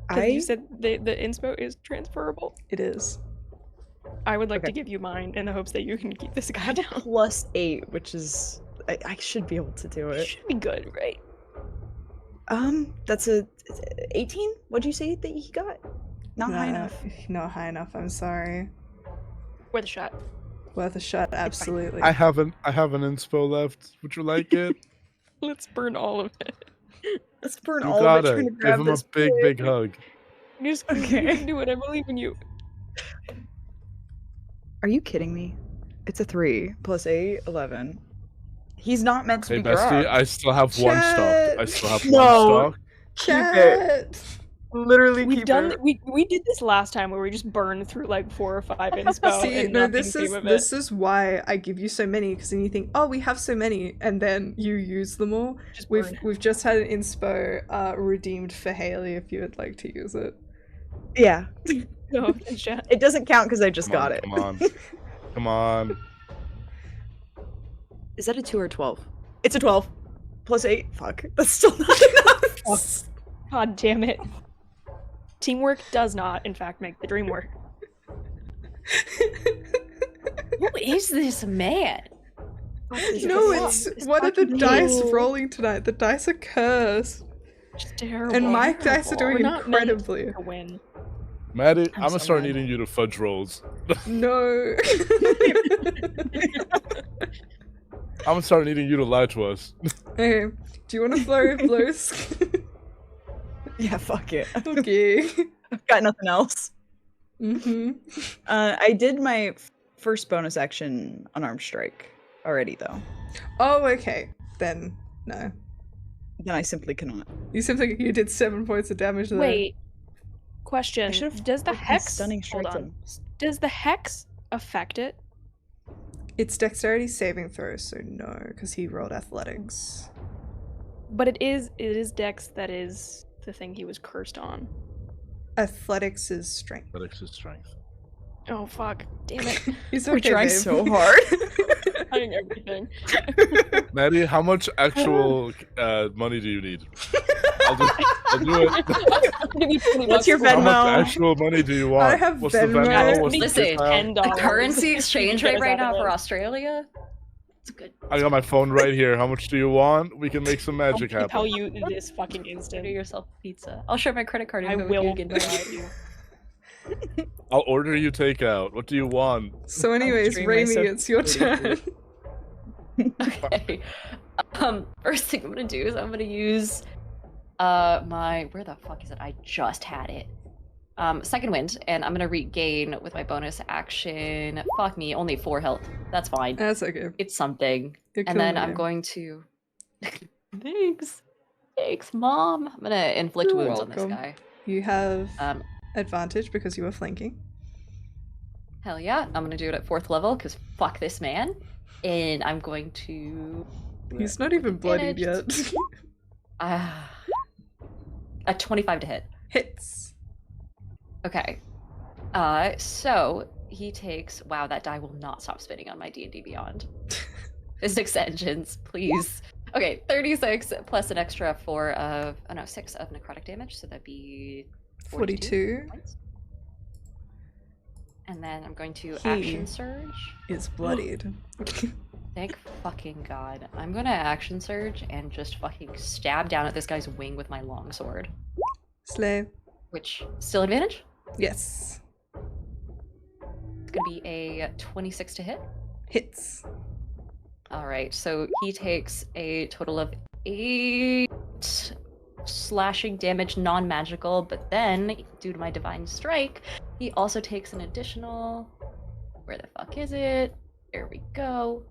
Because you said the inspo is transferable. It is. I would like Okay. to give you mine in the hopes that you can keep this guy down. +8, which is I should be able to do It it. should be good, right? That's a 18. What'd you say that he got? Not high enough. Not high enough, I'm sorry. Worth a shot. Worth a shot, absolutely. I have an inspo left. Would you like it? Let's burn all of it. Let's burn You all got of it. it. Trying to Give grab him a this big, pig. big hug. You Okay. can do it. I believe in you. Are you kidding me? It's a 3 +8, 11. He's not meant to Hey, be bestie, grabbed. I still have one stock. I Chat. still have No. one stock. Chat! Literally We've keep done. it. We did this last time where we just burned through like 4 or 5 inspo. See, and no, nothing came of it. this is why I give you so many, because then you think, oh, we have so many, and then you use them all. Just We've burn. we've just had an inspo redeemed for Haley if you would like to use it. Yeah. No, thanks, chat. It doesn't count because I just Come on, got it. Come on. Come on. Is that a 2 or a 12? It's a 12. +8. Fuck. That's still not enough. God damn it. Teamwork does not, in fact, make the dream work. Who is this man? No, it's what are the fucking dice evil. rolling tonight? The dice are cursed, Just terrible. and my dice are We're doing not meant incredibly. to win. Maddie, I'm I'm gonna so start mad. needing you to fudge rolls. No. I'm gonna start needing you to lie to us. Okay. Do you want a flurry of blows? Yeah, fuck it. Okay. I've got nothing else. Mm-hmm. I did my first bonus action unarmed strike already, though. Oh, okay. Then no. Then I simply cannot. You you did 7 points of damage there. Wait. Question. should've Does the fucking hex stunning hold striked on. him. Does the hex affect it? It's dexterity saving throw, so no, because he rolled athletics. But it is Dex that is the thing he was cursed on. Athletics is strength. Athletics is strength. Oh fuck. Damn it. He's We're okay, trying babe. so hard. Trying everything. Maddie, how much actual money do you need? I'll do it. I'll give you 20 What's your bucks for How it. Venmo? much actual money do you want? I have What's Venmo. the Venmo? What's the Listen, PayPal? the $10. currency exchange Get rate us right out now of for this. Australia? It's good. I got my phone right here. How much do you want? We can make some I'll magic tell happen. you this fucking Order instant. yourself pizza. I'll share my credit card I info will with you again. provide you. I'll order you takeout. What do you want? So anyways, stream Raimi, myself it's your turn. Okay. First thing I'm gonna do is I'm gonna use my where the fuck is it? I just had it. Second wind, and I'm gonna regain with my bonus action. Fuck me, only 4 health. That's fine. That's okay. It's something. You're And then killing I'm me. going to Thanks. Thanks, Mom. I'm gonna inflict You're wounds on welcome. this guy. You have Um advantage because you were flanking. Hell yeah. I'm gonna do it at 4th level, because fuck this man. And I'm going to He's not even bloodied yet. a 25 to hit. Hits. Okay. So he takes. Wow, that die will not stop spinning on my D&D Beyond. Physics engines, please. Okay, 36 plus an extra 6 of necrotic damage, so that'd be 42 points. And then I'm going to He- action surge. is bloodied. Thank fucking god. I'm gonna action surge and just fucking stab down at this guy's wing with my longsword. Slay. Which, still advantage? Yes. It's gonna be a 26 to hit. Hits. Alright, so he takes a total of 8 slashing damage, non-magical, but then, due to my divine strike, he also takes an additional... Where the fuck is it? There we go.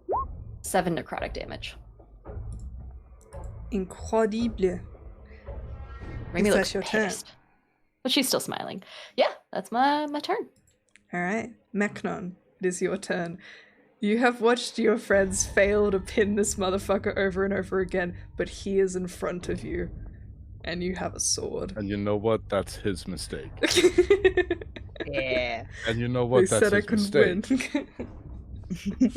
7 necrotic damage. Incredible. Remy Is that looks your turn? pissed. But she's still smiling. Yeah, that's my turn. Alright. Mechnon, it is your turn. You have watched your friends fail to pin this motherfucker over and over again, but he is in front of you. And you have a sword. And you know what? That's his mistake. Yeah. And you know They what? That's said I his couldn't mistake. win.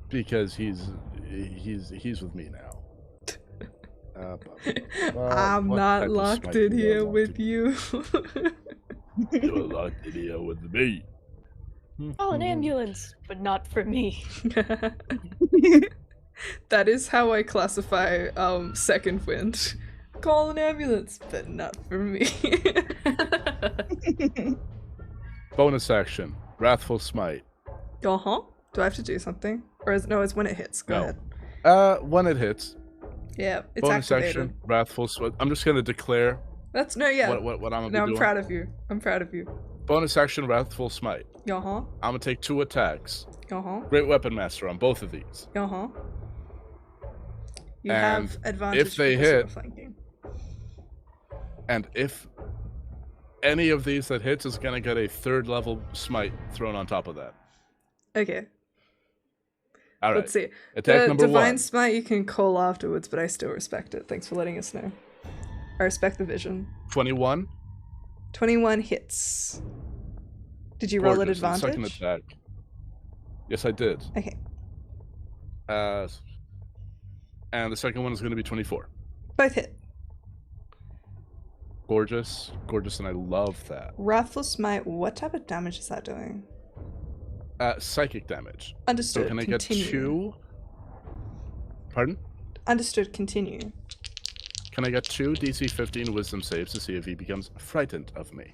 Because he's with me now. I'm what not type of locked smite in do I here want with to- you. You're locked in here with me. Call an ambulance, but not for me. That is how I classify second wind. Call an ambulance, but not for me. Bonus action. Wrathful Smite. Uh-huh. Do I have to do something? Or is no, it's when it hits. Go No. ahead. When it hits. Yeah, it's Bonus activated. action. Wrathful Smite. I'm just gonna declare That's no, yeah. what I'm gonna No, be I'm doing. proud of you. I'm proud of you. Bonus action. Wrathful Smite. Uh-huh. I'm gonna take 2 attacks. Uh-huh. Great Weapon Master on both of these. Uh-huh. You And have advantage if they because you're hit- flanking. And if any of these that hits is gonna get a 3rd level smite thrown on top of that. Okay. All right. Let's see. Attack The number divine 1. smite you can call afterwards, but I still respect it. Thanks for letting us know. I respect the vision. 21. 21 hits. Did you roll at Gorgeous. And advantage? Second attack. Yes, I did. Okay. And the second one is going to be 24. Both hit. Gorgeous. Gorgeous, and I love that. Wrathful smite, what type of damage is that doing? Psychic damage. Understood. So can I Continue. get 2? Pardon? Understood. Continue. Can I get 2 DC 15 wisdom saves to see if he becomes frightened of me?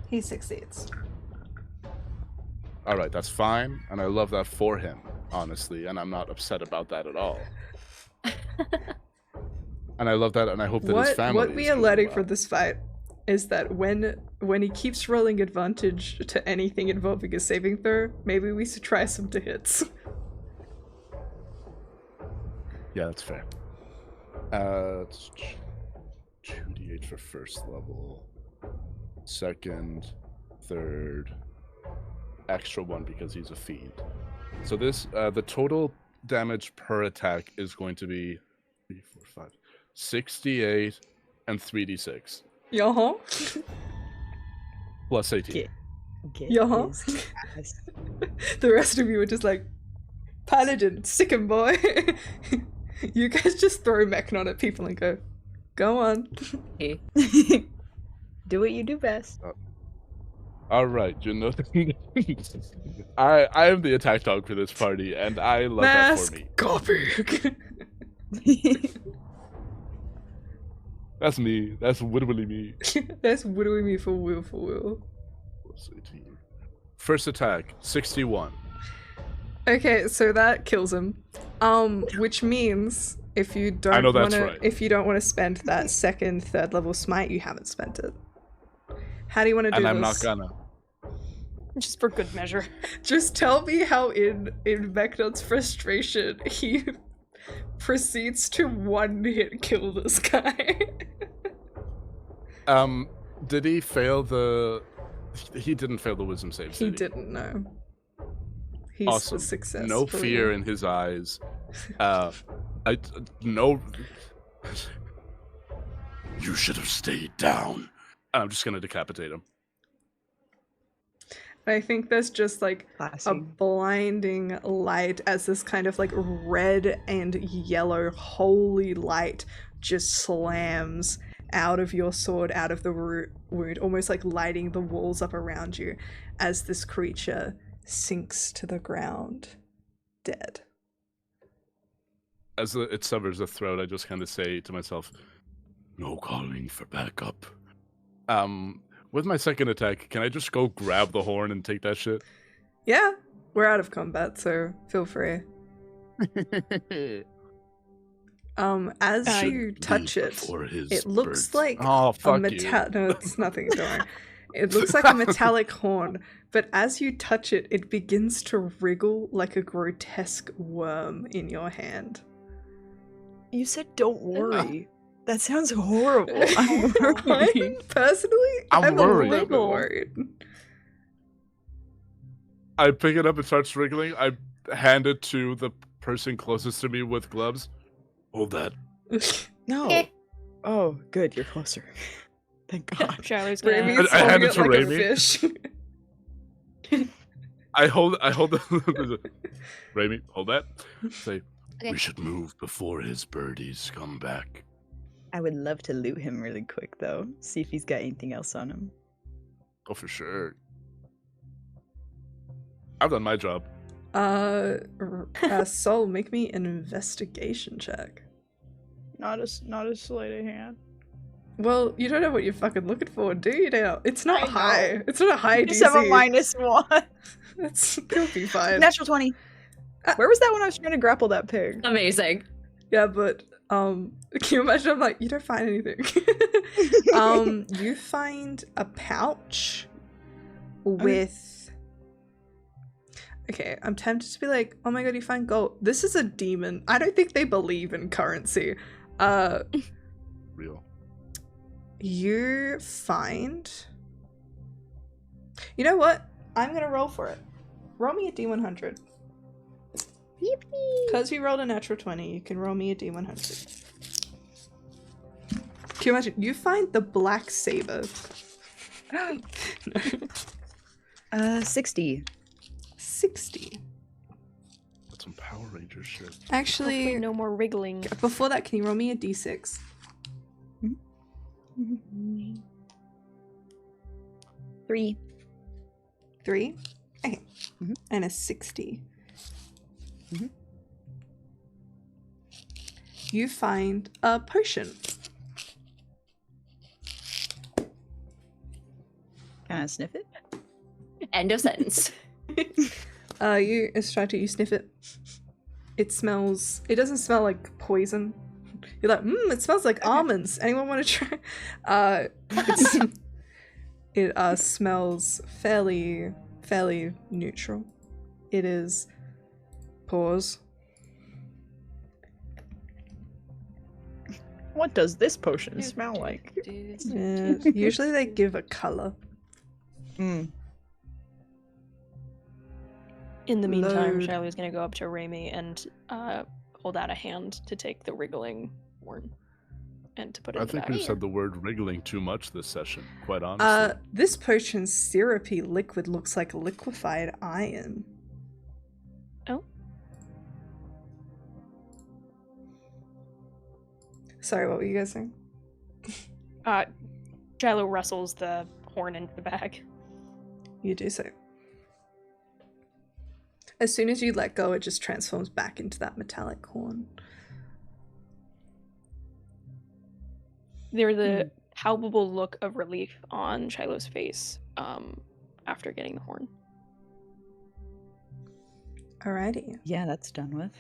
He succeeds. All right, that's fine, and I love that for him, honestly, and I'm not upset about that at all. And I love that, and I hope that his family. What we is are doing learning well. from this fight is that when he keeps rolling advantage to anything involving a saving throw, maybe we should try some to hits. Yeah, that's fair. It's 2d8 for first level, second, third, extra 1 because he's a fiend. So this, the total damage per attack is going to be 3, 4, 5, 68 and 3d6 Uh-huh. plus 18. Get Yeah. his ass. The rest of you are just like, Paladin, sick him, boy. You guys just throw Mechnon at people and go on. Do what you do best. All right, you know, I am the attack dog for this party, and I love that for Mask me. copy. That's me. That's literally me. That's literally me for Will. Plus 18. First attack, 61. Okay, so that kills him. Which means if you don't know that's wanna, right. if you don't want to spend that second, third level smite, you haven't spent it. How do you want to do And this? I'm not gonna. Just for good measure. Just tell me how in Vecnon's frustration he proceeds to one-hit kill this guy. Did he fail the... He didn't fail the wisdom save, He did he? didn't know. He's Awesome. a success. No fear in his eyes. No... You should have stayed down. I'm just gonna decapitate him. I think there's just like a Classy. blinding light as this kind of like red and yellow holy light just slams out of your sword, out of the wound, almost like lighting the walls up around you as this creature sinks to the ground, dead. As it severs the throat, I just kind of say to myself, no calling for backup. With my second attack, can I just go grab the horn and take that shit? Yeah, we're out of combat, so feel free. As you touch it, it looks like oh, fuck no, it's nothing, don't worry. It looks like a metallic horn, but as you touch it, it begins to wriggle like a grotesque worm in your hand. You said don't worry. That sounds horrible. I'm I'm worried. personally, I'm a worried. little bit worried. I pick it up and starts wriggling. I hand it to the person closest to me with gloves. Hold that. No. Oh, good. You're closer. Thank God. Shiloh's Raimi's gonna. I hand holding it to like a Raimi. fish. I hold the Raimi, hold that. Say, Okay. we should move before his birdies come back. I would love to loot him really quick, though. See if he's got anything else on him. Oh, for sure. I've done my job. Sol, make me an investigation check. Not a sleight of hand. Well, you don't know what you're fucking looking for, do you now? It's not I know. high. It's not a high Just have a DC. -1. It's gonna be fine. Natural 20. Where was that when I was trying to grapple that pig? Amazing. Yeah, but can you imagine? I'm like, you don't find anything. You find a pouch with. Okay, I'm tempted to be like, oh my god, you find gold. This is a demon. I don't think they believe in currency. Real. You find. You know what? I'm gonna roll for it. Roll me a D100. Because you rolled a natural 20, you can roll me a D100. Can you imagine? You find the black saber. 60. 60. That's some Power Ranger shit. Actually, Hopefully no more wriggling. before that, can you roll me a D6? 3. 3? Okay. Mhm. And a 60. Mhm. You find a potion. Can I sniff it? End of sentence. You sniff it. It smells. It doesn't smell like poison. You're like, it smells like almonds. Anyone want to try? It smells fairly neutral. It is. Pause. What does this potion smell like? Usually they give a color. Mm. In the meantime, Load. Shiloh's gonna go up to Raimi and hold out a hand to take the wriggling horn and to put it I in the think bag. we've said the word wriggling too much this session, quite honestly. This potion's syrupy liquid looks like liquefied iron. Oh. Sorry, what were you guys saying? Shiloh rustles the horn into the bag. You do so. As soon as you let go, it just transforms back into that metallic horn. There's a palpable look of relief on Shiloh's face after getting the horn. Alrighty. Yeah, that's done with.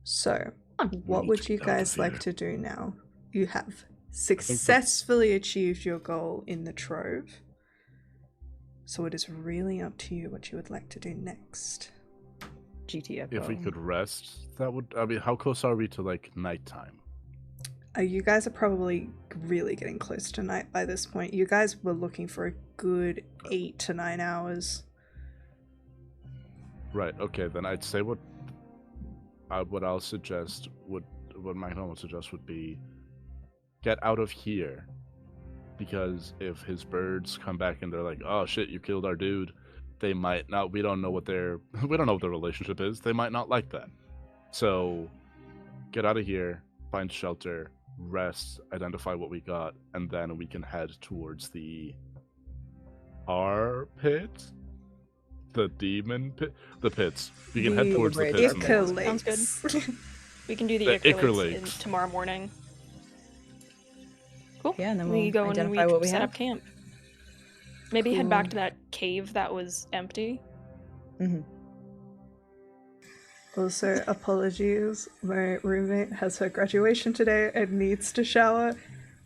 So, We what need would to you get out of guys like here. to do now? You have successfully achieved your goal in the trove. So it is really up to you what you would like to do next. GTFO. If we could rest, that would. I mean, how close are we to like nighttime? You guys are probably really getting close to night by this point. You guys were looking for a good 8 to 9 hours. Right. Okay. Then I'd say what I'll suggest would what Magnon would suggest would be get out of here, because if his birds come back and they're like, "Oh shit, you killed our dude," they might not. We don't know what their relationship is. They might not like that. So get out of here, find shelter, rest, identify what we got, and then we can head towards our pit. The demon pit? The pits. We can head The towards the Ichor pits. and then- Lakes. Sounds good. We can do the The Ichor Ichor Lakes Lakes. tomorrow morning. Cool. Yeah, and then we we'll go and we identify what we set have. up camp. Maybe head back Cool. to that cave that was empty. Mm-hmm. Also, apologies. My roommate has her graduation today and needs to shower,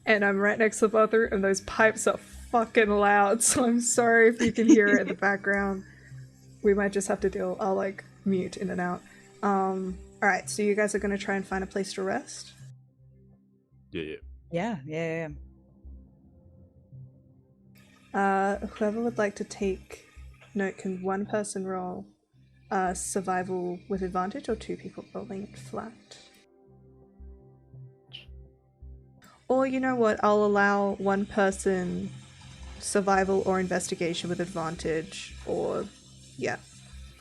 and I'm right next to the bathroom, and those pipes are fucking loud, so I'm sorry if you can hear it in the background. We might just have to deal. I'll like mute in and out. Alright, so you guys are gonna try and find a place to rest? Yeah. Yeah. Whoever would like to take note, can one person roll survival with advantage or 2 people rolling it flat? Or you know what, I'll allow one person survival or investigation with advantage, or yeah,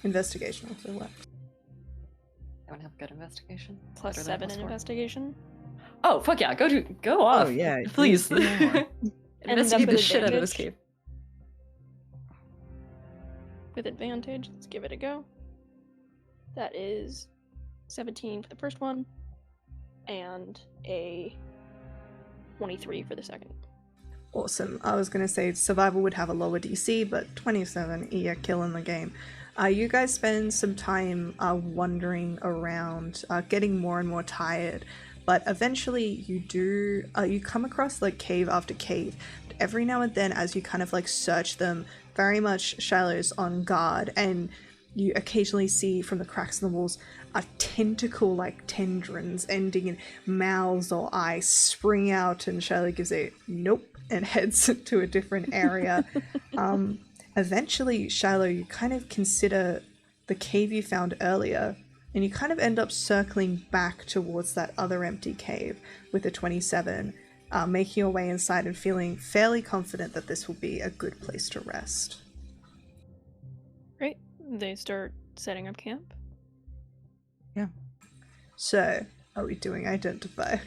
investigation also works. I want to have good investigation. Plus Better than 7 in +4. investigation. Oh fuck yeah! Go off. yeah, please. do more. Investigate with the shit out of this advantage? cave. With advantage, let's give it a go. That is 17 for the first one, and a 23 for the second. Awesome. I was going to say survival would have a lower DC, but 27, yeah, killing the game. You guys spend some time wandering around, getting more and more tired, but eventually you come across like cave after cave. Every now and then, as you kind of like search them, very much Shiloh's on guard, and you occasionally see from the cracks in the walls a tentacle like tendrils ending in mouths or eyes spring out, and Shiloh gives a nope and heads to a different area. Eventually, Shiloh, you kind of consider the cave you found earlier, and you kind of end up circling back towards that other empty cave with a 27, making your way inside and feeling fairly confident that this will be a good place to rest. Great. They start setting up camp. So, are we doing identify?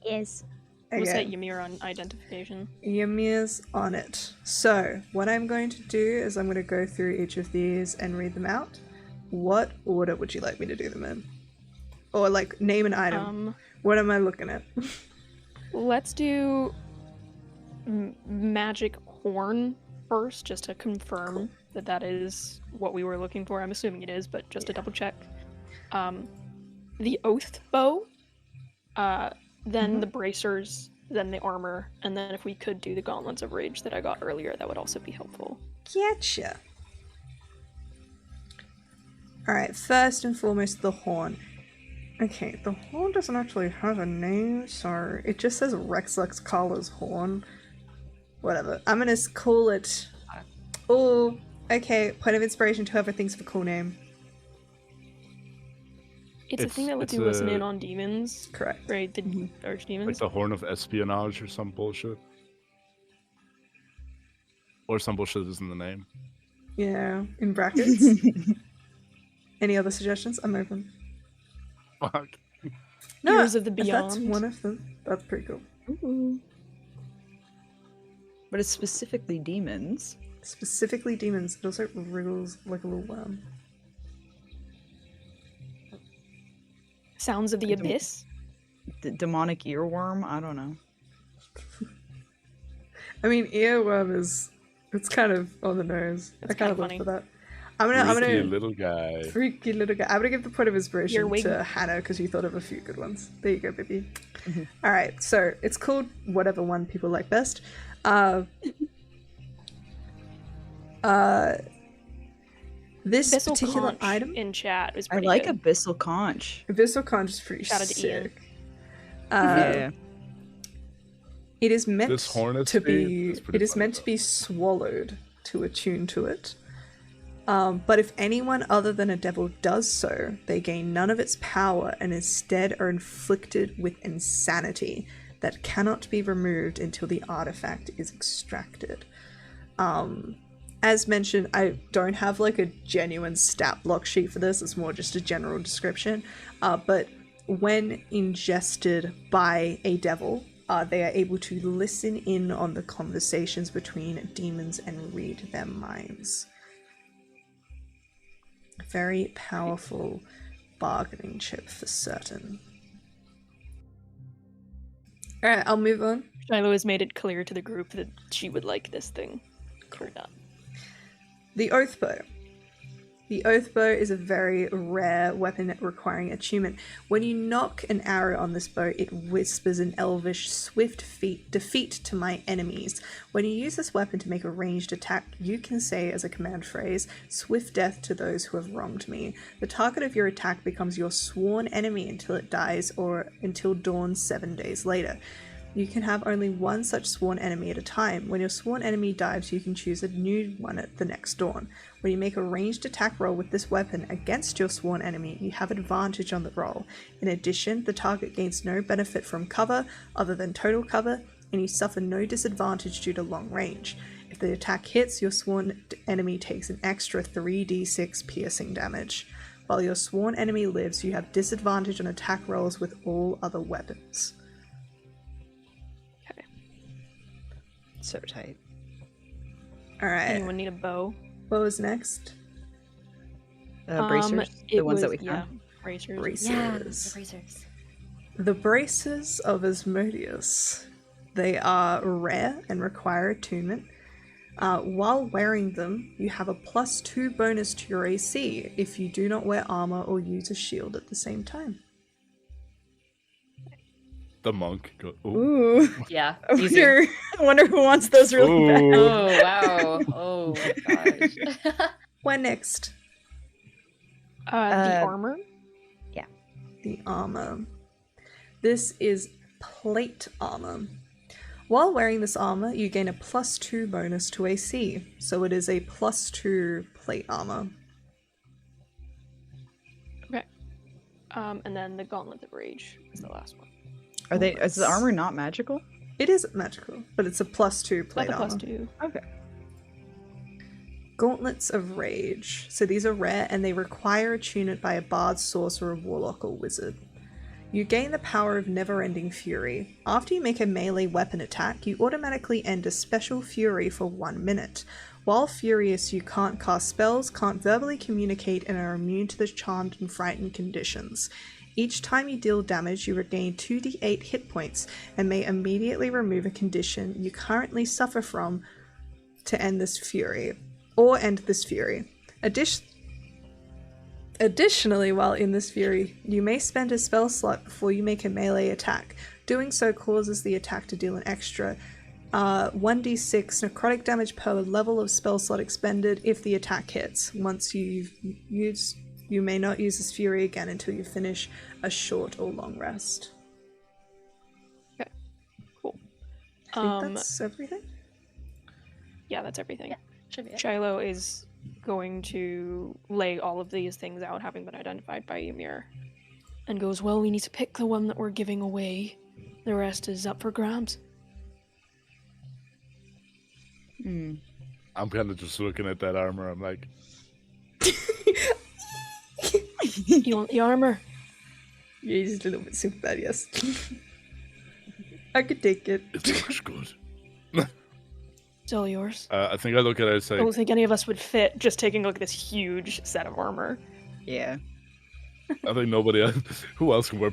Yes. We'll set Okay, Ymir on identification. Ymir's on it. So, what I'm going to do is I'm going to go through each of these and read them out. What order would you like me to do them in? Or, like, name an item. What am I looking at? Let's do magic horn first, just to confirm that that is what we were looking for. I'm assuming it is, but just to double check. The oath bow, then the bracers, then the armor, and then if we could do the gauntlets of rage that I got earlier, that would also be helpful. Getcha. Alright, first and foremost, the horn. Okay, the horn doesn't actually have a name, so it just says Rexlex Carla's horn. Whatever. I'm gonna call it... Oh, okay, point of inspiration to whoever thinks of a cool name. It's a thing that lets it's you listen a- in on demons, Correct. right? The archdemons. Like the Horn of Espionage or some bullshit. Or some bullshit is in the name. Yeah, in brackets. Any other suggestions? I'm open. Fuck. Heroes of the if that's Beyond. one of them, that's pretty cool. Ooh. But it's specifically demons. Specifically demons. It also wriggles like a little worm. Sounds of the Abyss. Demonic earworm? I don't know. I mean, earworm is... It's kind of on the nose. It's I kind of kinda look for that. I'm Freaky gonna little guy. freaky little guy. I'm gonna give the point of inspiration wig. to Hannah because you thought of a few good ones. There you go, baby. Mhm. All right, so it's called whatever one people like best. This Abyssal particular conch item, in chat is I pretty like good. Abyssal Conch. Abyssal Conch is pretty Shout out to Ian. sick. Yeah. It is meant This hornet's to feet be. is pretty It is funny, meant to be swallowed to attune to it. But if anyone other than a devil does so, they gain none of its power and instead are inflicted with insanity that cannot be removed until the artifact is extracted. As mentioned, I don't have like a genuine stat block sheet for this. It's more just a general description. But when ingested by a devil, they are able to listen in on the conversations between demons and read their minds. Very powerful bargaining chip for certain. Alright, I'll move on. Shiloh has made it clear to the group that she would like this thing. Cool. The Oath Bow. The Oath Bow is a very rare weapon requiring attunement. When you knock an arrow on this bow, it whispers an elvish, swift defeat to my enemies. When you use this weapon to make a ranged attack, you can say as a command phrase, swift death to those who have wronged me. The target of your attack becomes your sworn enemy until it dies or until dawn 7 days later. You can have only one such sworn enemy at a time. When your sworn enemy dies, you can choose a new one at the next dawn. When you make a ranged attack roll with this weapon against your sworn enemy, you have advantage on the roll. In addition, the target gains no benefit from cover other than total cover, and you suffer no disadvantage due to long range. If the attack hits, your sworn enemy takes an extra 3d6 piercing damage. While your sworn enemy lives, you have disadvantage on attack rolls with all other weapons. So tight. Alright, Anyone need a bow? what was next? Bracers, the It ones that was- we yeah, found. bracers. Braces. Yeah, the bracers. The braces of Asmodeus. They are rare and require attunement. While wearing them, you have a +2 bonus to your AC if you do not wear armor or use a shield at the same time. The monk. Ooh. Yeah. I Easy. wonder who wants those really bad. Ooh. Oh wow. Oh my gosh. Where next? The armor. The armor. This is plate armor. While wearing this armor, you gain a +2 bonus to AC, so it is a +2 plate armor. Okay. And then the Gauntlet of Rage is the last one. Are they? Is the armor not magical? It is magical, but it's a +2 plate Got the armor. +2. Okay. Gauntlets of Rage. So these are rare and they require attunement by a bard, sorcerer, warlock, or wizard. You gain the power of never-ending fury. After you make a melee weapon attack, you automatically end a special fury for 1 minute. While furious, you can't cast spells, can't verbally communicate, and are immune to the charmed and frightened conditions. Each time you deal damage, you regain 2d8 hit points and may immediately remove a condition you currently suffer from to end this fury. Additionally, while in this fury, you may spend a spell slot before you make a melee attack. Doing so causes the attack to deal an extra 1d6 necrotic damage per level of spell slot expended if the attack hits. Once you've used, you may not use this fury again until you finish a short or long rest. Okay. Cool. I think that's everything. Yeah, that's everything. Yeah. Should be it. Shiloh is going to lay all of these things out, having been identified by Ymir, and goes, well, we need to pick the one that we're giving away. The rest is up for grabs. Hmm. I'm kind of just looking at that armor. I'm like, You want the armor? Yeah, he's a little bit super bad, yes. I could take it. it looks good. It's all yours. I think I look at it and say, I don't think any of us would fit just taking a look at this huge set of armor. Yeah. I think nobody else, who else can wear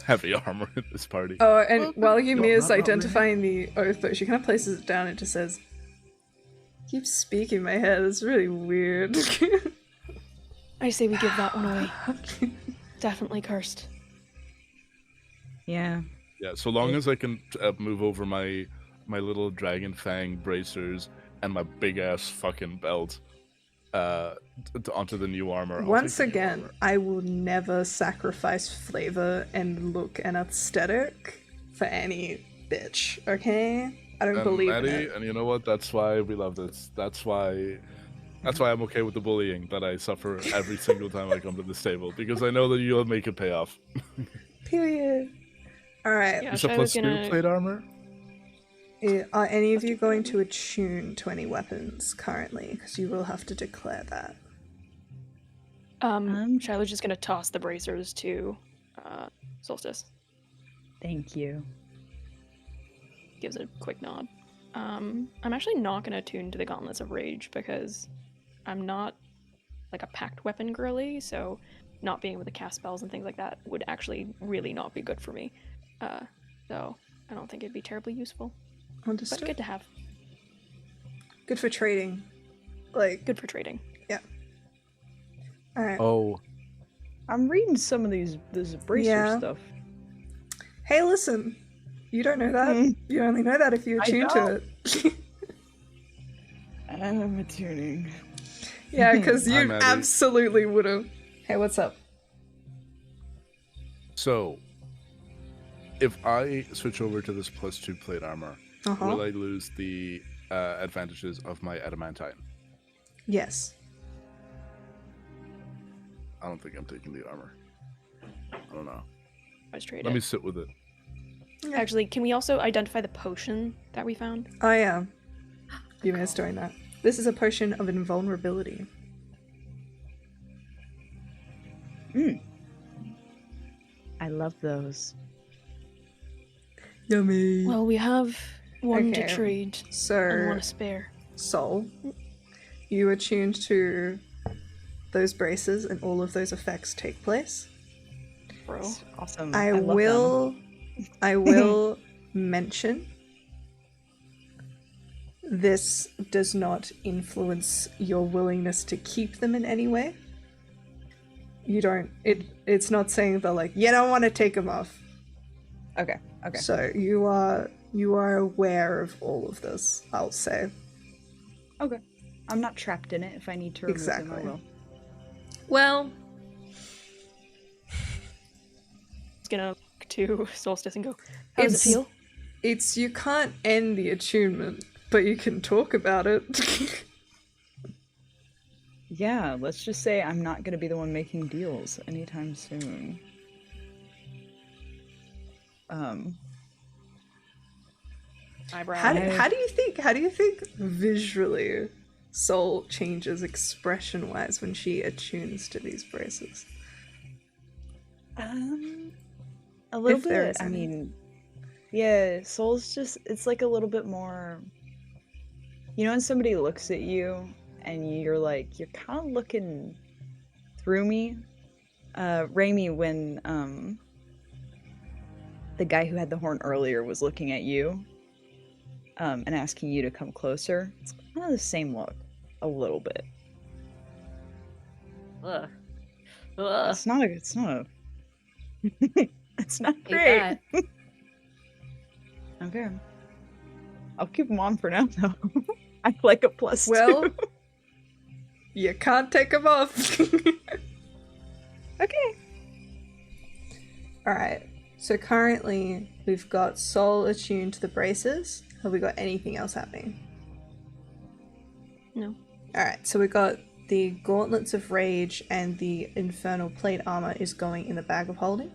heavy armor in this party? Oh, and Well, while no, Ymir is not really. identifying the oath bow, she kind of places it down and just says, Keeps speaking in my head. It's really weird. I say we give that one away. Definitely cursed. Yeah. Yeah, so long as I can move over my little dragon fang bracers and my big ass fucking belt onto the new armor. I'll Once take the new again, armor. I will never sacrifice flavor and look and aesthetic for any bitch, okay? I don't believe in Maddie, it. and you know what? That's why we love this. That's why I'm okay with the bullying that I suffer every single time I come to this table, because I know that you'll make it pay off. Period. Alright, Yeah, It's a Shiloh's +2 gonna... plate armor? are any of you going to attune to any weapons currently? Because you will have to declare that. Shiloh's just gonna toss the bracers to Solstice. Thank you. Gives a quick nod. I'm actually not gonna attune to the Gauntlets of Rage because I'm not like a packed weapon girly, so not being able to cast spells and things like that would actually really not be good for me. So I don't think it'd be terribly useful. But Understood. good to have. Good for trading. Like, Good for trading. alright. Oh, I'm reading some of this bracer Yeah. stuff. Hey, listen. You don't know that. Hmm. You only know that if you I attune to don't. it. I'm attuning. Yeah, because Hi, you Maddie. absolutely would have. Hey, what's up? so if I switch over to this +2 plate armor, Uh-huh. will I lose the advantages of my adamantine? Yes. I don't think I'm taking the armor. I don't know. Let's trade Let me it. sit with it. Actually, can we also identify the potion that we found? Oh, yeah. You missed doing that. This is a potion of invulnerability. I love those. Yummy. Well, we have one Okay. to trade and So, one to spare. Soul, you attuned to those braces and all of those effects take place. Bro. It's awesome. I love them. will mention this does not influence your willingness to keep them in any way. You don't it's not saying that like you don't want to take them off. Okay. Okay. So you are aware of all of this, I'll say. Okay. I'm not trapped in it. If I need to remove them, I Exactly. will. Well, It's gonna look to Solstice and go, how does it It's- feel? it's you can't end the attunement, but you can talk about it. Yeah, let's just say I'm not going to be the one making deals anytime soon. Eyebrow. How do you think visually Soul changes expression wise when she attunes to these braces? A little If there bit. is I any. mean, yeah, Soul's just, it's like a little bit more. You know, when somebody looks at you and you're like, you're kind of looking through me. Raimi, when the guy who had the horn earlier was looking at you and asking you to come closer, it's kind of the same look, a little bit. Ugh. Ugh. It's not it's not Hate great. that. Okay. I'll keep them on for now, though. I like a +2. Well, you can't take them off. Okay. Alright, so currently we've got Soul attuned to the braces. Have we got anything else happening? No. Alright, so we got the Gauntlets of Rage and the Infernal Plate Armor is going in the bag of holding.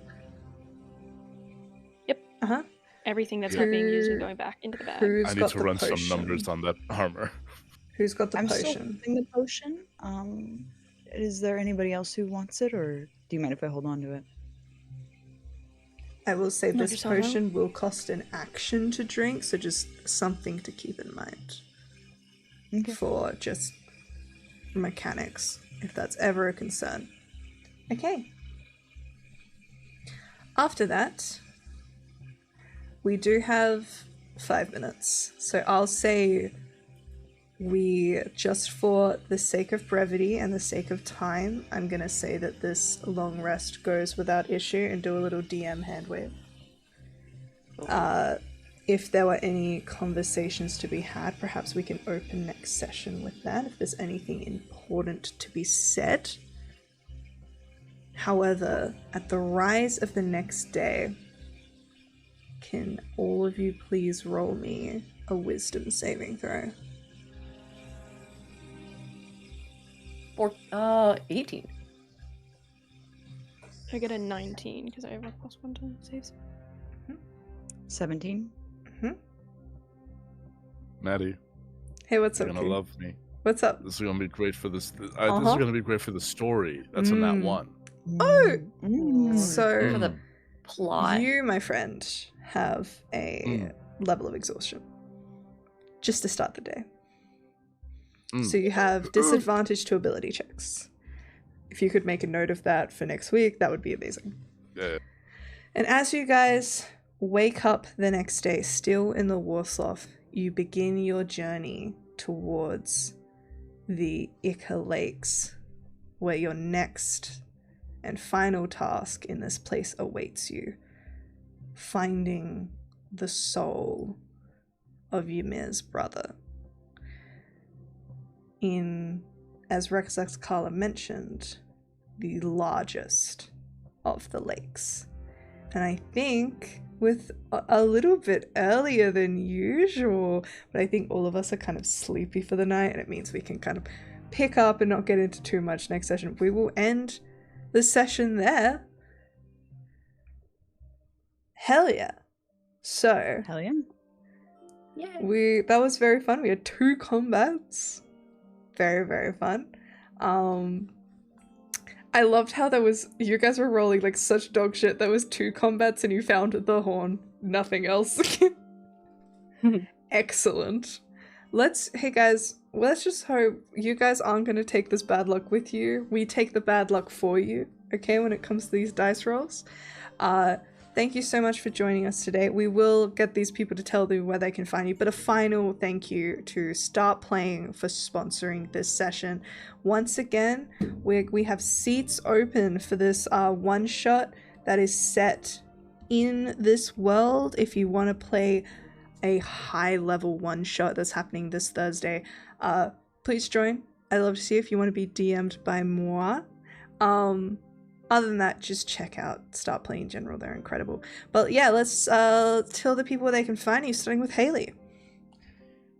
Yep. Uh-huh. Everything that's not being used Who- is going back into the bag. Who's I need got to the run potion? some numbers on that armor. Who's got the I'm still potion? holding the potion. Is there anybody else who wants it, or do you mind if I hold on to it? I will say Knock this yourself out. potion will cost an action to drink, so just something to keep in mind Okay. for just mechanics, if that's ever a concern. Okay. After that, we do have 5 minutes, so I'll say we, just for the sake of brevity and the sake of time, I'm going to say that this long rest goes without issue and do a little DM hand wave. If there were any conversations to be had, perhaps we can open next session with that, if there's anything important to be said. However, at the rise of the next day, can all of you please roll me a wisdom saving throw? 18. I get a 19 because I have a +1 to saves. 17. Maddie, Hey, what's you're up, gonna Q? love me. What's up? This is gonna be great for this. This is Uh-huh. gonna be great for the story. That's in that Mm. one. Oh! Mm. So, For the plot. you, my friend, have a Mm. level of exhaustion. Just to start the day. Mm. So you have disadvantage to ability checks. If you could make a note of that for next week, that would be amazing. Yeah. And as you guys wake up the next day, still in the Warsloth, you begin your journey towards the Ica Lakes, where your next and final task in this place awaits you. Finding the soul of Ymir's brother. In, as Rex Kala mentioned, the largest of the lakes. And I think with a little bit earlier than usual, but I think all of us are kind of sleepy for the night, and it means we can kind of pick up and not get into too much next session. We will end the session there. Hell yeah. So, Hell yeah. Yeah. that was very fun. We had 2 combats. Very, very fun. I loved how you guys were rolling like such dog shit. There was 2 combats and you found the horn. Nothing else. Excellent. Hey guys, let's just hope you guys aren't going to take this bad luck with you. We take the bad luck for you, okay, when it comes to these dice rolls. Thank you so much for joining us today. We will get these people to tell you where they can find you, but a final thank you to Start Playing for sponsoring this session. Once again, we have seats open for this one-shot that is set in this world. If you want to play a high-level one-shot that's happening this Thursday, please join. I'd love to see if you want to be DM'd by moi. Other than that, just check out Start Playing in general. They're incredible. But yeah, let's tell the people where they can find you, starting with Haley.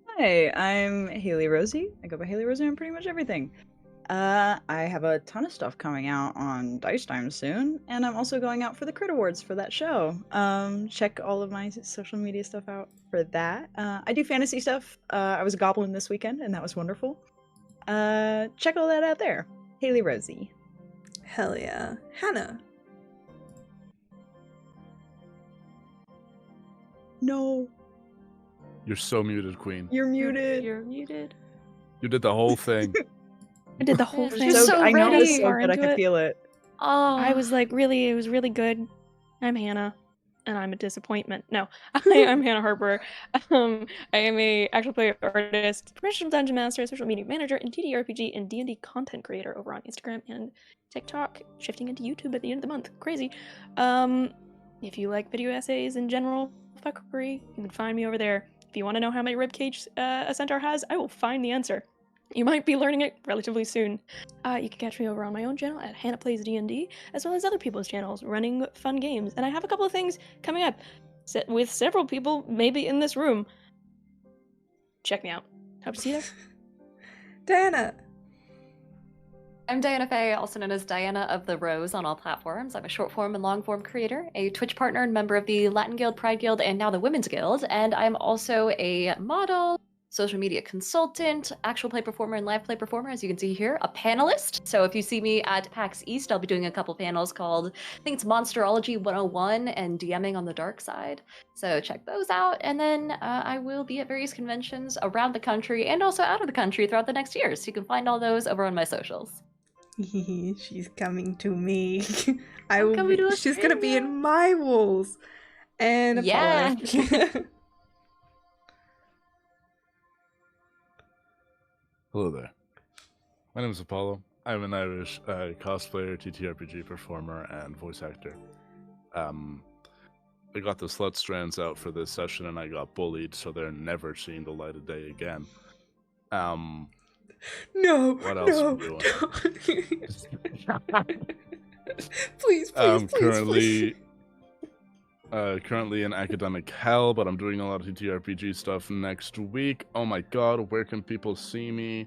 Hi, I'm Haley Rosie. I go by Haley Rosie on pretty much everything. I have a ton of stuff coming out on Dice Time soon, and I'm also going out for the Crit Awards for that show. Check all of my social media stuff out for that. I do fantasy stuff. I was a goblin this weekend, and that was wonderful. Check all that out there. Haley Rosie. Hell yeah. Hannah. No, You're so muted, Queen. you're muted. You're muted. You did the whole thing. I did the whole You're thing. so I know it was ready. so good. I could feel it. Oh, I was like, really, it was really good. I'm Hannah, and I'm a disappointment. No, I'm Hannah Harper. I am a actual play artist, professional dungeon master, social media manager, and TTRPG and D&D content creator over on Instagram and TikTok, shifting into YouTube at the end of the month. Crazy. If you like video essays in general, fuckery, you can find me over there. If you want to know how many ribcage a centaur has, I will find the answer. You might be learning it relatively soon. You can catch me over on my own channel at Hannah Plays D&D, as well as other people's channels running fun games. And I have a couple of things coming up with several people maybe in this room. Check me out. Hope to see you there. Diana. I'm Diana Faye, also known as Diana of the Rose on all platforms. I'm a short form and long form creator, a Twitch partner and member of the Latin Guild, Pride Guild, and now the Women's Guild. And I'm also a model, social media consultant, actual play performer, and live play performer, as you can see here, a panelist. So if you see me at PAX East, I'll be doing a couple panels called, I think it's Monsterology 101 and DMing on the Dark Side. So check those out. And then I will be at various conventions around the country and also out of the country throughout the next year. So you can find all those over on my socials. She's coming to me. coming to She's gonna be Australia. in my walls. And Yeah. Apollo. Hello there. My name is Apollo. I'm an Irish cosplayer, TTRPG performer, and voice actor. I got the slut strands out for this session, and I got bullied, so they're never seeing the light of day again. No. What else no, are we doing? No. Please, please, Currently, currently in academic hell, but I'm doing a lot of TTRPG stuff next week. Oh my god, where can people see me?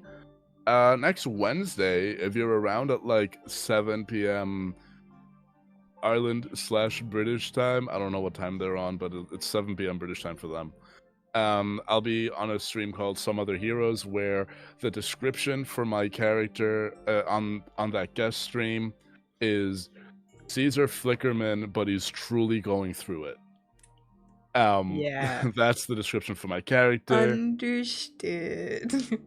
Next Wednesday, if you're around at like 7 p.m. Ireland/British time. I don't know what time they're on, but it's 7 p.m. British time for them. I'll be on a stream called Some Other Heroes, where the description for my character on that guest stream is Caesar Flickerman, but he's truly going through it. Yeah. That's the description for my character. Understood.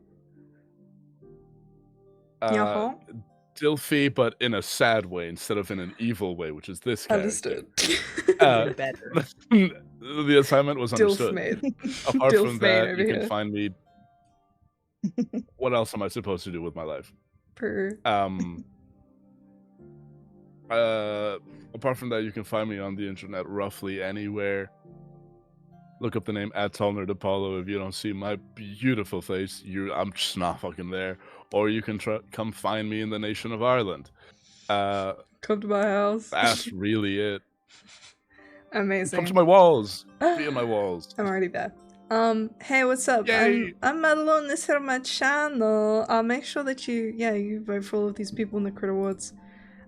Yeah. Dilfy, but in a sad way instead of in an evil way, which is this character. Understood. Better. The assignment was understood. Apart from that, you can find me. What else am I supposed to do with my life? Apart from that, you can find me on the internet roughly anywhere. Look up the name @TallNerdApollo. If you don't see my beautiful face, I'm just not fucking there. Or you can come find me in the nation of Ireland. Come to my house. That's really it. Amazing. Come to my walls. Be in my walls. I'm already there. Hey, what's up? Yay. I'm Madeline. This is my channel. Make sure that you vote for all of these people in the Crit Awards.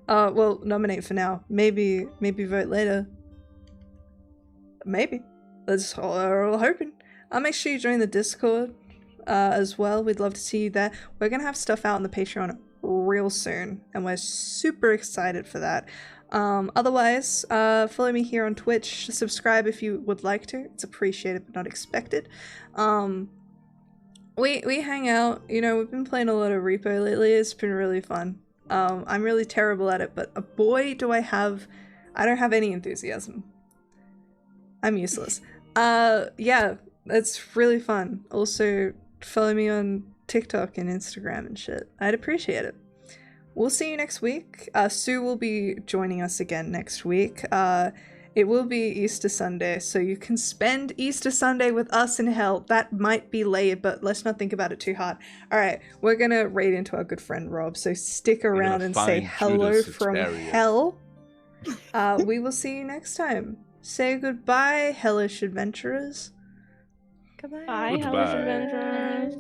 Well, nominate for now. Maybe vote later. Maybe. That's all we're all hoping. Make sure you join the Discord as well. We'd love to see you there. We're gonna have stuff out on the Patreon real soon, and we're super excited for that. Otherwise, follow me here on Twitch. Subscribe if you would like to. It's appreciated but not expected. We hang out. You know, we've been playing a lot of Repo lately. It's been really fun. I'm really terrible at it, but boy, do I don't have any enthusiasm. I'm useless. Yeah, it's really fun. Also, follow me on TikTok and Instagram and shit. I'd appreciate it. We'll see you next week. Sue will be joining us again next week. It will be Easter Sunday, so you can spend Easter Sunday with us in hell. That might be late, but let's not think about it too hard. Alright, we're gonna raid into our good friend Rob, so stick around and say hello Judas from Iscariot. hell. We will see you next time. Say goodbye, hellish adventurers. Bye, hellish adventurers.